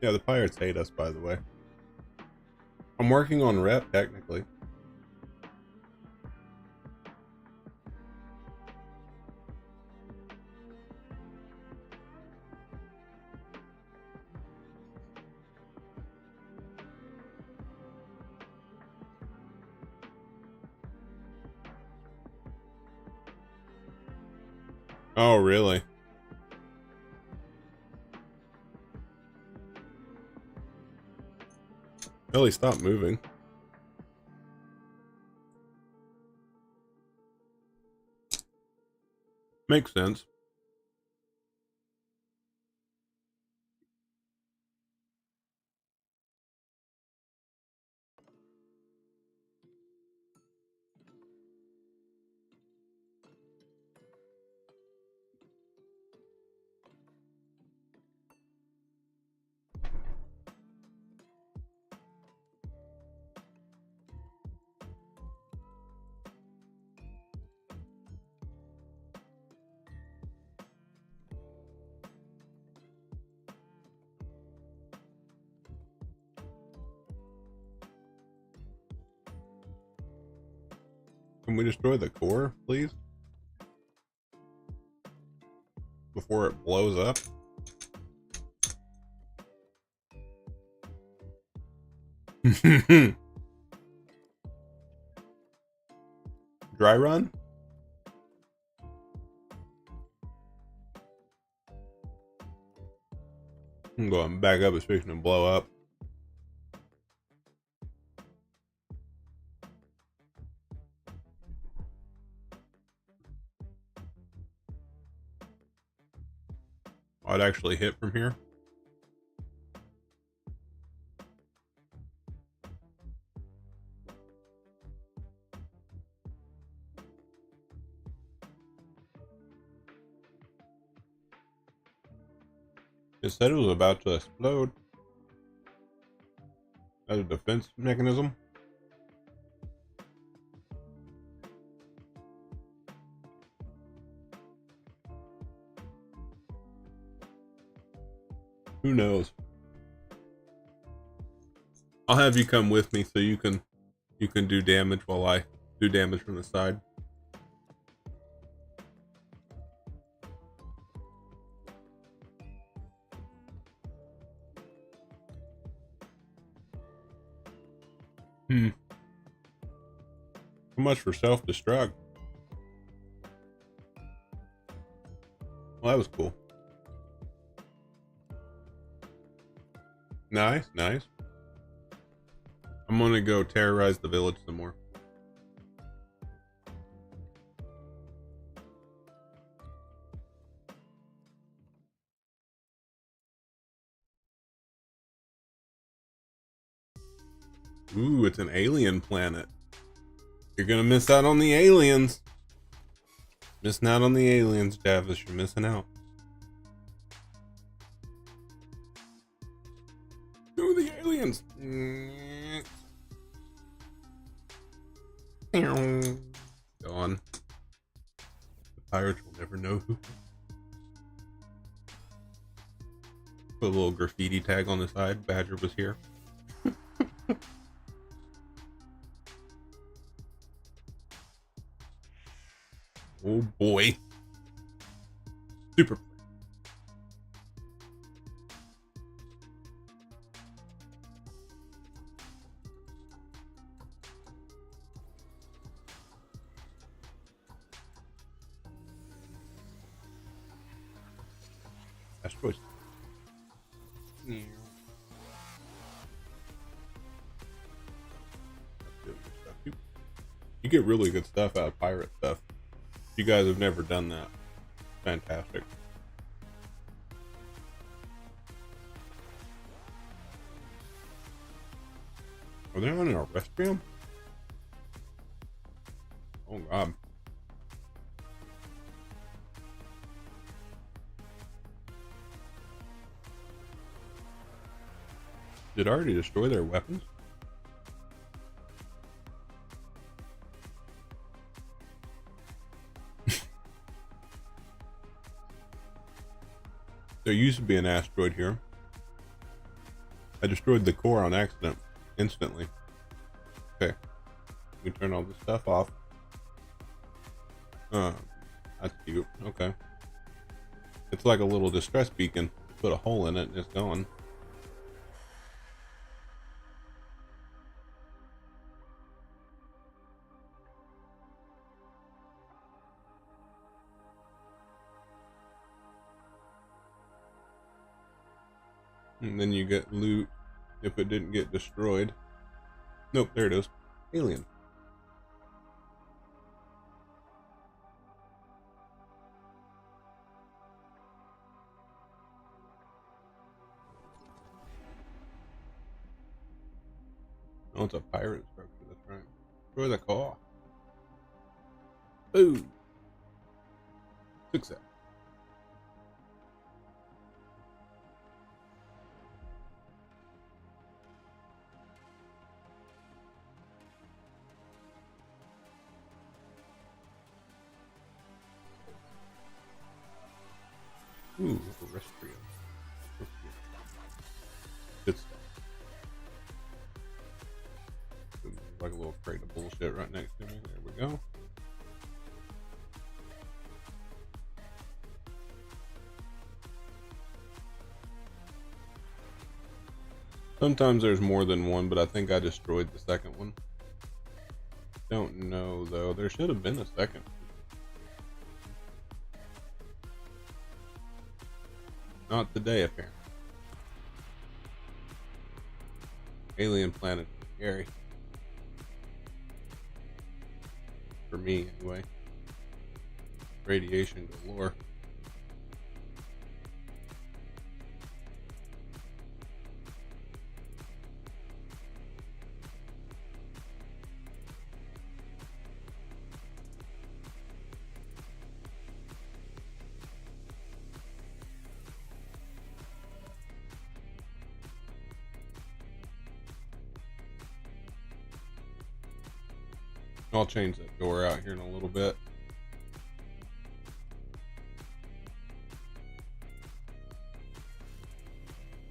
Yeah, the pirates hate us, by the way. I'm working on rep, technically. Oh, really? Ellie, stop moving. Makes sense. Can we destroy the core, please? Before it blows up? Dry run? I'm going back up, it's fixing to blow up. Oh, it actually hit from here. It said it was about to explode. As a defense mechanism. Who knows? I'll have you come with me so you can do damage while I do damage from the side. Hmm. So much for self-destruct. Well, that was cool. Nice, nice. I'm gonna go terrorize the village some more. Ooh, it's an alien planet. You're gonna miss out on the aliens. Missing out on the aliens, Davis. You're missing out. Who are the aliens? Gone. The pirates will never know who. Put a little graffiti tag on the side. Badger was here. Oh boy. Super. Asteroids. You get really good stuff out of pirate stuff. You guys have never done that. Fantastic. Are they on an restroom? Oh god. Did it already destroy their weapons? There used to be an asteroid here. I destroyed the core on accident. Instantly. Okay. We turn all this stuff off. That's cute. Okay. It's like a little distress beacon. You put a hole in it and it's gone. And then you get loot if it didn't get destroyed. Nope, there it is. Alien. Oh, it's a pirate structure, that's right. Destroy the car. Boom. Success. Ooh, terrestrial. Good stuff. Like a little crate of bullshit right next to me. There we go. Sometimes there's more than one, but I think I destroyed the second one. Don't know though. There should have been a second. Not today, apparently. Alien planet is scary. For me, anyway. Radiation galore. I'll change that door out here in a little bit.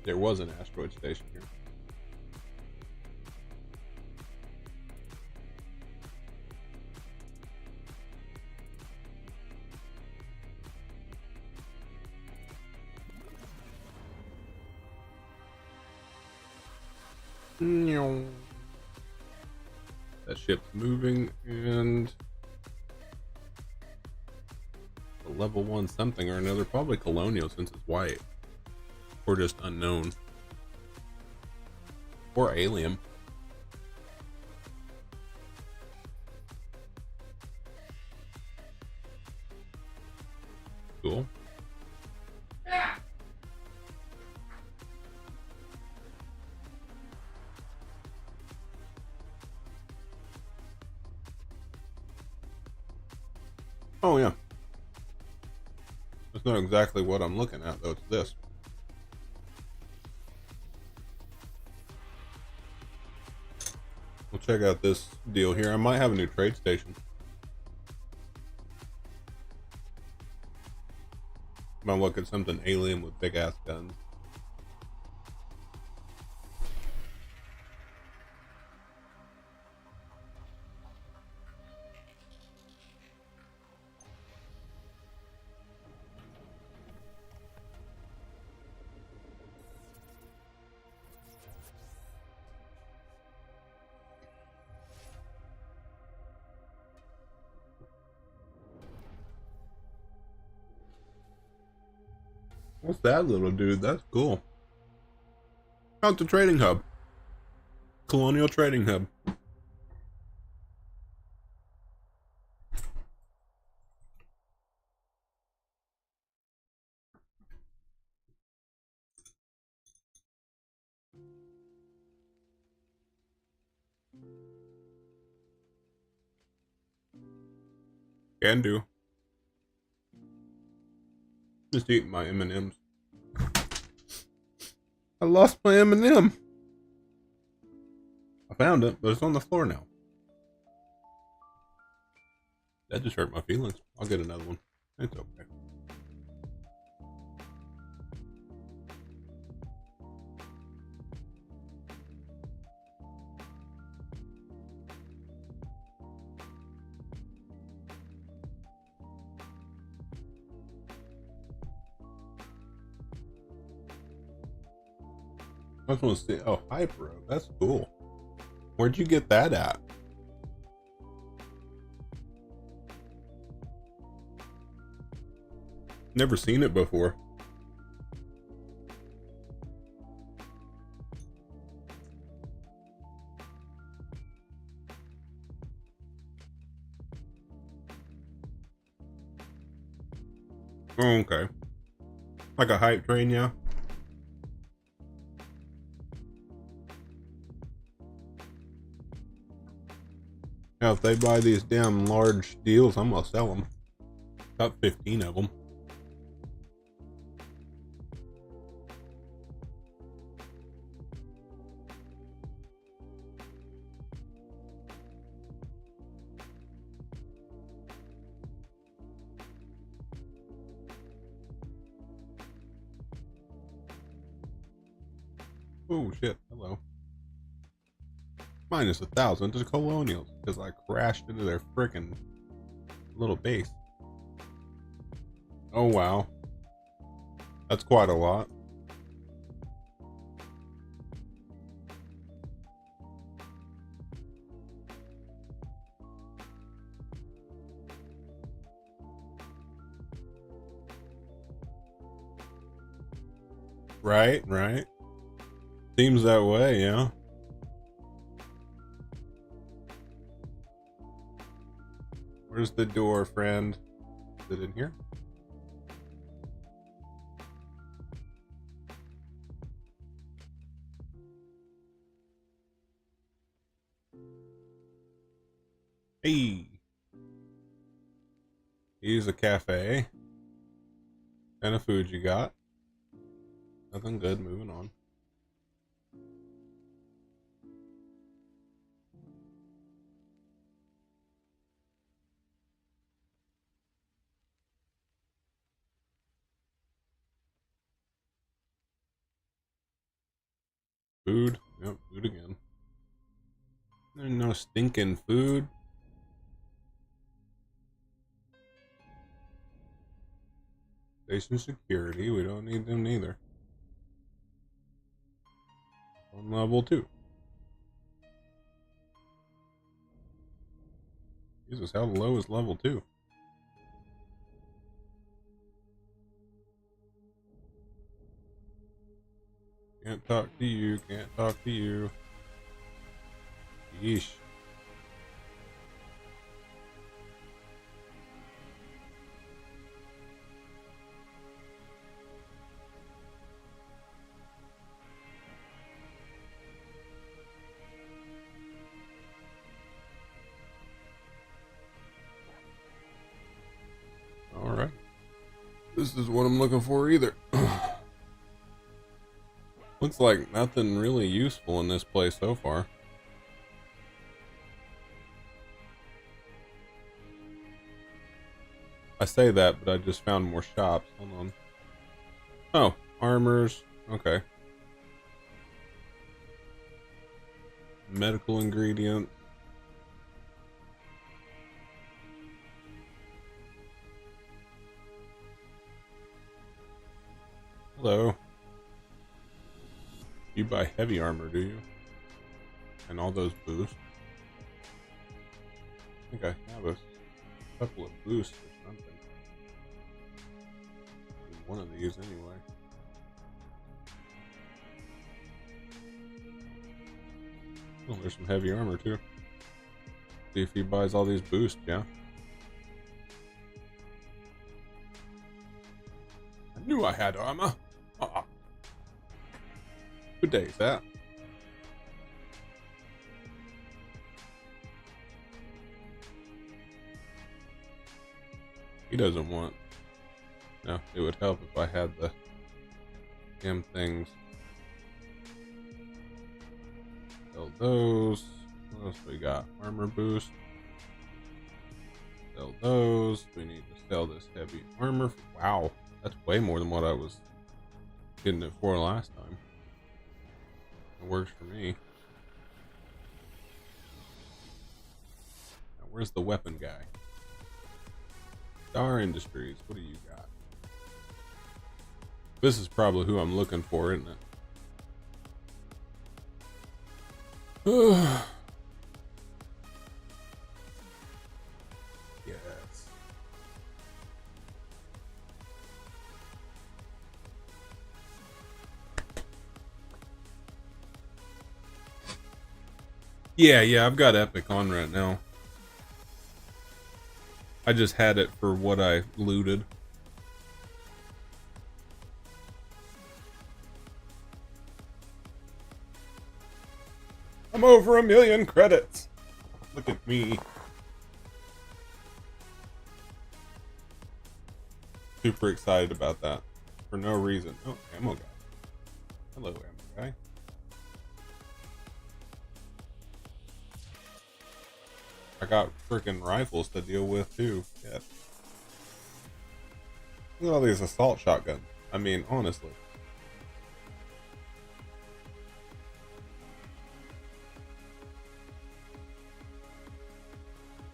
There was an asteroid station here. ship's moving, and a level 1 something or another, probably colonial since it's white, or just unknown, or alien. Cool. Oh yeah. That's not exactly what I'm looking at though, it's this. We'll check out this deal here. I might have a new trade station. Might look at something alien with big ass guns. What's that little dude? That's cool. Out the trading hub. Colonial trading hub. Can do. Just eating my M&Ms. I lost my M&M. I found it, but it's on the floor now. That just hurt my feelings. I'll get another one. It's okay. I just want to see. Oh, Hyper. That's cool. Where'd you get that at? Never seen it before. Oh, okay. Like a hype train, yeah. Now, if they buy these damn large deals, I'm gonna sell them. About 15 of them. Oh shit, hello. Minus 1,000 to colonials because I crashed into their freaking little base. Oh wow. That's quite a lot. Right, right. Seems that way, yeah. Where's the door, friend? Is it in here? Hey. Here's a cafe. What kind of food you got? Nothing good, moving on. Food. Yep, food again. There's no stinking food. Station security. We don't need them neither. On level 2. Jesus, how low is level 2? Can't talk to you, can't talk to you. Yeesh. Alright. This is what I'm looking for either. Looks like nothing really useful in this place so far. I say that, but I just found more shops. Hold on. Oh, armors. Okay. Medical ingredients. Hello. You buy heavy armor, do you? And all those boosts? I think I have a couple of boosts or something. One of these anyway. Oh, there's some heavy armor too. See if he buys all these boosts, yeah. I knew I had armor. Good day is that? He doesn't want. No, it would help if I had the damn things. Sell those. What else we got? Armor boost. Sell those. We need to sell this heavy armor. Wow, that's way more than what I was getting it for last time. It works for me. Now, where's the weapon guy? Star Industries. What do you got? This is probably who I'm looking for, isn't it? Yes. Yeah, I've got Epic on right now. I just had it for what I looted. I'm over 1,000,000 credits. Look at me. Super excited about that. For no reason. Oh, ammo guy. Hello, ammo guy. I got freaking rifles to deal with too. Yeah. Look at all these assault shotguns. I mean, honestly.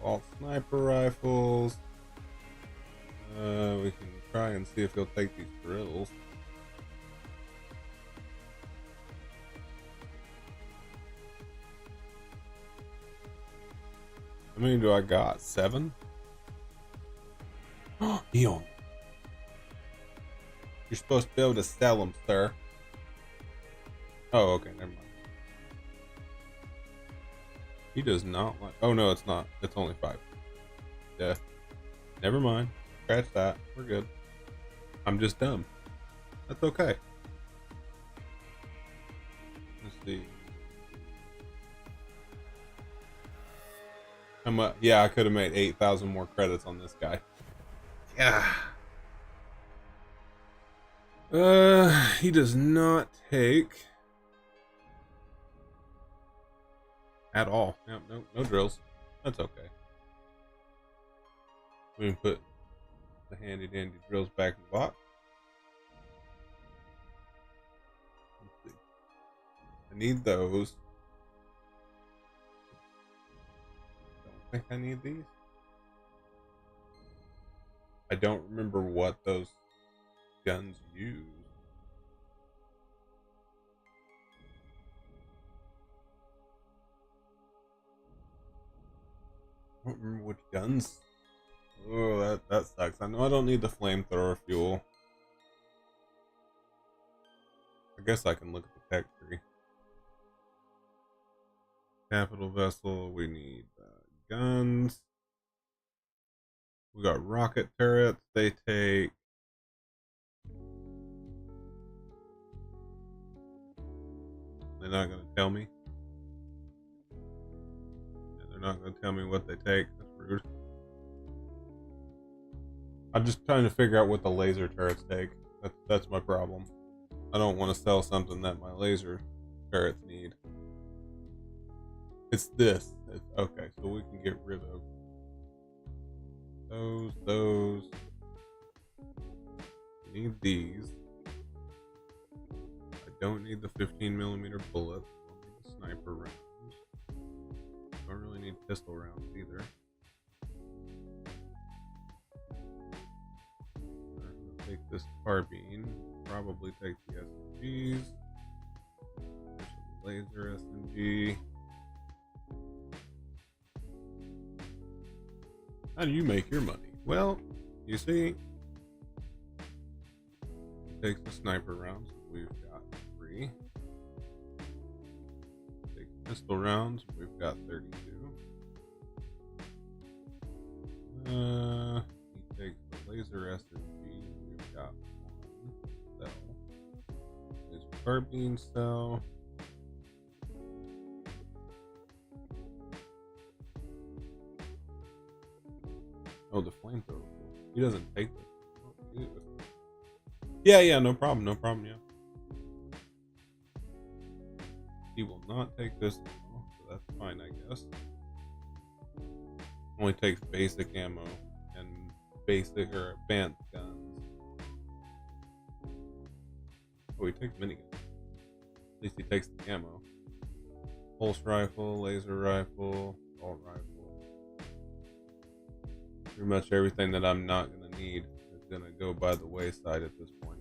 All sniper rifles. We can try and see if he'll take these drills. How many do I got? 7? Oh, Eon. You're supposed to be able to sell them, sir. Oh, okay, never mind. He does not like. Oh no, it's not. It's only 5. Yeah. Never mind. Scratch that. We're good. I'm just dumb. That's okay. Let's see. How much? Yeah, I could have made 8,000 more credits on this guy. Yeah. He does not take at all. No drills. That's okay. We can put the handy dandy drills back in the box. Let's see. I need those. Don't think I need these. I don't remember what those guns use. don't remember which guns. Oh, that sucks. I know I don't need the flamethrower fuel. I guess I can look at the tech tree. Capital vessel. We need guns. We got rocket turrets. They take. They're not gonna tell me. Yeah, they're not gonna tell me what they take. That's rude. I'm just trying to figure out what the laser turrets take. That's my problem. I don't want to sell something that my laser turrets need. It's this. Okay, so we can get rid of those. We need these. I don't need the 15mm bullets. I don't need the sniper rounds. Don't really need pistol rounds either. Take this carbine, probably take the SMGs. There's a laser SMG. How do you make your money? Well, you see, take the sniper rounds. We've got 3. Take pistol rounds. We've got 32. He takes the laser SMG. We've got 1 cell. There's carbine cell. Oh, the flamethrower. He doesn't take this. Yeah, no problem, yeah. He will not take this ammo, so that's fine, I guess. Only takes basic ammo and basic or advanced guns. Oh, he takes miniguns. At least he takes the ammo. Pulse rifle, laser rifle, assault rifle. Pretty much everything that I'm not going to need is going to go by the wayside at this point.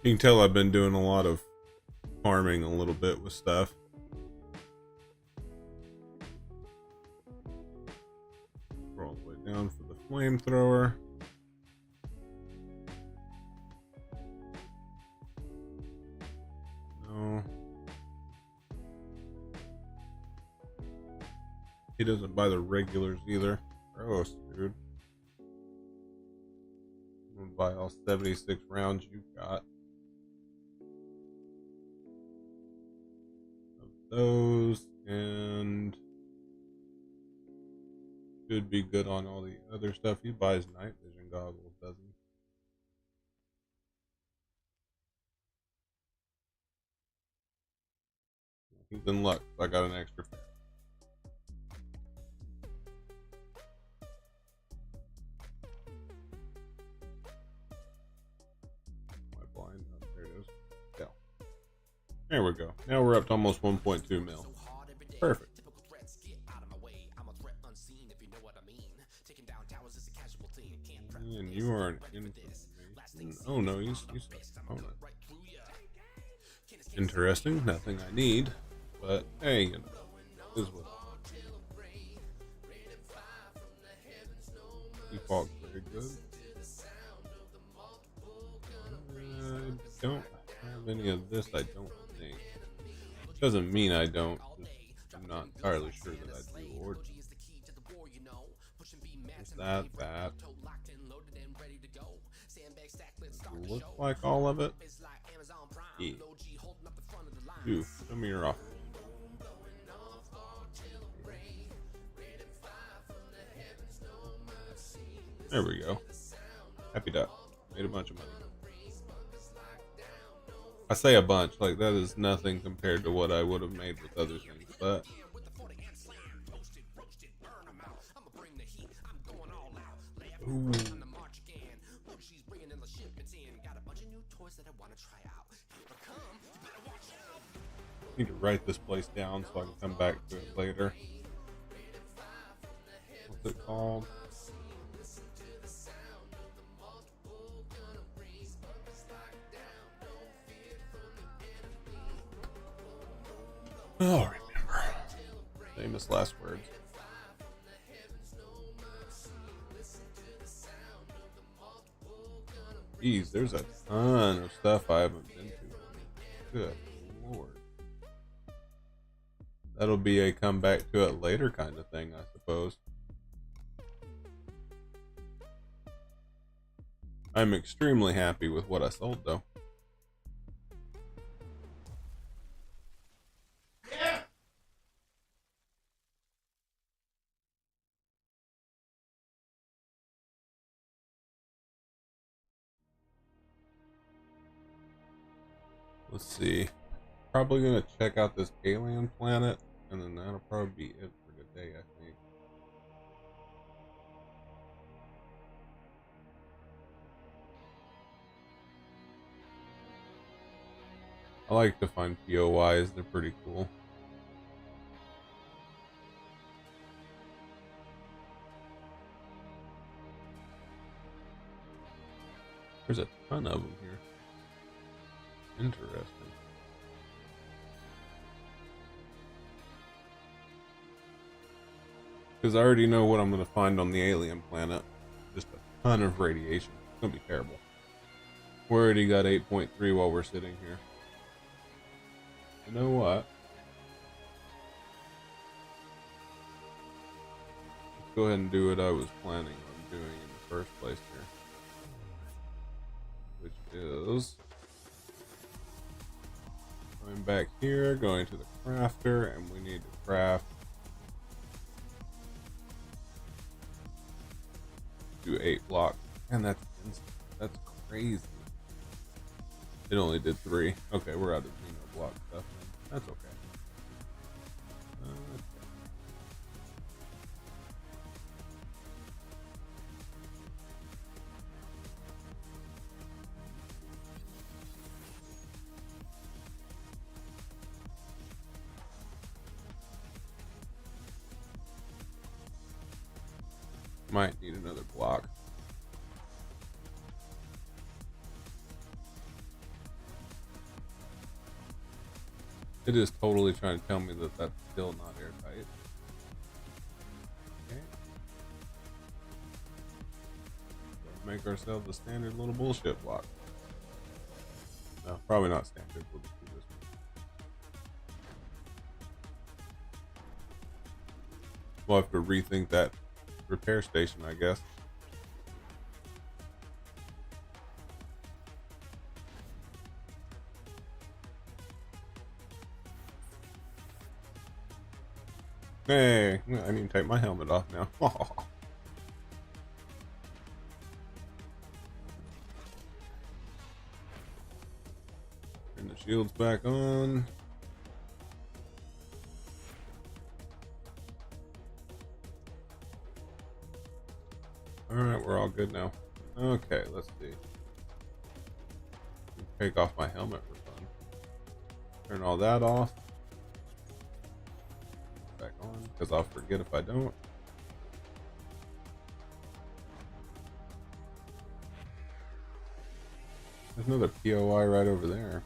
You can tell I've been doing a lot of farming a little bit with stuff. We're all the way down for the flamethrower. No. He doesn't buy the regulars either. Gross, dude. I'm gonna buy all 76 rounds you've got. Those, and should be good on all the other stuff. He buys night vision goggles, doesn't he? He's in luck. I got an extra pair. My blind. Oh, there it is. Yeah. There we go. Now we're up to almost 1.2 mil. Perfect. And you are an information. Oh no, he's a opponent. Interesting. Nothing I need, but hey, you know, is what. He fought very good. I don't have any of this. I don't think. Doesn't mean I don't. I'm not entirely sure that I do. Or that. Looks like all of it. Yeah. Ooh, show me your offer. There we go. Happy duck. Made a bunch of money. I say a bunch, like that is nothing compared to what I would have made with other things, but ooh. Need to write this place down so I can come back to it later. What's it called? famous last words. Geez, there's a ton of stuff I haven't been to. Good lord. That'll be a come back to it later kind of thing, I suppose. I'm extremely happy with what I sold, though. Let's see. Probably gonna check out this alien planet, and then that'll probably be it for today, I think. I like to find POIs, they're pretty cool. There's a ton of them here. Interesting. Because I already know what I'm going to find on the alien planet. Just a ton of radiation. It's going to be terrible. We already got 8.3 while we're sitting here. You know what? Let's go ahead and do what I was planning on doing in the first place here. Which is going back here, going to the crafter, and we need to craft. Do 8 blocks. And that's crazy. It only did 3. Okay, we're out of block stuff. That's okay. Might need another block. It is totally trying to tell me that that's still not airtight. Okay. Make ourselves a standard little bullshit block. No, probably not standard. We'll just do this one. We'll have to rethink that repair station, I guess. Hey, I need to take my helmet off now. Turn the shields back on. Alright, we're all good now. Okay, let's see. Take off my helmet for fun. Turn all that off. Back on, because I'll forget if I don't. There's another POI right over there.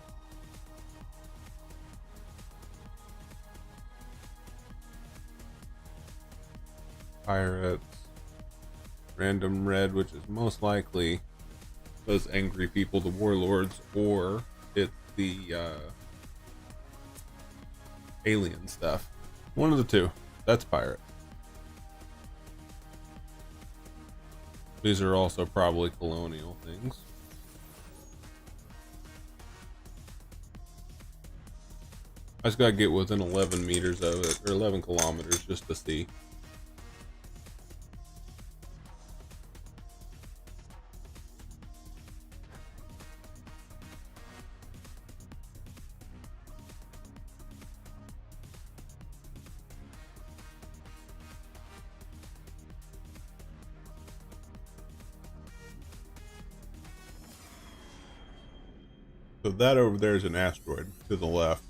Pirates. Random red, which is most likely those angry people, the warlords, or it's the alien stuff. One of the two. That's pirate. These are also probably colonial things. I just gotta get within 11 meters of it, or 11 kilometers, just to see. So that over there is an asteroid to the left.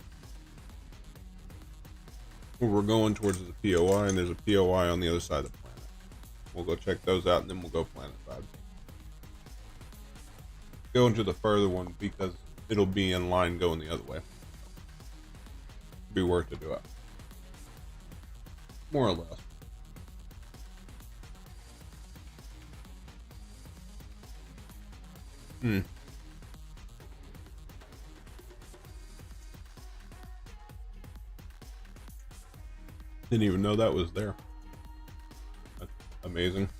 We're going towards the POI, and there's a POI on the other side of the planet. We'll go check those out, and then we'll go planet side. Go into the further one because it'll be in line going the other way. Be worth to do it. more or less. Hmm. Didn't even know that was there. That's amazing.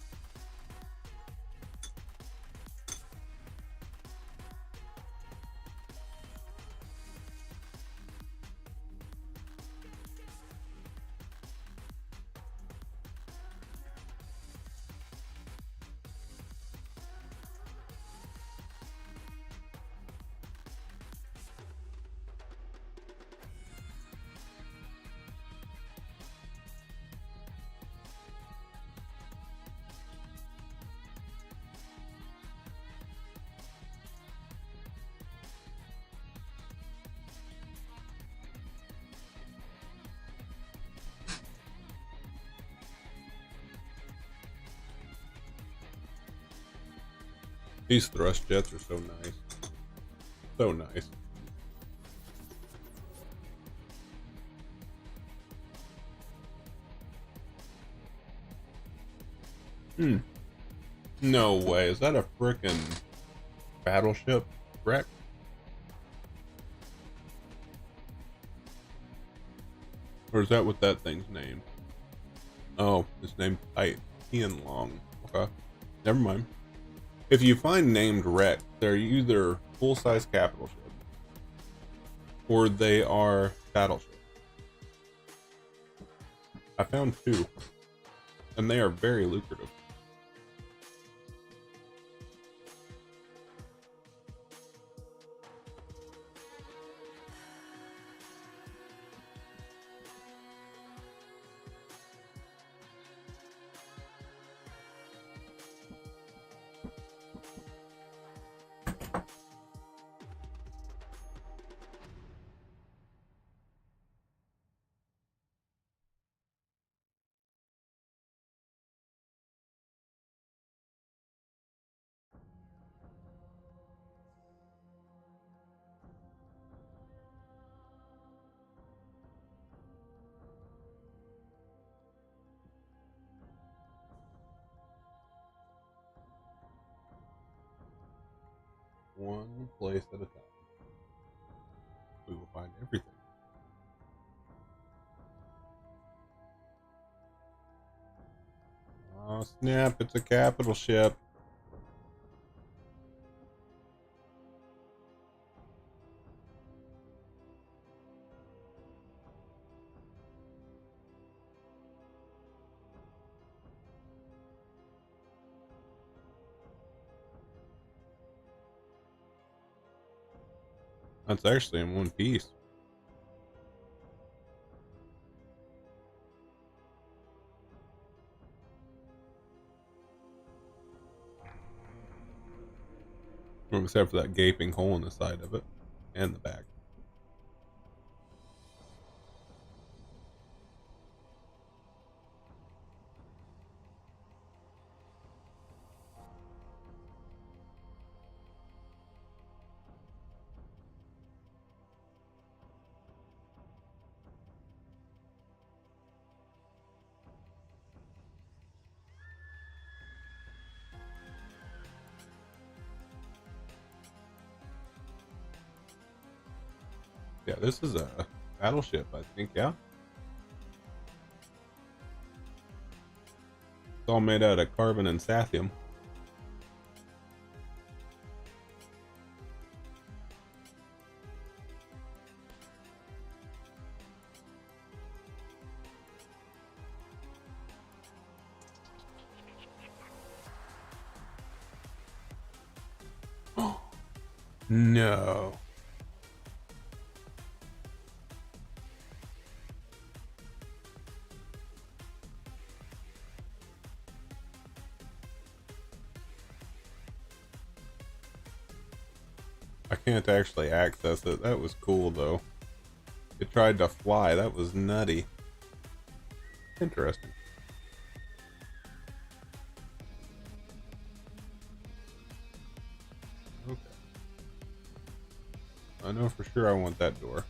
These thrust jets are so nice. So nice. Hmm. No way. Is that a frickin' battleship wreck? Or is that what that thing's named? Oh, it's named Tianlong. Okay. Never mind. If you find named wrecks, they're either full-size capital ships or they are battleships. I found two, and they are very lucrative. One place at a time. We will find everything. Oh snap, it's a capital ship. That's actually in one piece. Except for that gaping hole in the side of it and the back. Yeah, this is a battleship, I think, yeah. It's all made out of carbon and sathium. No. I can't actually access it. That was cool, though. It tried to fly. That was nutty. Interesting. Okay. I know for sure I want that door.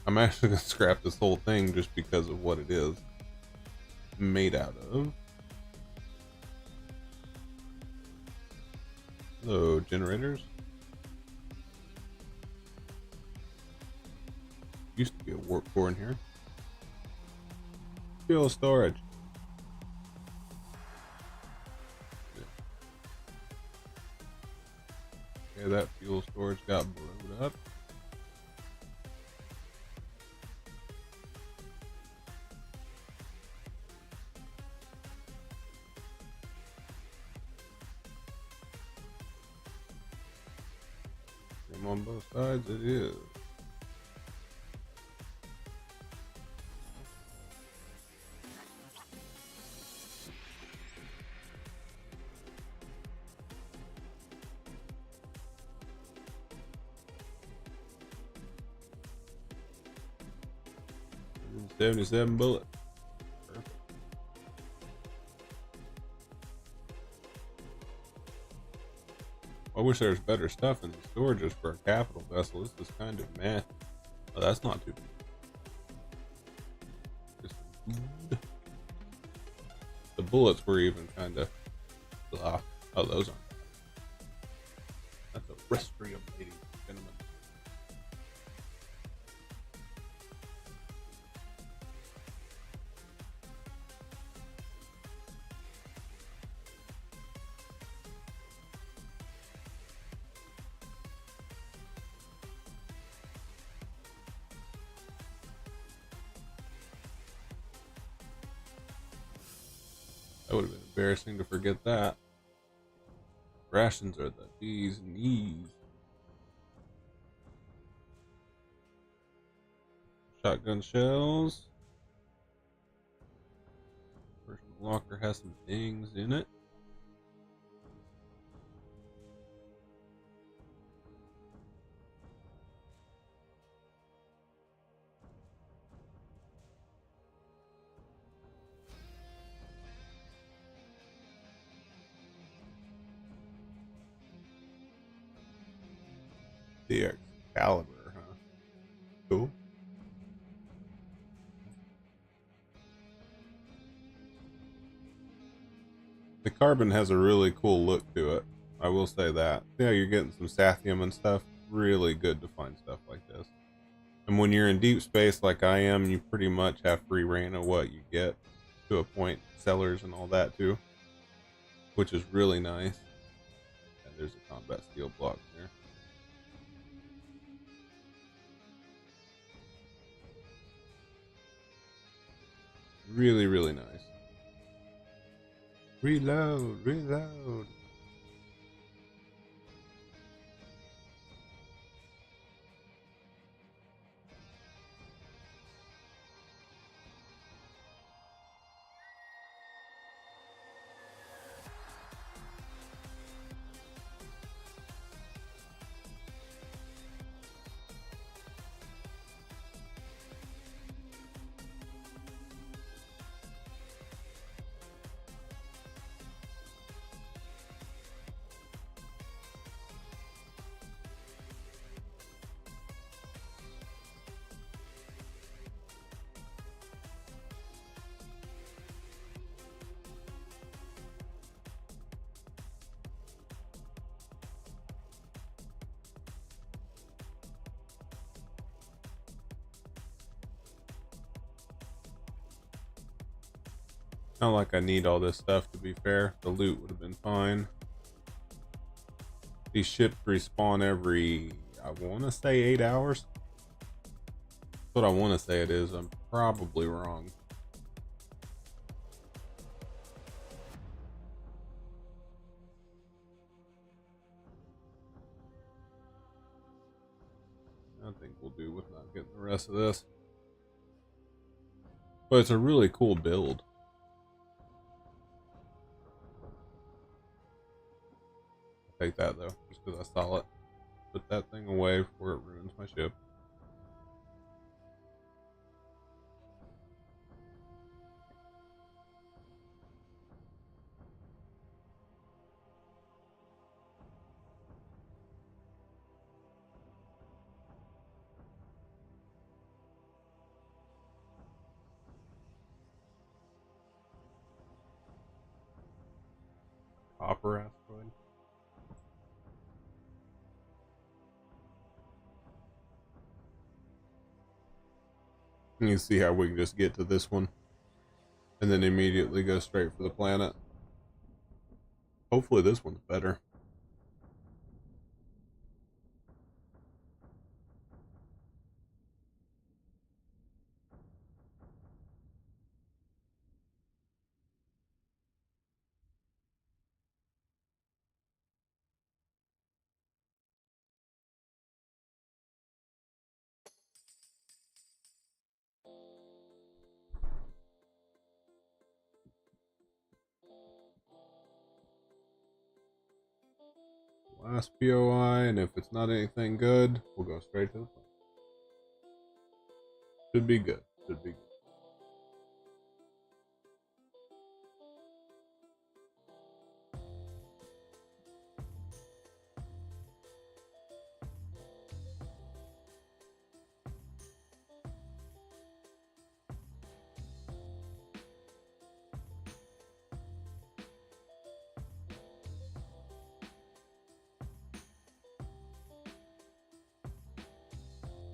I'm actually going to scrap this whole thing just because of what it is. made out of. Hello, generators. Used to be a warp core in here. Fuel storage. Okay, that fuel storage got blown up. Same on both sides, it is. $77 bullets. Perfect. I wish there was better stuff in the storages for a capital vessel. This is kind of meh. Oh, that's not too bad. The bullets were even kind of blah. Oh, those aren't. That's a restrium, ladies and gentlemen. That would have been embarrassing to forget that. Rations are the B's and E's. Shotgun shells. Personal locker has some things in it. The Excalibur, huh? Cool. The carbon has a really cool look to it. I will say that. Yeah, you're getting some sathium and stuff. Really good to find stuff like this. And when you're in deep space like I am, you pretty much have free reign of what you get to a point. Sellers and all that too. Which is really nice. And there's a combat steel block there. Really, really nice. Reload, reload. Not like I need all this stuff, to be fair. The loot would have been fine. These ships respawn every, I want to say 8 hours. That's what I want to say it is. I'm probably wrong. I think we'll do with not getting the rest of this. But it's a really cool build. I'll take that though, just because I saw it. Put that thing away before it ruins my ship. Copper asteroid. And you see how we can just get to this one and then immediately go straight for the planet. Hopefully this one's better. Last POI, and if it's not anything good, we'll go straight to the planet. Should be good. Should be good.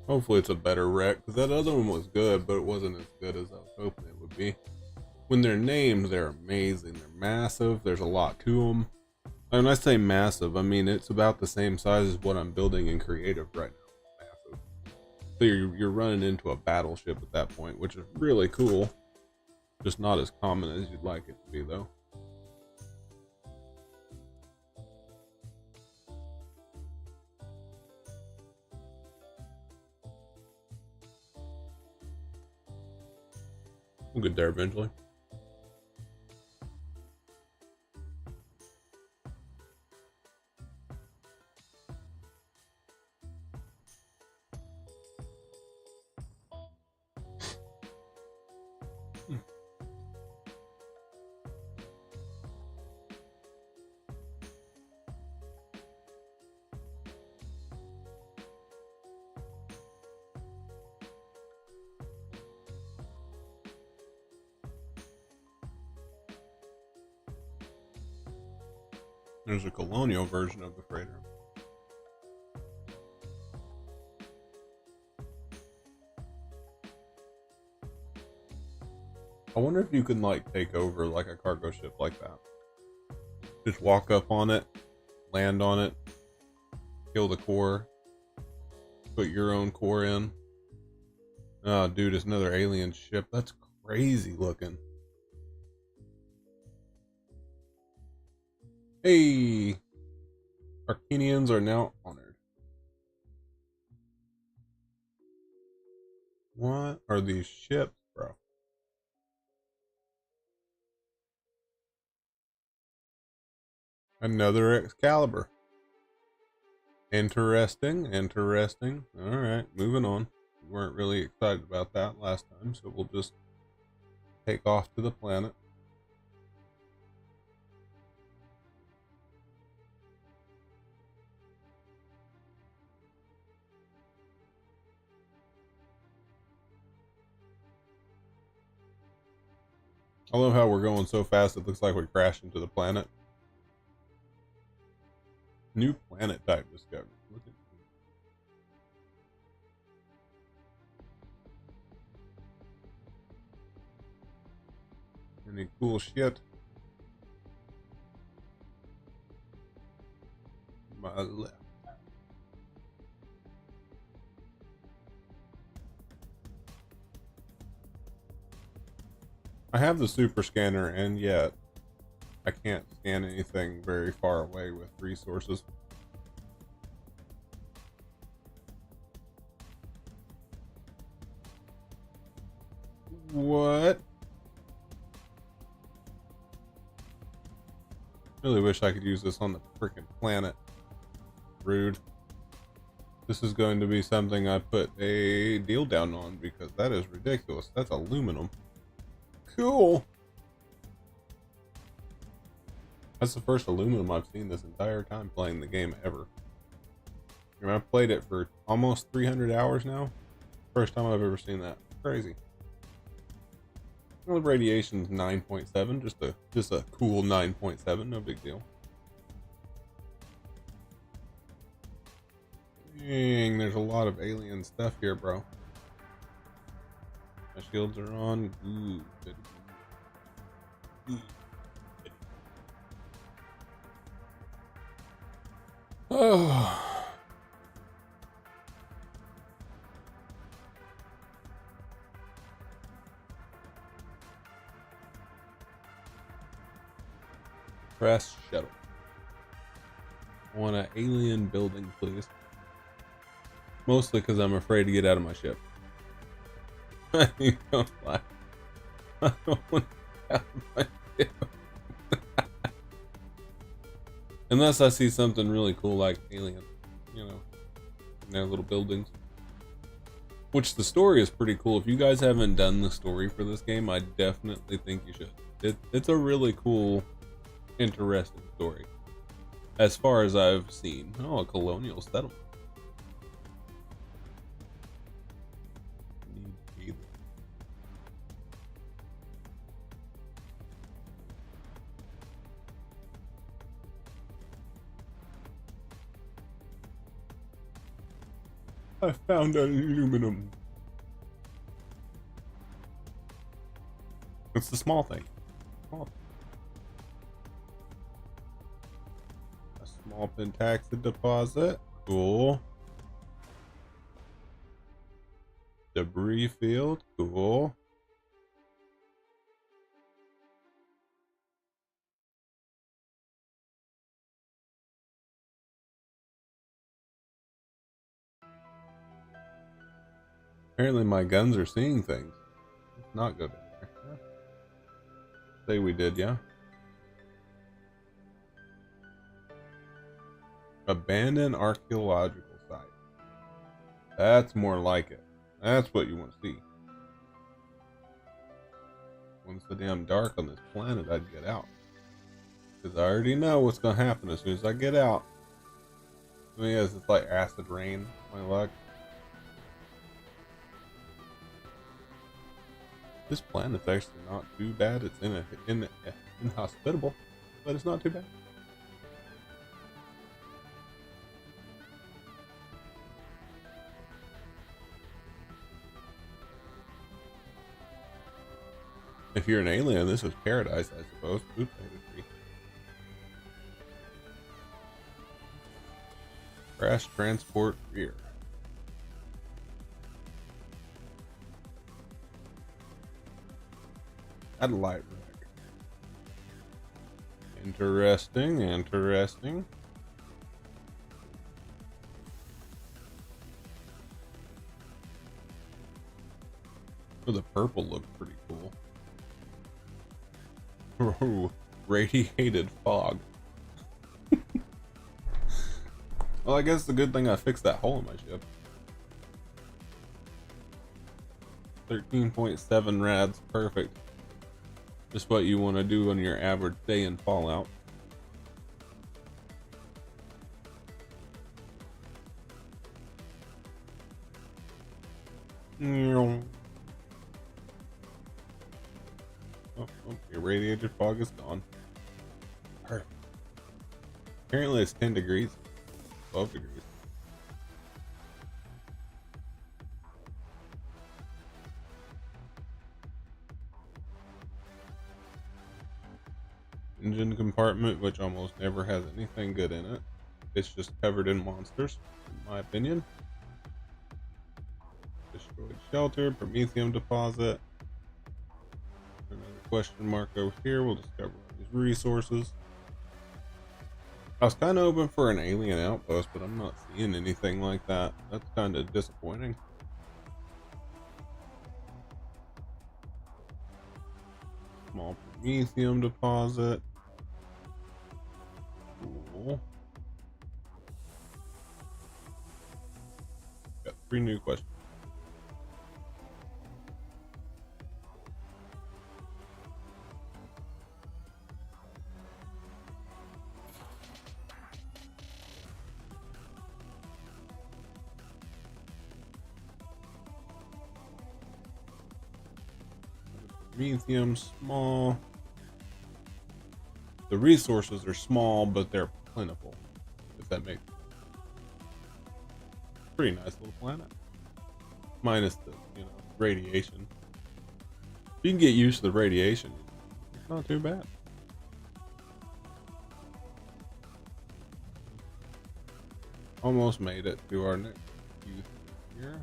Hopefully it's a better wreck, because that other one was good, but it wasn't as good as I was hoping it would be. When they're named, they're amazing. They're massive. There's a lot to them. And when I say massive, I mean it's about the same size as what I'm building in creative right now. Massive. So you're running into a battleship at that point, which is really cool. Just not as common as you'd like it to be, though. We'll get there eventually. There's a colonial version of the freighter. I wonder if you can like take over like a cargo ship like that. Just walk up on it, land on it, kill the core, put your own core in. Oh, dude, it's another alien ship. That's crazy looking. Hey, Arcanians are now honored. What are these ships, bro? Another Excalibur. Interesting, interesting. All right, moving on. We weren't really excited about that last time, so we'll just take off to the planet. I love how we're going so fast it looks like we crashed into the planet. New planet type discovered. Look at any cool shit. My left. I have the super scanner, and yet I can't scan anything very far away with resources. What? Really wish I could use this on the freaking planet. Rude. This is going to be something I put a deal down on because that is ridiculous. That's aluminum. Cool. That's the first aluminum I've seen this entire time playing the game ever. I mean, I've played it for almost 300 hours now. First time I've ever seen that. Crazy. Well, the radiation's 9.7, just a cool 9.7, no big deal. Dang, there's a lot of alien stuff here, bro. My shields are on. Ooh, good. Ooh. Oh. Press shuttle. I want an alien building, please. Mostly because I'm afraid to get out of my ship. You don't lie. I don't want to get out of my ship. Unless I see something really cool like alien, you know, in their little buildings. Which the story is pretty cool. If you guys haven't done the story for this game, I definitely think you should. It's a really cool, interesting story. As far as I've seen. Oh, a colonial settlement. I found aluminum. It's the small thing. Small thing. A small pentaxid deposit. Cool. Debris field. Cool. Apparently my guns are seeing things. Let's not go down there. Yeah. Say we did, yeah? Abandoned archaeological site. That's more like it. That's what you want to see. When it's so damn dark on this planet, I'd get out. Because I already know what's going to happen as soon as I get out. I mean, it's like acid rain, my luck. This planet's actually not too bad. It's inhospitable, but it's not too bad. If you're an alien, this is paradise, I suppose. Food pantry. Crash transport rear. Satellite wreck. Interesting, interesting. Oh, the purple looks pretty cool. Oh, radiated fog. Well, I guess the good thing I fixed that hole in my ship. 13.7 rads, perfect. Just what you want to do on your average day in Fallout. Oh, your radiated fog is gone. Perfect. Apparently it's 10 degrees. 12 degrees. Engine compartment, which almost never has anything good in it. It's just covered in monsters, in my opinion. Destroyed shelter, Promethium deposit. Another question mark over here. We'll discover these resources. I was kind of hoping for an alien outpost, but I'm not seeing anything like that. That's kind of disappointing. Small Promethium deposit. Cool. Got 3 new questions. Promethium, small. The resources are small, but they're plentiful, if that makes sense. Pretty nice little planet. Minus the, radiation. If you can get used to the radiation, it's not too bad. Almost made it to our next youth here.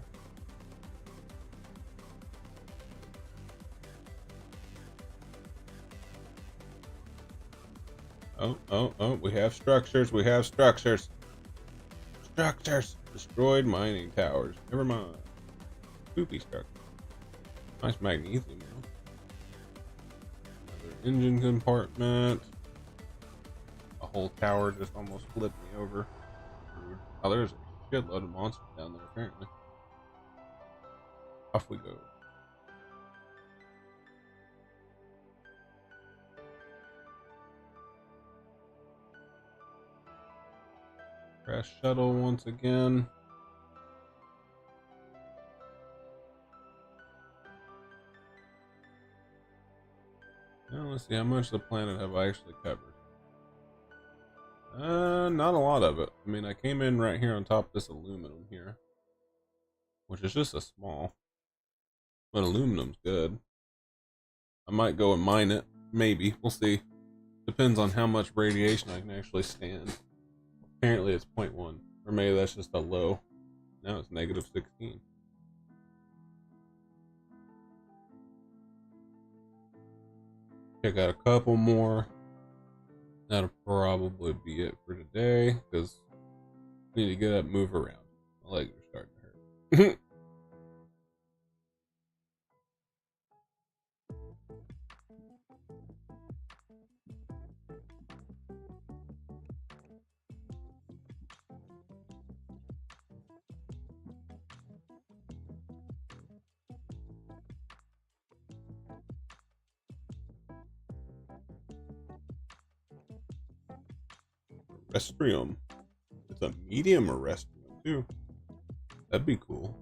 Oh, we have structures. We have structures. Structures. Destroyed mining towers. Never mind. Poopy structure. Nice magnesium. Another engine compartment. A whole tower just almost flipped me over. Oh, there's a shitload of monsters down there apparently. Off we go. Crash shuttle once again. Now let's see, how much of the planet have I actually covered? Not a lot of it. I mean, I came in right here on top of this aluminum here, which is just a small, but aluminum's good. I might go and mine it. Maybe. We'll see. Depends on how much radiation I can actually stand. Apparently it's 0.1. Or maybe that's just a low. Now it's negative 16. Check out a couple more. That'll probably be it for today, because we need to get up and move around. My legs are starting to hurt. Restrium. It's a medium Restrium too. That'd be cool.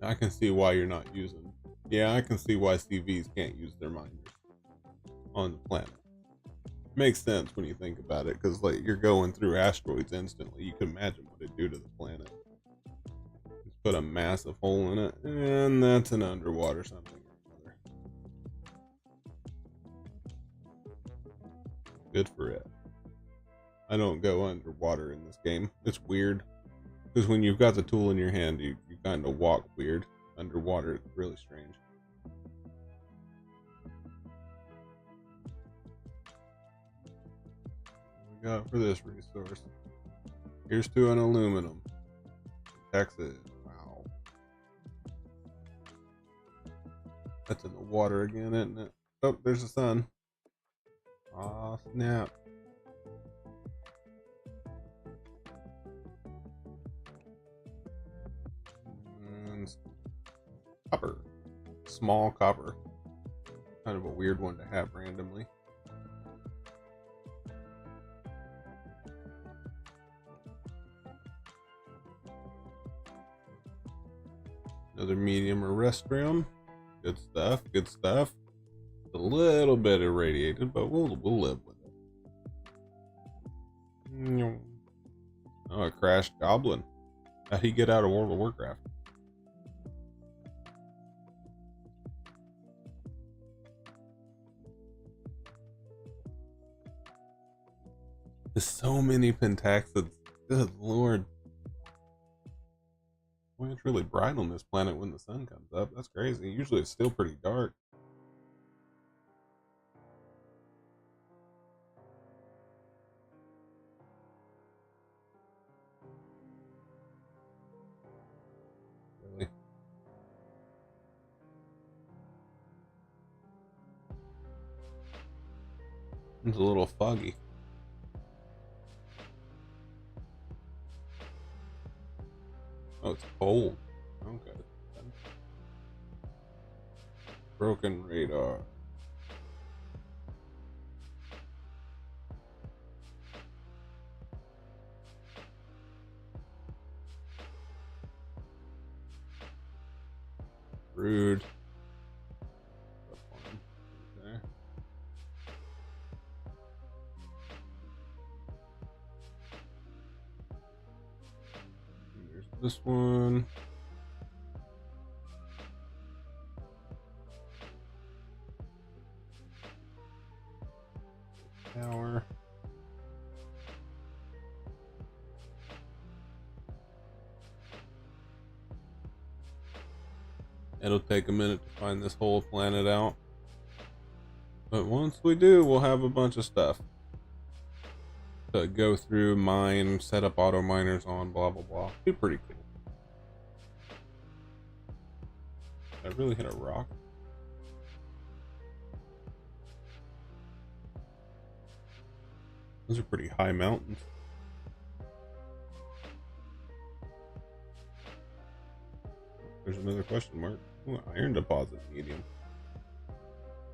I can see why you're not using. Yeah, I can see why CVs can't use their miners on the planet. Makes sense when you think about it, because like you're going through asteroids instantly. You can imagine what it'd do to the planet. Just put a massive hole in it, and that's an underwater something or another. Good for it. I don't go underwater in this game. It's weird. Because when you've got the tool in your hand, you kind of walk weird. Underwater, it's really strange. What we got for this resource? Here's to an aluminum. Texas. Wow. That's in the water again, isn't it? Oh, there's the sun. Aw, snap. Copper. Small copper. Kind of a weird one to have randomly. Another medium Restrium. Good stuff, good stuff. It's a little bit irradiated, but we'll live with it. Oh, a crashed goblin. How'd he get out of World of Warcraft? There's so many pentaxids. Good lord. Boy, it's really bright on this planet when the sun comes up. That's crazy. Usually it's still pretty dark. Really. It's a little foggy. Oh, it's cold. Okay. Broken radar. Rude. This one. Tower. It'll take a minute to find this whole planet out. But once we do, we'll have a bunch of stuff to go through, mine, set up auto miners on, blah blah blah. Be pretty cool. I really hit a rock. Those are pretty high mountains. There's another question mark. Ooh, iron deposit medium.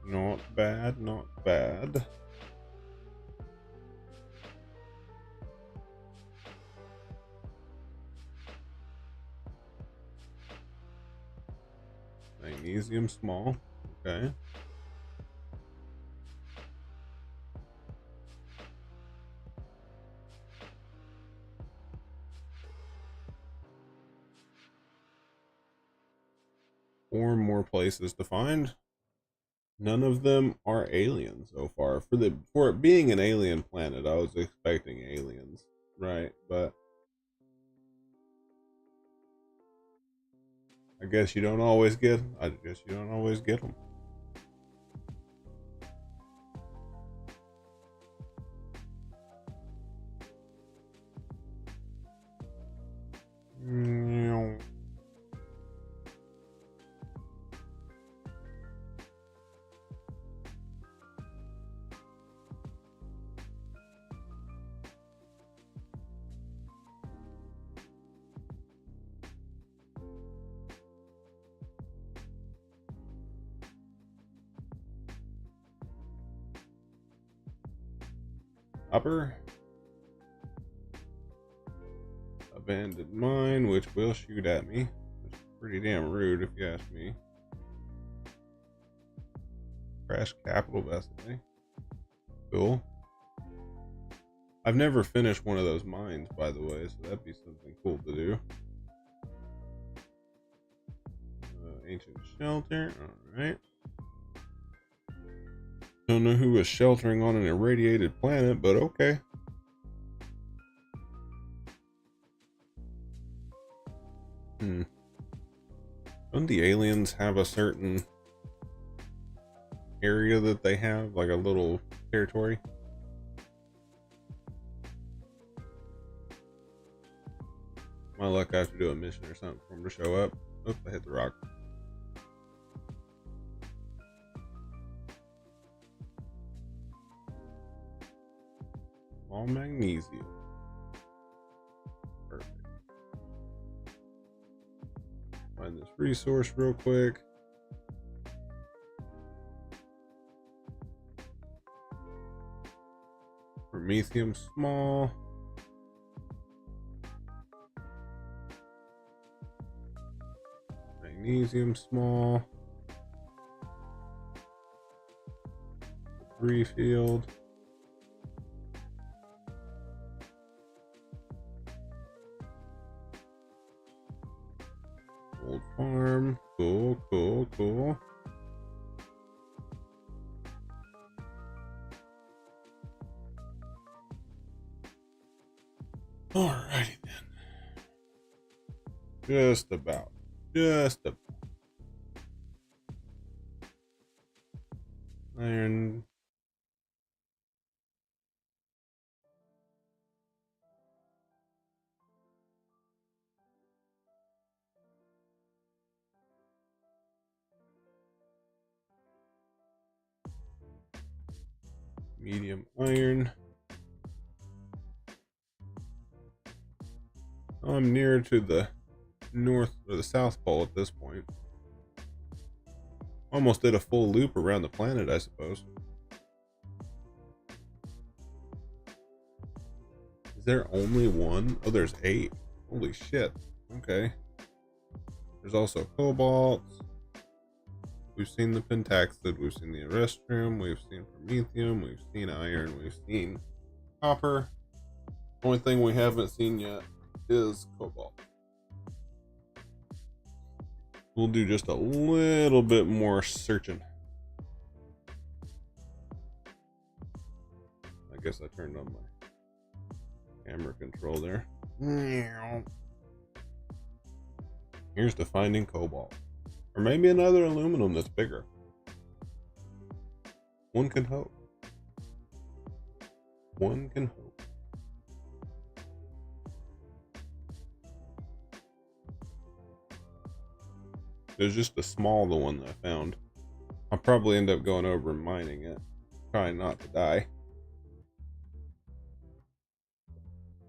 Not bad, not bad. Magnesium small. Okay. Four more places to find. None of them are aliens so far. For it being an alien planet, I was expecting aliens, right? But I guess you don't always get. I guess you don't always get them. Upper. Abandoned mine, which will shoot at me. Which is pretty damn rude if you ask me. Crash capital vessel, eh? Cool. I've never finished one of those mines, by the way, so that'd be something cool to do. Ancient shelter, alright. Don't know who was sheltering on an irradiated planet, but okay. Don't the aliens have a certain area that they have, like a little territory? My luck, I have to do a mission or something for them to show up. Oops, I hit the rock. All magnesium. Perfect. Find this resource real quick. Promethium small. Magnesium small. Debris field. Old farm. Cool, cool, cool. Alrighty then. Just about. Iron. Medium iron. I'm near to the north or the south pole at this point. Almost did a full loop around the planet, I suppose. Is there only one? Oh, there's 8. Holy shit. Okay. There's also cobalt. We've seen the pentaxid, we've seen the restroom, we've seen promethium, we've seen iron, we've seen copper. Only thing we haven't seen yet is cobalt. We'll do just a little bit more searching. I guess I turned on my camera control there. Here's to finding cobalt. Or maybe another aluminum that's bigger. One can hope. One can hope. There's just a small the one that I found. I'll probably end up going over and mining it. Trying not to die.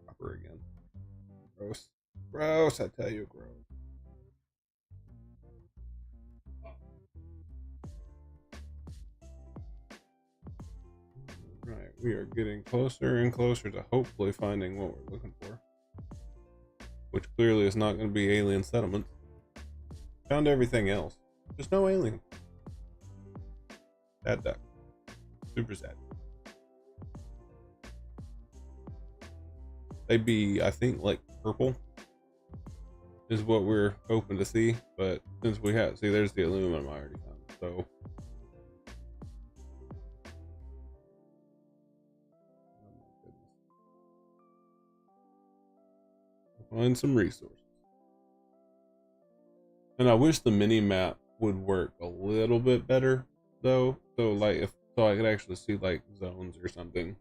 Copper again. Gross. Gross, I tell you, gross. Right, we are getting closer and closer to hopefully finding what we're looking for. Which clearly is not going to be alien settlements. Found everything else. Just no alien. Sad duck. Super sad. They'd be, I think, like purple is what we're hoping to see. But since we have, see, there's the aluminum I already found. So. Find some resources. And I wish the mini map would work a little bit better though. So like so I could actually see like zones or something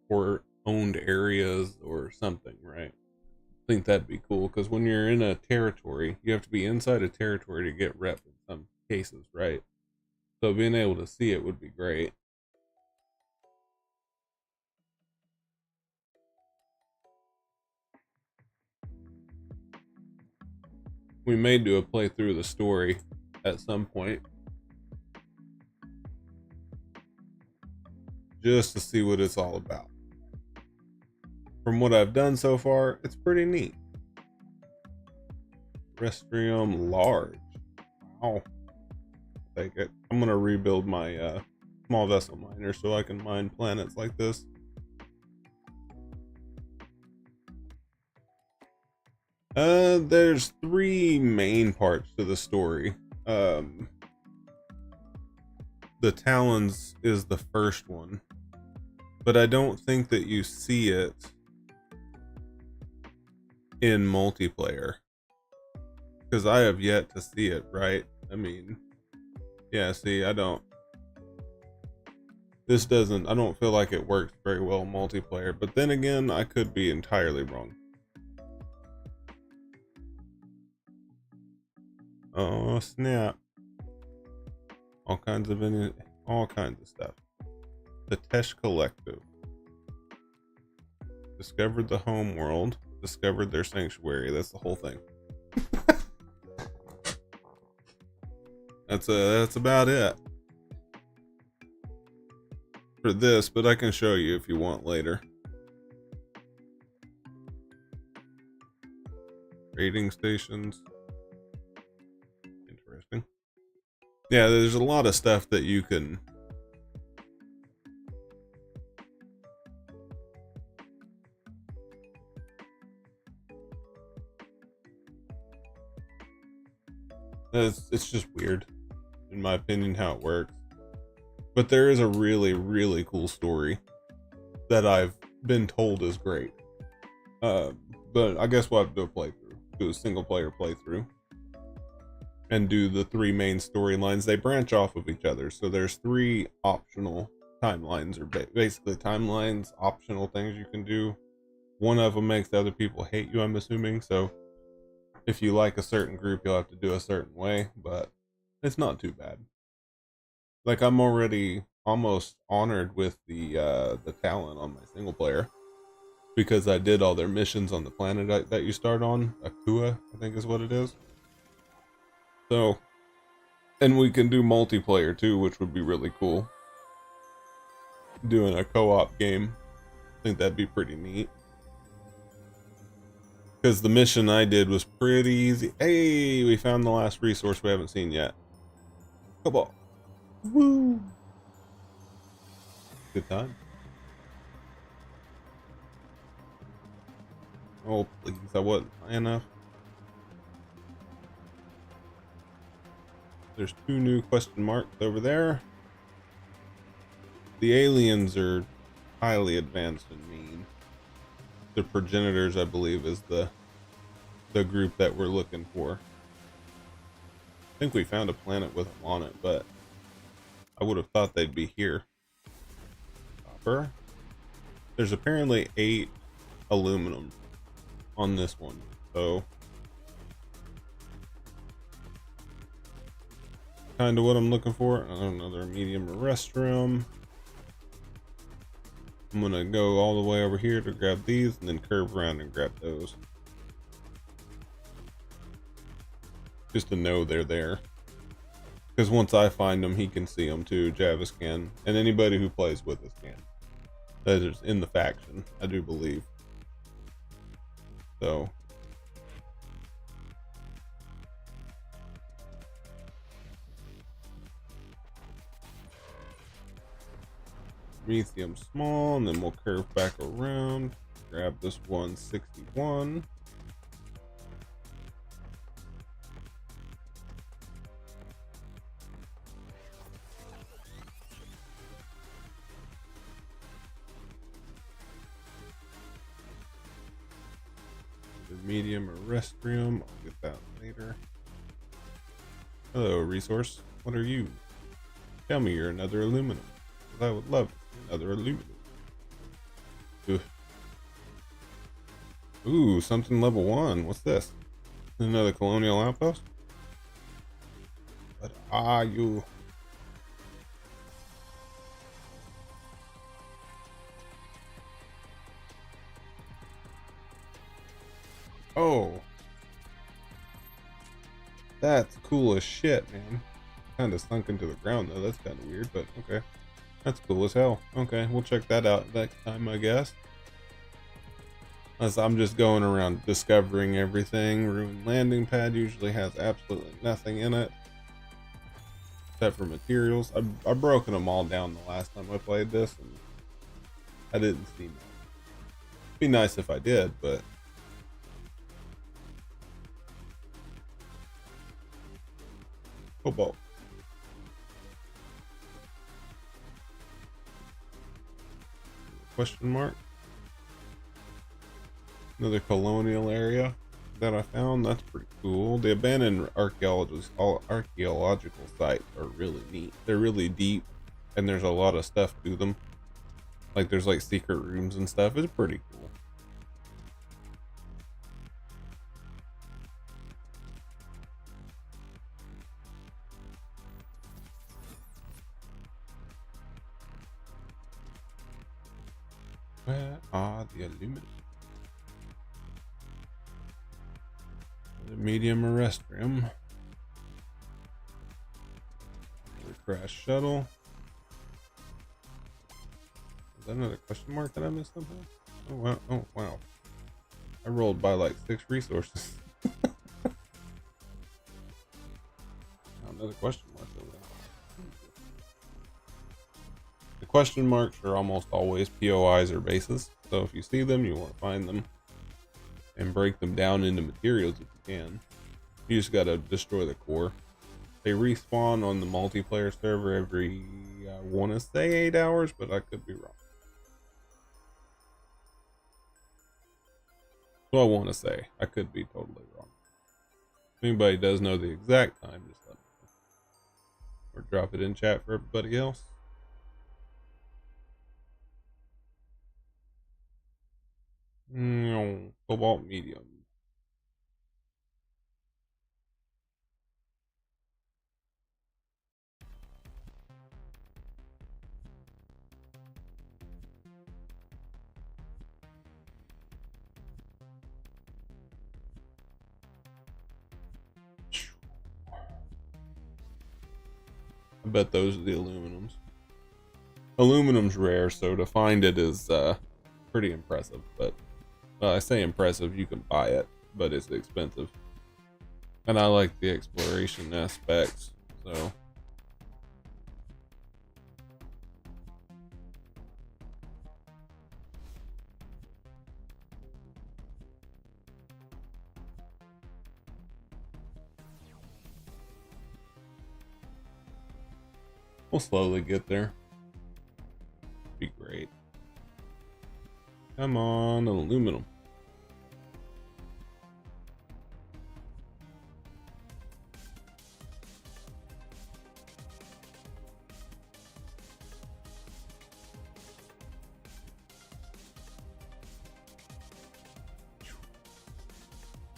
or owned areas or something, right? I think that'd be cool because when you're in a territory, you have to be inside a territory to get rep in some cases, right? So being able to see it would be great. We may do a playthrough of the story at some point. Just to see what it's all about. From what I've done so far, it's pretty neat. Restroom large. Wow. Take it. I'm gonna rebuild my small vessel miner so I can mine planets like this. There's three main parts to the story. The Talons is the first one, but I don't think that you see it in multiplayer because I have yet to see it, right? I mean, yeah, see, I don't feel like it works very well in multiplayer, but then again, I could be entirely wrong. Oh snap. All kinds of stuff. The Tesh Collective. Discovered the home world. Discovered their sanctuary. That's the whole thing. That's about it for this, but I can show you if you want later. Raiding stations. Interesting. Yeah, there's a lot of stuff that you can it's just weird in my opinion how it works. But there is a really, really cool story that I've been told is great. But I guess we'll have to do a playthrough. Do a single player playthrough. And do the three main storylines. They branch off of each other. So there's three optional timelines, or basically timelines, optional things you can do. One of them makes other people hate you, I'm assuming. So if you like a certain group, you'll have to do a certain way. But it's not too bad. Like, I'm already almost honored with the talent on my single player because I did all their missions on the planet that you start on. Akua, I think is what it is. So, and we can do multiplayer too, which would be really cool. Doing a co-op game. I think that'd be pretty neat. Because the mission I did was pretty easy. Hey, we found the last resource we haven't seen yet. Cobalt. Woo! Good time. Oh, please, I wasn't high enough. There's 2 new question marks over there. The aliens are highly advanced and mean. The progenitors, I believe, is the group that we're looking for. I think we found a planet with them on it, but I would have thought they'd be here. Copper. There's apparently 8 aluminum on this one, so kind of what I'm looking for. Another medium restroom. I'm gonna go all the way over here to grab these and then curve around and grab those. Just to know they're there. Because once I find them, he can see them too. Javis can. And anybody who plays with us can. That is in the faction, I do believe. So. Methium small, and then we'll curve back around. Grab this 161. The medium or restroom. I'll get that later. Hello, resource. What are you? Tell me you're another aluminum. I would love to see another aluminum. Ooh, something level 1. What's this? Another colonial outpost? What are you? Oh. That's cool as shit, man. Kind of sunk into the ground though. That's kind of weird, but okay. That's cool as hell. Okay, we'll check that out next time, I guess. As I'm just going around discovering everything. Ruined landing pad usually has absolutely nothing in it. Except for materials. I've broken them all down the last time I played this, and I didn't see much. It'd be nice if I did, but cobalt. Question mark. Another colonial area that I found. That's pretty cool. The abandoned archaeological sites are really neat. They're really deep, and there's a lot of stuff to them. Like there's like secret rooms and stuff. It's pretty cool. Where are the aluminum? The medium restroom. The crash shuttle. Is that another question mark that I missed somehow? Oh wow! Oh wow! I rolled by like 6 resources. Another question mark over there. The question marks are almost always POIs or bases, so if you see them, you want to find them and break them down into materials if you can. You just gotta destroy the core. They respawn on the multiplayer server every, I want to say 8 hours, but I could be wrong. So I want to say. I could be totally wrong. If anybody does know the exact time, just let me know. Or drop it in chat for everybody else. No, cobalt medium. I bet those are the aluminums. Aluminum's rare, so to find it is pretty impressive. But I say impressive, you can buy it, but it's expensive. And I like the exploration aspects, so. We'll slowly get there. Be great. Come on, aluminum.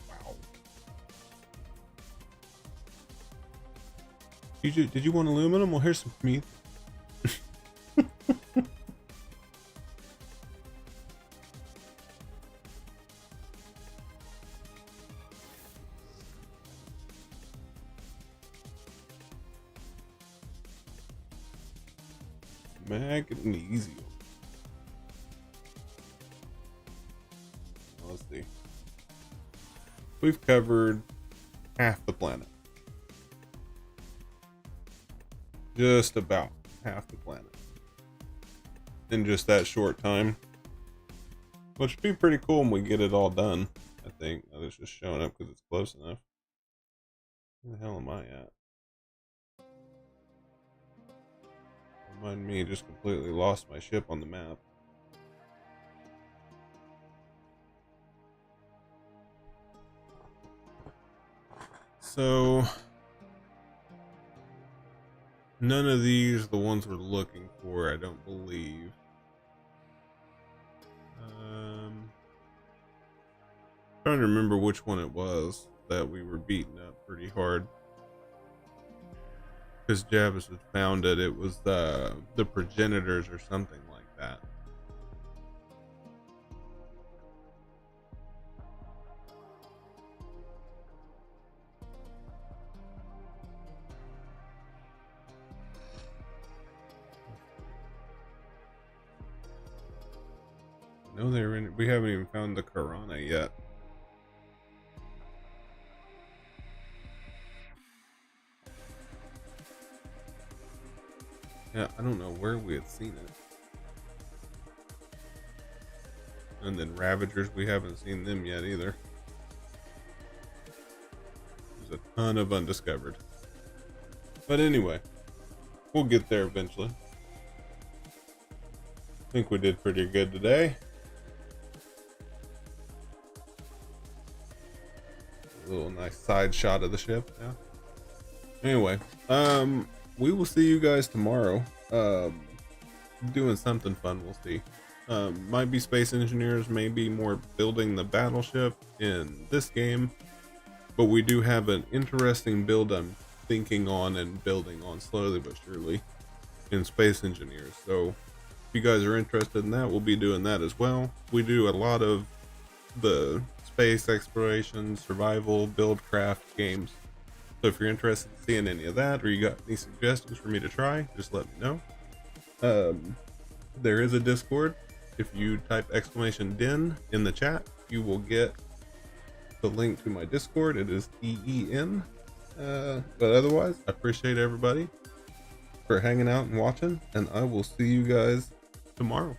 Wow. Did you want aluminum? Well, here's some meat. Magnesium. Let's see. We've covered half the planet. Just about half the planet. In just that short time. Which would be pretty cool when we get it all done, I think. It's just showing up because it's close enough. Where the hell am I at? Remind me, just completely lost my ship on the map. So none of these are the ones we're looking for, I don't believe. Trying to remember which one it was that we were beating up pretty hard. Because Javis had found it was the progenitors or something like that. No, they're in. We haven't even found the Karana yet. Yeah, I don't know where we had seen it. And then Ravagers, we haven't seen them yet either. There's a ton of undiscovered. But anyway, we'll get there eventually. I think we did pretty good today. A little nice side shot of the ship, yeah. Anyway, we will see you guys tomorrow. Doing something fun, we'll see. Might be space engineers, maybe more building the battleship in this game. But we do have an interesting build I'm thinking on and building on slowly but surely in space engineers. So if you guys are interested in that, we'll be doing that as well. We do a lot of the space exploration, survival, buildcraft games. So if you're interested in seeing any of that, or you got any suggestions for me to try, just let me know. There is a Discord. If you type !den in the chat, you will get the link to my Discord. It is EEN. But otherwise, I appreciate everybody for hanging out and watching, and I will see you guys tomorrow.